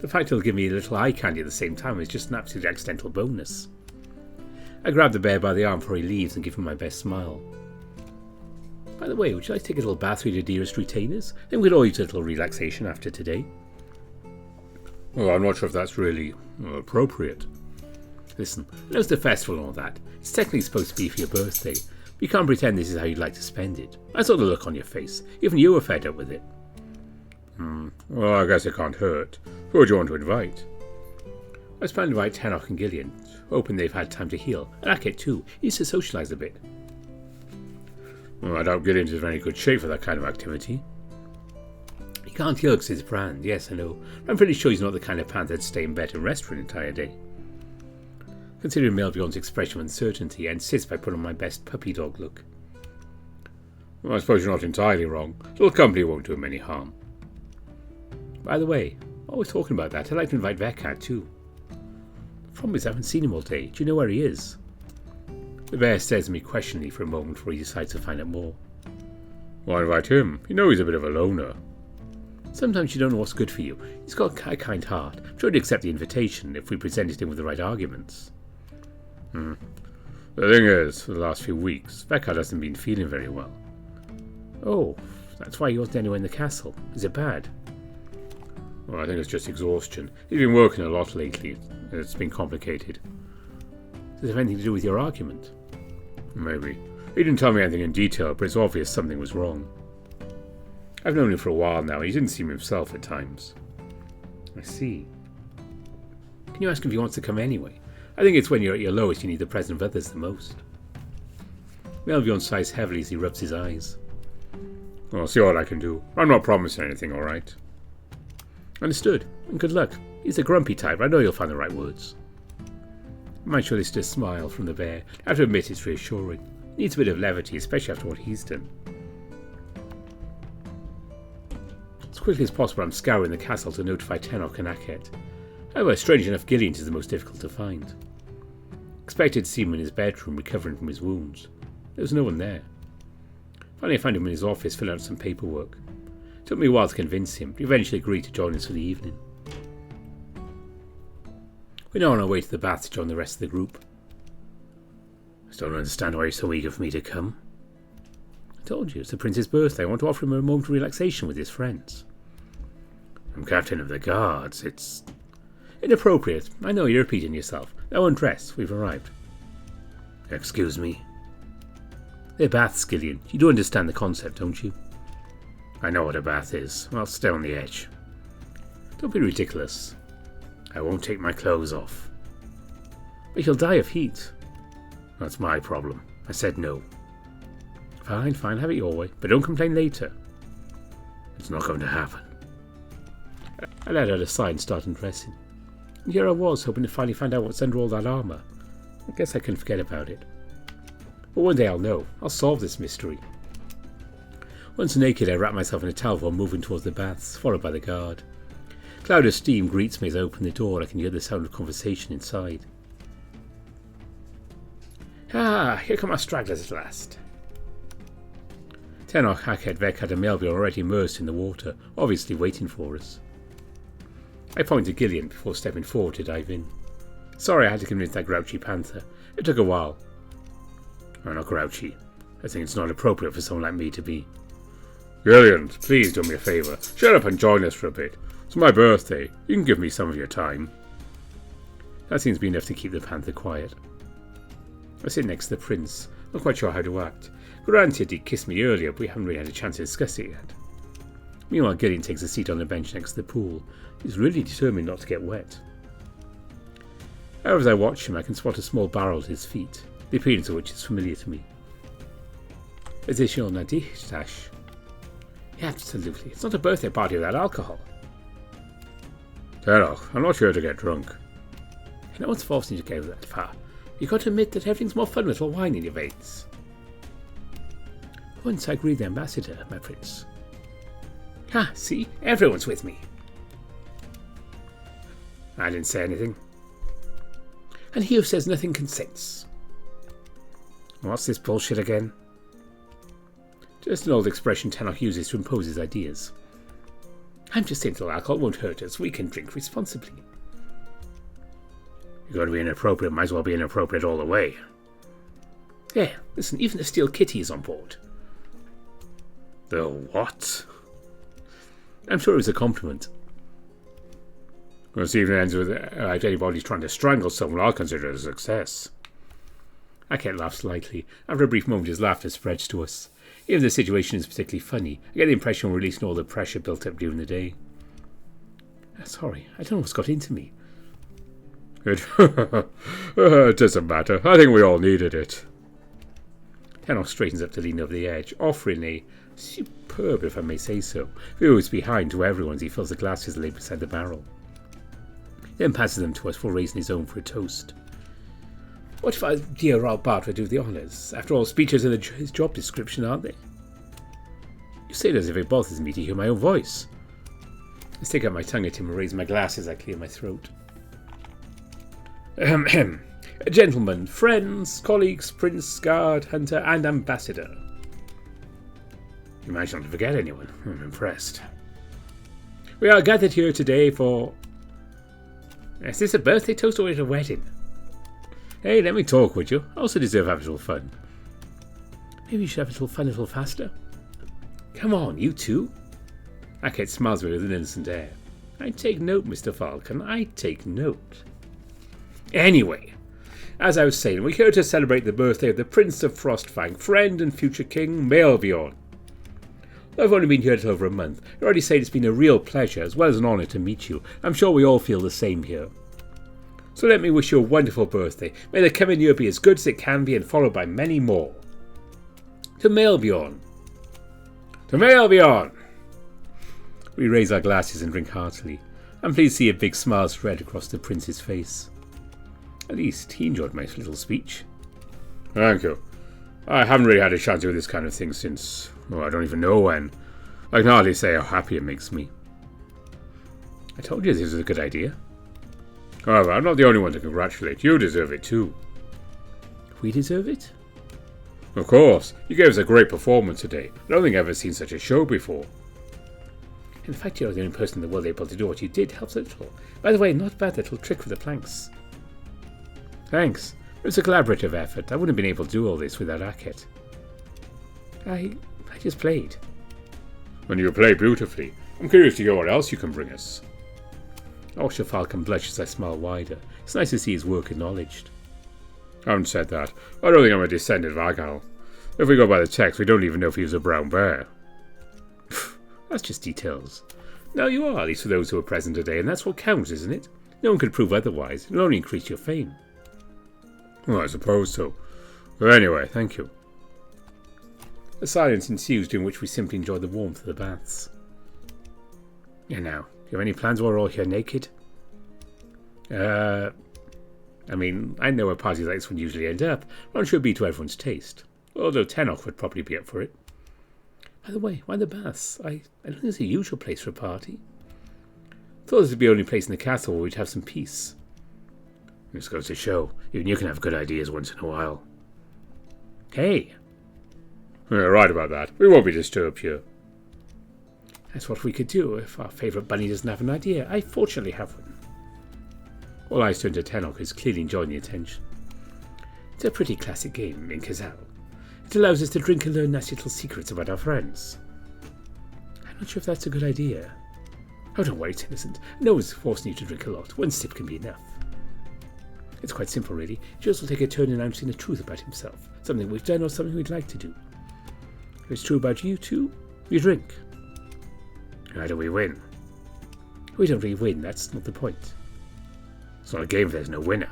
The fact it'll give me a little eye candy at the same time is just an absolute accidental bonus. I grab the bear by the arm before he leaves and give him my best smile. By the way, would you like to take a little bath with your dearest retainers? Then we'd all use a little relaxation after today. Well, I'm not sure if that's really appropriate. Listen, I know it's the festival and all that. It's technically supposed to be for your birthday, but you can't pretend this is how you'd like to spend it. I saw the look on your face. Even you were fed up with it. Well, I guess it can't hurt. Who would you want to invite? I was planning to invite Tannoch and Gillian, hoping they've had time to heal. And Aked too. He needs to socialise a bit. Well, I doubt Gillian's in very good shape for that kind of activity. He can't heal because his brand, yes I know. But I'm pretty sure he's not the kind of panther that'd stay in bed and rest for an entire day. Considering Melbjorn's expression of uncertainty, I insist by putting on my best puppy dog look. Well, I suppose you're not entirely wrong. Little company won't do him any harm. By the way, while we're talking about that, I'd like to invite Vekat too. The problem is I haven't seen him all day. Do you know where he is? The bear stares at me questioningly for a moment before he decides to find out more. Why invite him? You know he's a bit of a loner. Sometimes you don't know what's good for you. He's got a kind heart. I'm sure he'd accept the invitation if we presented him with the right arguments. The thing is, for the last few weeks, Vekard hasn't been feeling very well. Oh, that's why he wasn't anywhere in the castle. Is it bad? Well, I think it's just exhaustion. He's been working a lot lately. It's been complicated. Does it have anything to do with your argument? Maybe. He didn't tell me anything in detail, but it's obvious something was wrong. I've known him for a while now, and he didn't seem himself at times. I see. Can you ask him if he wants to come anyway? I think it's when you're at your lowest you need the presence of others the most. Melvion sighs heavily as he rubs his eyes. I'll see what I can do. I'm not promising anything, alright? Understood, and good luck. He's a grumpy type, I know you'll find the right words. I might show this to a smile from the bear. I have to admit it's reassuring. He needs a bit of levity, especially after what he's done. As quickly as possible, I'm scouring the castle to notify Tenok and Akhet. However, strange enough, Gillian is the most difficult to find. Expected to see him in his bedroom, recovering from his wounds. There was no one there. Finally, I found him in his office, filling out some paperwork. It took me a while to convince him, but he eventually agreed to join us for the evening. We're now on our way to the bath to join the rest of the group. I still don't understand why you're so eager for me to come. I told you, it's the prince's birthday. I want to offer him a moment of relaxation with his friends. I'm captain of the guards. It's inappropriate. I know you're repeating yourself. Now undress. We've arrived. Excuse me? They're baths, Gillian. You do understand the concept, don't you? I know what a bath is. I'll stay on the edge. Don't be ridiculous. I won't take my clothes off. But you'll die of heat. That's my problem. I said no. Fine, have it your way. But don't complain later. It's not going to happen. I let out a sigh and started undressing. And here I was, hoping to finally find out what's under all that armour. I guess I can forget about it. But one day I'll know. I'll solve this mystery. Once naked, I wrap myself in a towel while moving towards the baths, followed by the guard. A cloud of steam greets me as I open the door. I can hear the sound of conversation inside. Ah, here come our stragglers at last. Tenok, Akhet, Vekard and Melby are already immersed in the water, obviously waiting for us. I point to Gillian before stepping forward to dive in. Sorry I had to convince that grouchy panther. It took a while. I'm not grouchy. I think it's not appropriate for someone like me to be. Gillian, please do me a favour. Shut up and join us for a bit. It's my birthday. You can give me some of your time. That seems to be enough to keep the panther quiet. I sit next to the prince, not quite sure how to act. Granted, he kissed me earlier, but we haven't really had a chance to discuss it yet. Meanwhile, Gillian takes a seat on the bench next to the pool. He's really determined not to get wet. However, as I watch him, I can spot a small barrel at his feet, the appearance of which is familiar to me. Is this your Nadishtash? Yeah, absolutely. It's not a birthday party without alcohol. Tenok, I'm not here to get drunk. No one's forcing you to go that far. You've got to admit that everything's more fun with a little wine in your veins. Once I agree the ambassador, my prince. Ha, see? Everyone's with me. I didn't say anything. And he who says nothing consents. What's this bullshit again? Just an old expression Tenok uses to impose his ideas. I'm just saying that alcohol won't hurt us. We can drink responsibly. You're going to be inappropriate. Might as well be inappropriate all the way. Yeah, listen, even the steel kitty is on board. The what? I'm sure it was a compliment. Well, this evening ends with anybody's trying to strangle someone. I'll consider it a success. Akhet laughs lightly. After a brief moment, his laughter spreads to us. Even if the situation is particularly funny, I get the impression we're releasing all the pressure built up during the day. Sorry, I don't know what's got into me. It doesn't matter. I think we all needed it. Tenok straightens up to lean over the edge, offering a superb, if I may say so, view is behind to everyone as he fills the glasses laid beside the barrel. Then passes them to us for raising his own for a toast. What if our dear Rob Bart would do the honours? After all, speeches are his job description, aren't they? You say it as if it bothers me to hear my own voice. I stick out my tongue at him and raise my glass as I clear my throat. Gentlemen, friends, colleagues, prince, guard, hunter, and ambassador. You managed not to forget anyone. I'm impressed. We are gathered here today for... Is this a birthday toast or is it a wedding? Hey, let me talk, would you? I also deserve to have a little fun. Maybe you should have a little fun a little faster. Come on, you two. Ackhead smiles with an innocent air. I take note, Mr. Falcon. I take note. Anyway, as I was saying, we're here to celebrate the birthday of the Prince of Frostfang, friend and future King NeveN. I've only been here a little over a month. I already say it's been a real pleasure as well as an honour to meet you. I'm sure we all feel the same here. So let me wish you a wonderful birthday. May the coming year be as good as it can be and followed by many more. To NeveN. To NeveN. We raise our glasses and drink heartily. I'm pleased to see a big smile spread across the prince's face. At least he enjoyed my little speech. Thank you. I haven't really had a chance to do this kind of thing since... I don't even know when. I can hardly say how happy it makes me. I told you this was a good idea. However, I'm not the only one to congratulate. You deserve it too. We deserve it? Of course. You gave us a great performance today. I don't think I've ever seen such a show before. In fact, you're the only person in the world able to do what you did helps a little. By the way, not bad that little trick with the planks. Thanks. It was a collaborative effort. I wouldn't have been able to do all this without Ackhead. I just played. When you play beautifully. I'm curious to hear what else you can bring us. Osher Falcon blushes as I smile wider. It's nice to see his work acknowledged. I haven't said that. I don't think I'm a descendant of Agal. If we go by the text, we don't even know if he was a brown bear. That's just details. No, you are, at least for those who are present today, and that's what counts, isn't it? No one could prove otherwise. It'll only increase your fame. Well, I suppose so. But anyway, thank you. A silence ensues during which we simply enjoy the warmth of the baths. And now, do you have any plans while we're all here naked? I know where parties like this one usually end up. I'm sure it'd be to everyone's taste. Although Tenok would probably be up for it. By the way, why the baths? I don't think it's a usual place for a party. Thought this would be the only place in the castle where we'd have some peace. This goes to show, even you can have good ideas once in a while. Hey! You're right about that. We won't be disturbed here. That's what we could do if our favourite bunny doesn't have an idea. I fortunately have one. All eyes turn to Tenok, who's clearly enjoying the attention. It's a pretty classic game in Kazal. It allows us to drink and learn nasty little secrets about our friends. I'm not sure if that's a good idea. Oh, don't worry, it's innocent. No one's forcing you to drink a lot. One sip can be enough. It's quite simple, really. Jules will take a turn announcing the truth about himself. Something we've done or something we'd like to do. If it's true about you too, you drink. How do we win? We don't really win, that's not the point. It's not a game if there's no winner.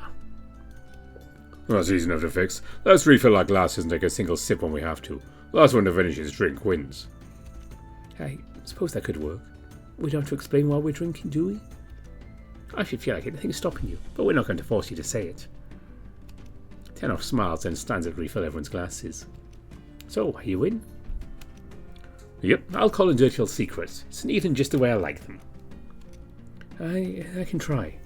Well, that's easy enough to fix. Let's refill our glasses and take a single sip when we have to. The last one to finish his drink wins. I suppose that could work. We don't have to explain why we're drinking, do we? I should feel like anything's stopping you, but we're not going to force you to say it. Tenok smiles and stands up to refill everyone's glasses. So, are you in? Yep, I'll call in dirty little secrets. It's neat and just the way I like them. I can try.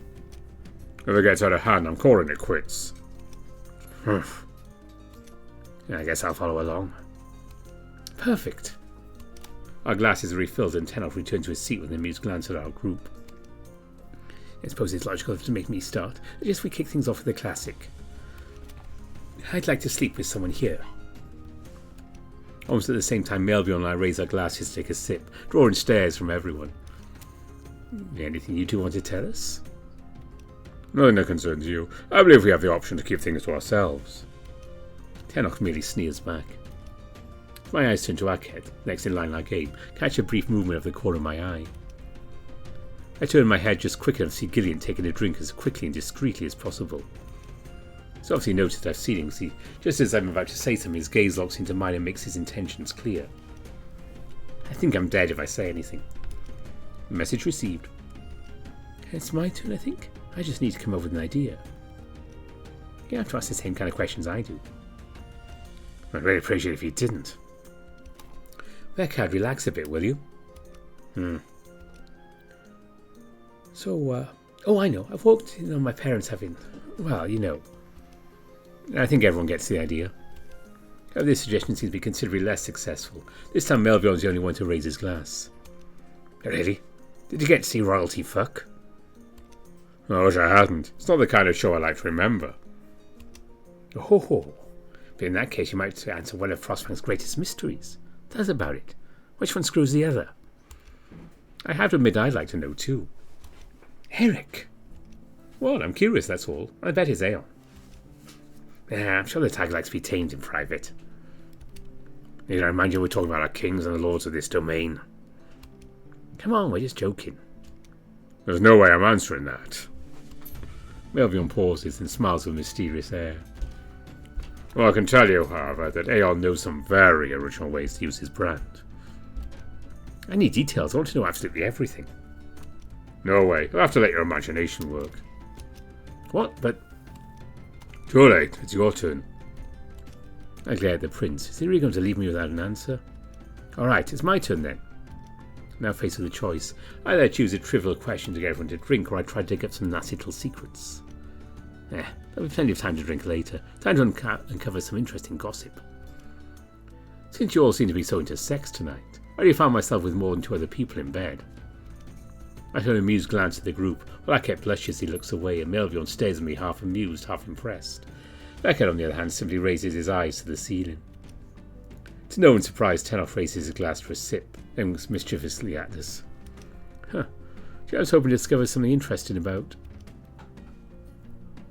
If it gets out of hand, I'm calling it quits. I guess I'll follow along. Perfect. Our glasses are refilled and Tenok returns to his seat with an amused glance at our group. I suppose it's logical to make me start. I guess we kick things off with a classic. I'd like to sleep with someone here. Almost at the same time, NeveN and I raise our glasses to take a sip, drawing stares from everyone. Anything you two want to tell us? Nothing that concerns you. I believe we have the option to keep things to ourselves. Tenok merely sneers back. My eyes turn to Ackhead, next in line in our game, catch a brief movement of the corner of my eye. I turn my head just quick enough to see Gillian taking a drink as quickly and discreetly as possible. It's obviously noticed I've seen him, see, just as I'm about to say something, his gaze locks into mine and makes his intentions clear. I think I'm dead if I say anything. Message received. It's my turn, I think. I just need to come up with an idea. You have to ask the same kind of questions I do. I'd really appreciate it if you didn't. Beckard, relax a bit, will you? So, I know. I've walked in on my parents having, well, you know. I think everyone gets the idea. However, this suggestion seems to be considerably less successful. This time Melvion's the only one to raise his glass. Really? Did you get to see royalty fuck? I wish I hadn't. It's not the kind of show I like to remember. Oh, but in that case you might answer one of Frostfang's greatest mysteries. Tell us about it. Which one screws the other? I have to admit I'd like to know too. Eric! Well, I'm curious, that's all. I bet it's Aeon. I'm sure the tag likes to be tamed in private. Need I remind you we're talking about our kings and the lords of this domain? Come on, we're just joking. There's no way I'm answering that. Melvion pauses and smiles with a mysterious air. Well, I can tell you, however, that Aeon knows some very original ways to use his brand. I need details. I want to know absolutely everything. No way. You'll have to let your imagination work. What? But... Too late. It's your turn. I glare at the prince. Is he really going to leave me without an answer? Alright, it's my turn then. Now faced with a choice. Either I choose a trivial question to get everyone to drink, or I try to dig up some nasty little secrets. There'll be plenty of time to drink later. Time to uncover some interesting gossip. Since you all seem to be so into sex tonight, I already found myself with more than 2 other people in bed. I turn an amused glance at the group, while Aket blushes. He looks away, and Melvion stares at me, half amused, half impressed. Aket, on the other hand, simply raises his eyes to the ceiling. To no one's surprise, Tenok raises his glass for a sip, then looks mischievously at us. I was hoping to discover something interesting about.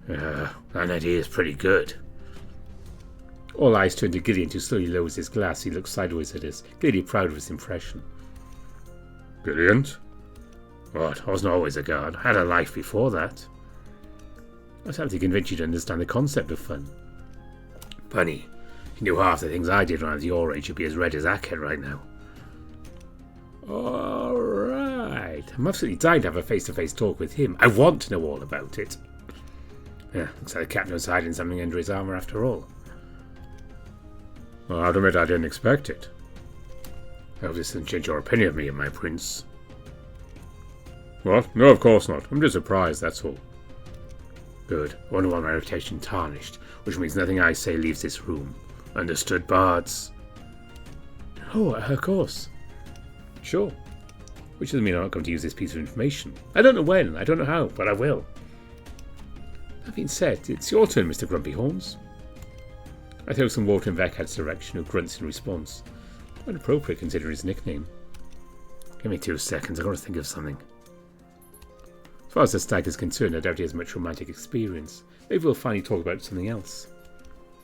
That idea is pretty good. All eyes turn to Gideon, who slowly lowers his glass. He looks sideways at us, clearly proud of his impression. Gideon? What? I wasn't always a guard. I had a life before that. I was having to convince you to understand the concept of fun. Funny. If you knew half the things I did when I was your age, you'd be as red as Aket right now. Alright. I'm absolutely dying to have a face-to-face talk with him. I want to know all about it. Looks like the captain was hiding something under his armour after all. Well, I'll admit I didn't expect it. I hope this doesn't change your opinion of me, my prince. What? No, of course not. I'm just surprised, that's all. Good. I wouldn't want my reputation tarnished, which means nothing I say leaves this room. Understood, bards? Oh, of course. Sure. Which doesn't mean I'm not going to use this piece of information. I don't know when, I don't know how, but I will. That being said, it's your turn, Mr. Grumpy Horns. I throw some water in Vekad's direction, who grunts in response. Quite appropriate considering his nickname. Give me 2 seconds, I've got to think of something. As far as the stag is concerned, I doubt he has much romantic experience. Maybe we'll finally talk about something else.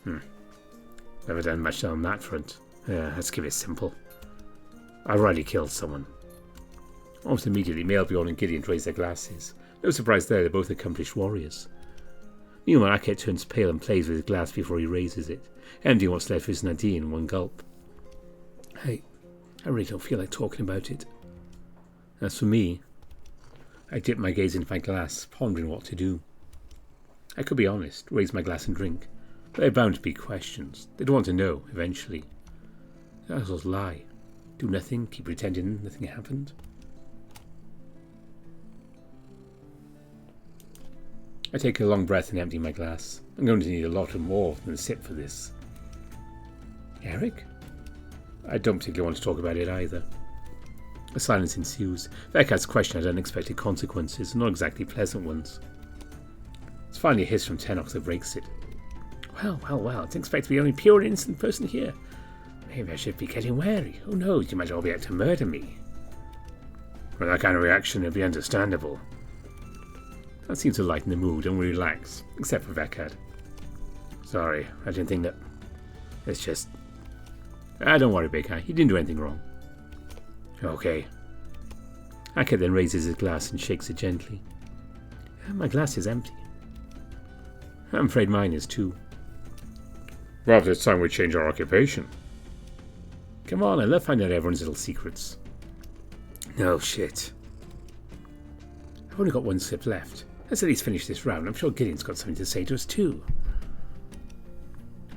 Never done much on that front. Let's keep it simple. I've already killed someone. Almost immediately, Melvion and Gideon raise their glasses. No surprise there, they're both accomplished warriors. Meanwhile, Aket turns pale and plays with his glass before he raises it, emptying what's left of his Nadine in one gulp. Hey, I really don't feel like talking about it. As for me, I dip my gaze into my glass, pondering what to do. I could be honest, raise my glass and drink, but they're bound to be questions. They'd want to know, eventually. I might as well lie. Do nothing, keep pretending nothing happened. I take a long breath and empty my glass. I'm going to need a lot more than a sip for this. Eric? I don't particularly want to talk about it either. A silence ensues. Vekad's question had unexpected consequences, not exactly pleasant ones. It's finally a hiss from Tenok that breaks it. Well, I didn't expect to be the only pure and innocent person here. Maybe I should be getting wary. Who knows, you might all be out to murder me. With that kind of reaction, it'd be understandable. That seems to lighten the mood and we relax, except for Vekad. Sorry, I didn't think that... It's just... don't worry, big guy. You didn't do anything wrong. Okay. Aket then raises his glass and shakes it gently. My glass is empty. I'm afraid mine is too. Perhaps it's time we change our occupation. Come on, I love finding out everyone's little secrets. No shit. I've only got 1 sip left. Let's at least finish this round. I'm sure Gideon's got something to say to us too.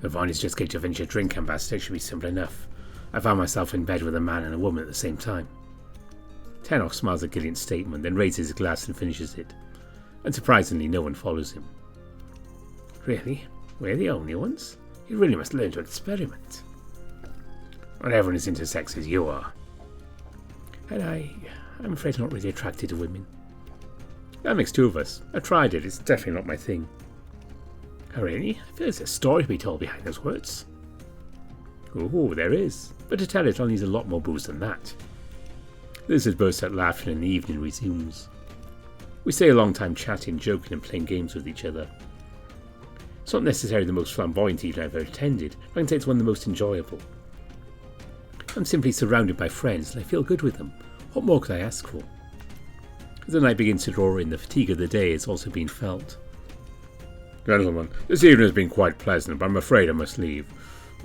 If Varney's just going to finish a drink, Ambassador, should be simple enough. I found myself in bed with a man and a woman at the same time. Tenok smiles at Gideon's statement, then raises his glass and finishes it. Unsurprisingly, no one follows him. Really? We're the only ones? You really must learn to experiment. Not everyone is into sex as you are. And I'm afraid I'm not really attracted to women. That makes two of us. I've tried it. It's definitely not my thing. Oh, really? I feel there's a story to be told behind those words. Oh, there is. But to tell it, I'll need a lot more booze than that. The lizard bursts out laughing and the evening resumes. We stay a long time chatting, joking and playing games with each other. It's not necessarily the most flamboyant evening I've ever attended, but I can say it's one of the most enjoyable. I'm simply surrounded by friends and I feel good with them. What more could I ask for? As the night begins to draw in, the fatigue of the day is also being felt. Gentlemen, this evening has been quite pleasant, but I'm afraid I must leave.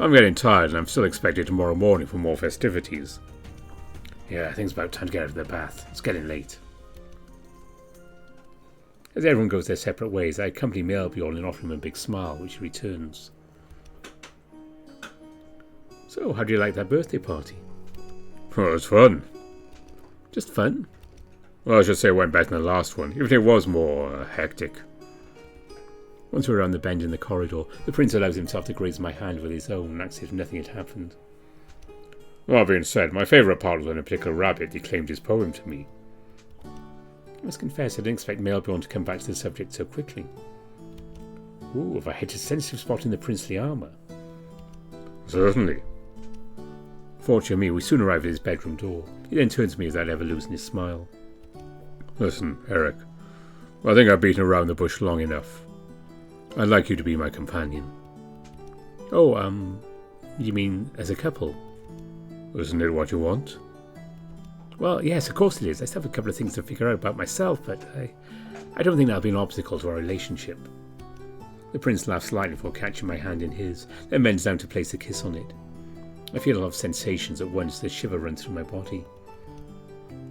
I'm getting tired and I'm still expected tomorrow morning for more festivities. Yeah, I think it's about time to get out of the bath. It's getting late. As everyone goes their separate ways, I accompany Melbjorn and offer him a big smile, which he returns. So, how do you like that birthday party? Oh, it was fun. Just fun? Well, I should say it went better than the last one, even if it was more hectic. Once we're around the bend in the corridor, the prince allows himself to graze my hand with his own, as if nothing had happened. Well, that being said, my favourite part was when a particular rabbit declaimed his poem to me. I must confess, I didn't expect Melbourne to come back to the subject so quickly. Ooh, have I hit a sensitive spot in the princely armour? Certainly. Fortunately, we soon arrive at his bedroom door. He then turns to me without ever losing his smile. Listen, Eric, I think I've beaten around the bush long enough. I'd like you to be my companion. Oh, you mean as a couple? Isn't it what you want? Well, yes, of course it is. I still have a couple of things to figure out about myself, but I don't think that'll be an obstacle to our relationship. The prince laughs slightly before catching my hand in his, then bends down to place a kiss on it. I feel a lot of sensations at once. The shiver runs through my body.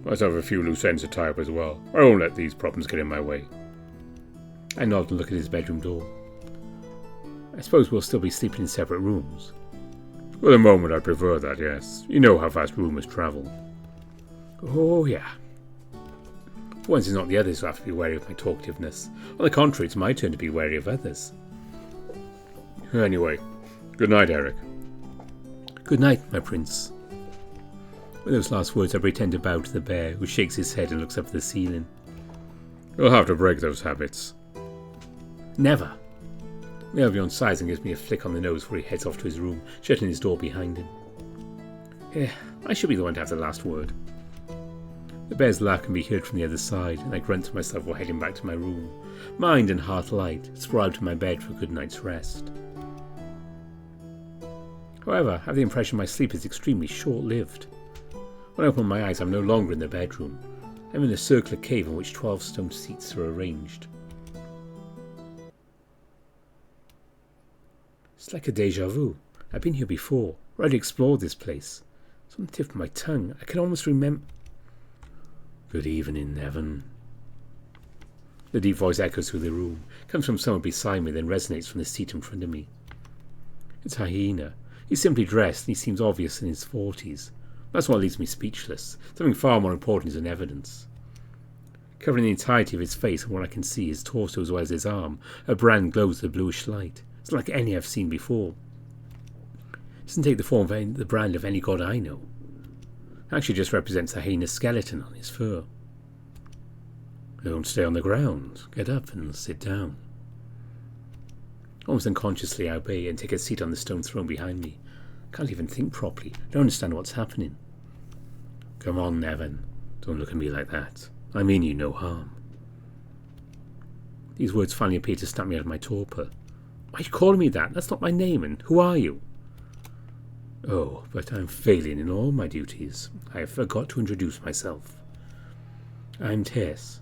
I have a few loose ends to tie up as well. I won't let these problems get in my way. I nod and look at his bedroom door. I suppose we'll still be sleeping in separate rooms. For the moment, I prefer that, yes. You know how fast rumours travel. Oh, yeah. For once, it's not the others who have to be wary of my talkativeness. On the contrary, it's my turn to be wary of others. Anyway, good night, Eric. Good night, my prince. With those last words, I pretend to bow to the bear, who shakes his head and looks up at the ceiling. You'll have to break those habits. Never. Melvion sighs and gives me a flick on the nose before he heads off to his room, shutting his door behind him. Yeah, I should be the one to have the last word. The bear's laugh can be heard from the other side, and I grunt to myself while heading back to my room, mind and heart light, sprawled to my bed for a good night's rest. However, I have the impression my sleep is extremely short-lived. When I open my eyes, I'm no longer in the bedroom. I'm in a circular cave in which 12 stone seats are arranged. It's like a déjà vu. I've been here before. I've already explored this place. It's on the tip of my tongue. I can almost remember... Good evening, NeveN. The deep voice echoes through the room, comes from someone beside me, then resonates from the seat in front of me. It's Hyena. He's simply dressed and he seems obvious in his 40s. That's what leaves me speechless. Something far more important is in evidence. Covering the entirety of his face and what I can see, his torso as well as his arm, a brand glows with a bluish light. It's like any I've seen before. It doesn't take the form of the brand of any god I know. It actually just represents a hyena's skeleton on his fur. Don't stay on the ground. Get up and sit down. Almost unconsciously I obey and take a seat on the stone throne behind me. I can't even think properly. I don't understand what's happening. Come on, NeveN. Don't look at me like that. I mean you no harm. These words finally appear to snap me out of my torpor. Why are you calling me that? That's not my name, and who are you? Oh, but I'm failing in all my duties. I have forgot to introduce myself. I'm Tess,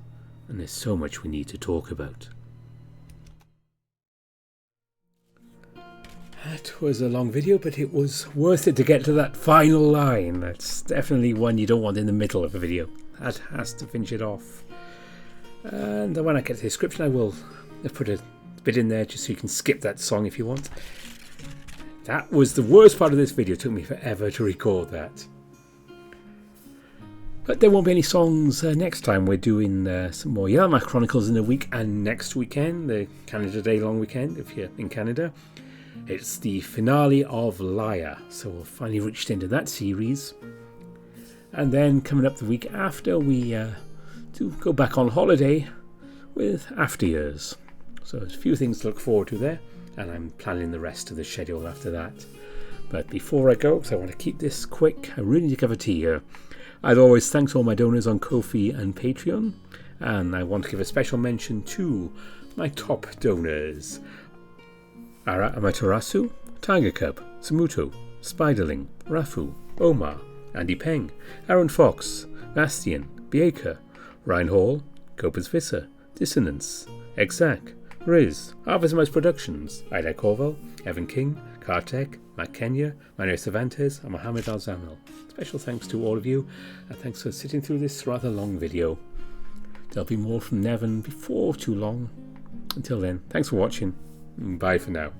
and there's so much we need to talk about. That was a long video, but it was worth it to get to that final line. That's definitely one you don't want in the middle of a video. That has to finish it off. And when I get to the description, I will put a bit in there just so you can skip that song if you want. That was the worst part of this video. It took me forever to record that. But there won't be any songs next time. We're doing some more Yellowknife Chronicles in a week and next weekend, the Canada Day long weekend if you're in Canada. It's the finale of Liar, so we've finally reached into that series. And then coming up the week after, we do go back on holiday with After Years. So there's a few things to look forward to there, and I'm planning the rest of the schedule after that. But before I go, because I want to keep this quick, I really need a cup of tea here. As always, thanks to all my donors on Ko-fi and Patreon, and I want to give a special mention to my top donors: Amaterasu, Tiger Cub, Samuto, Spiderling, Rafu, Omar, Andy Peng, Aaron Fox, Bastian, Bieka, Ryan Hall, Copas Visser, Dissonance, Exact, Riz, Harvest Mouse Productions, Ida Corval, Evan King, Kartek, Matt Kenya, Manuel Cervantes, and Mohammed Al-Zamal. Special thanks to all of you, and thanks for sitting through this rather long video. There'll be more from NeveN before too long. Until then, thanks for watching, and bye for now.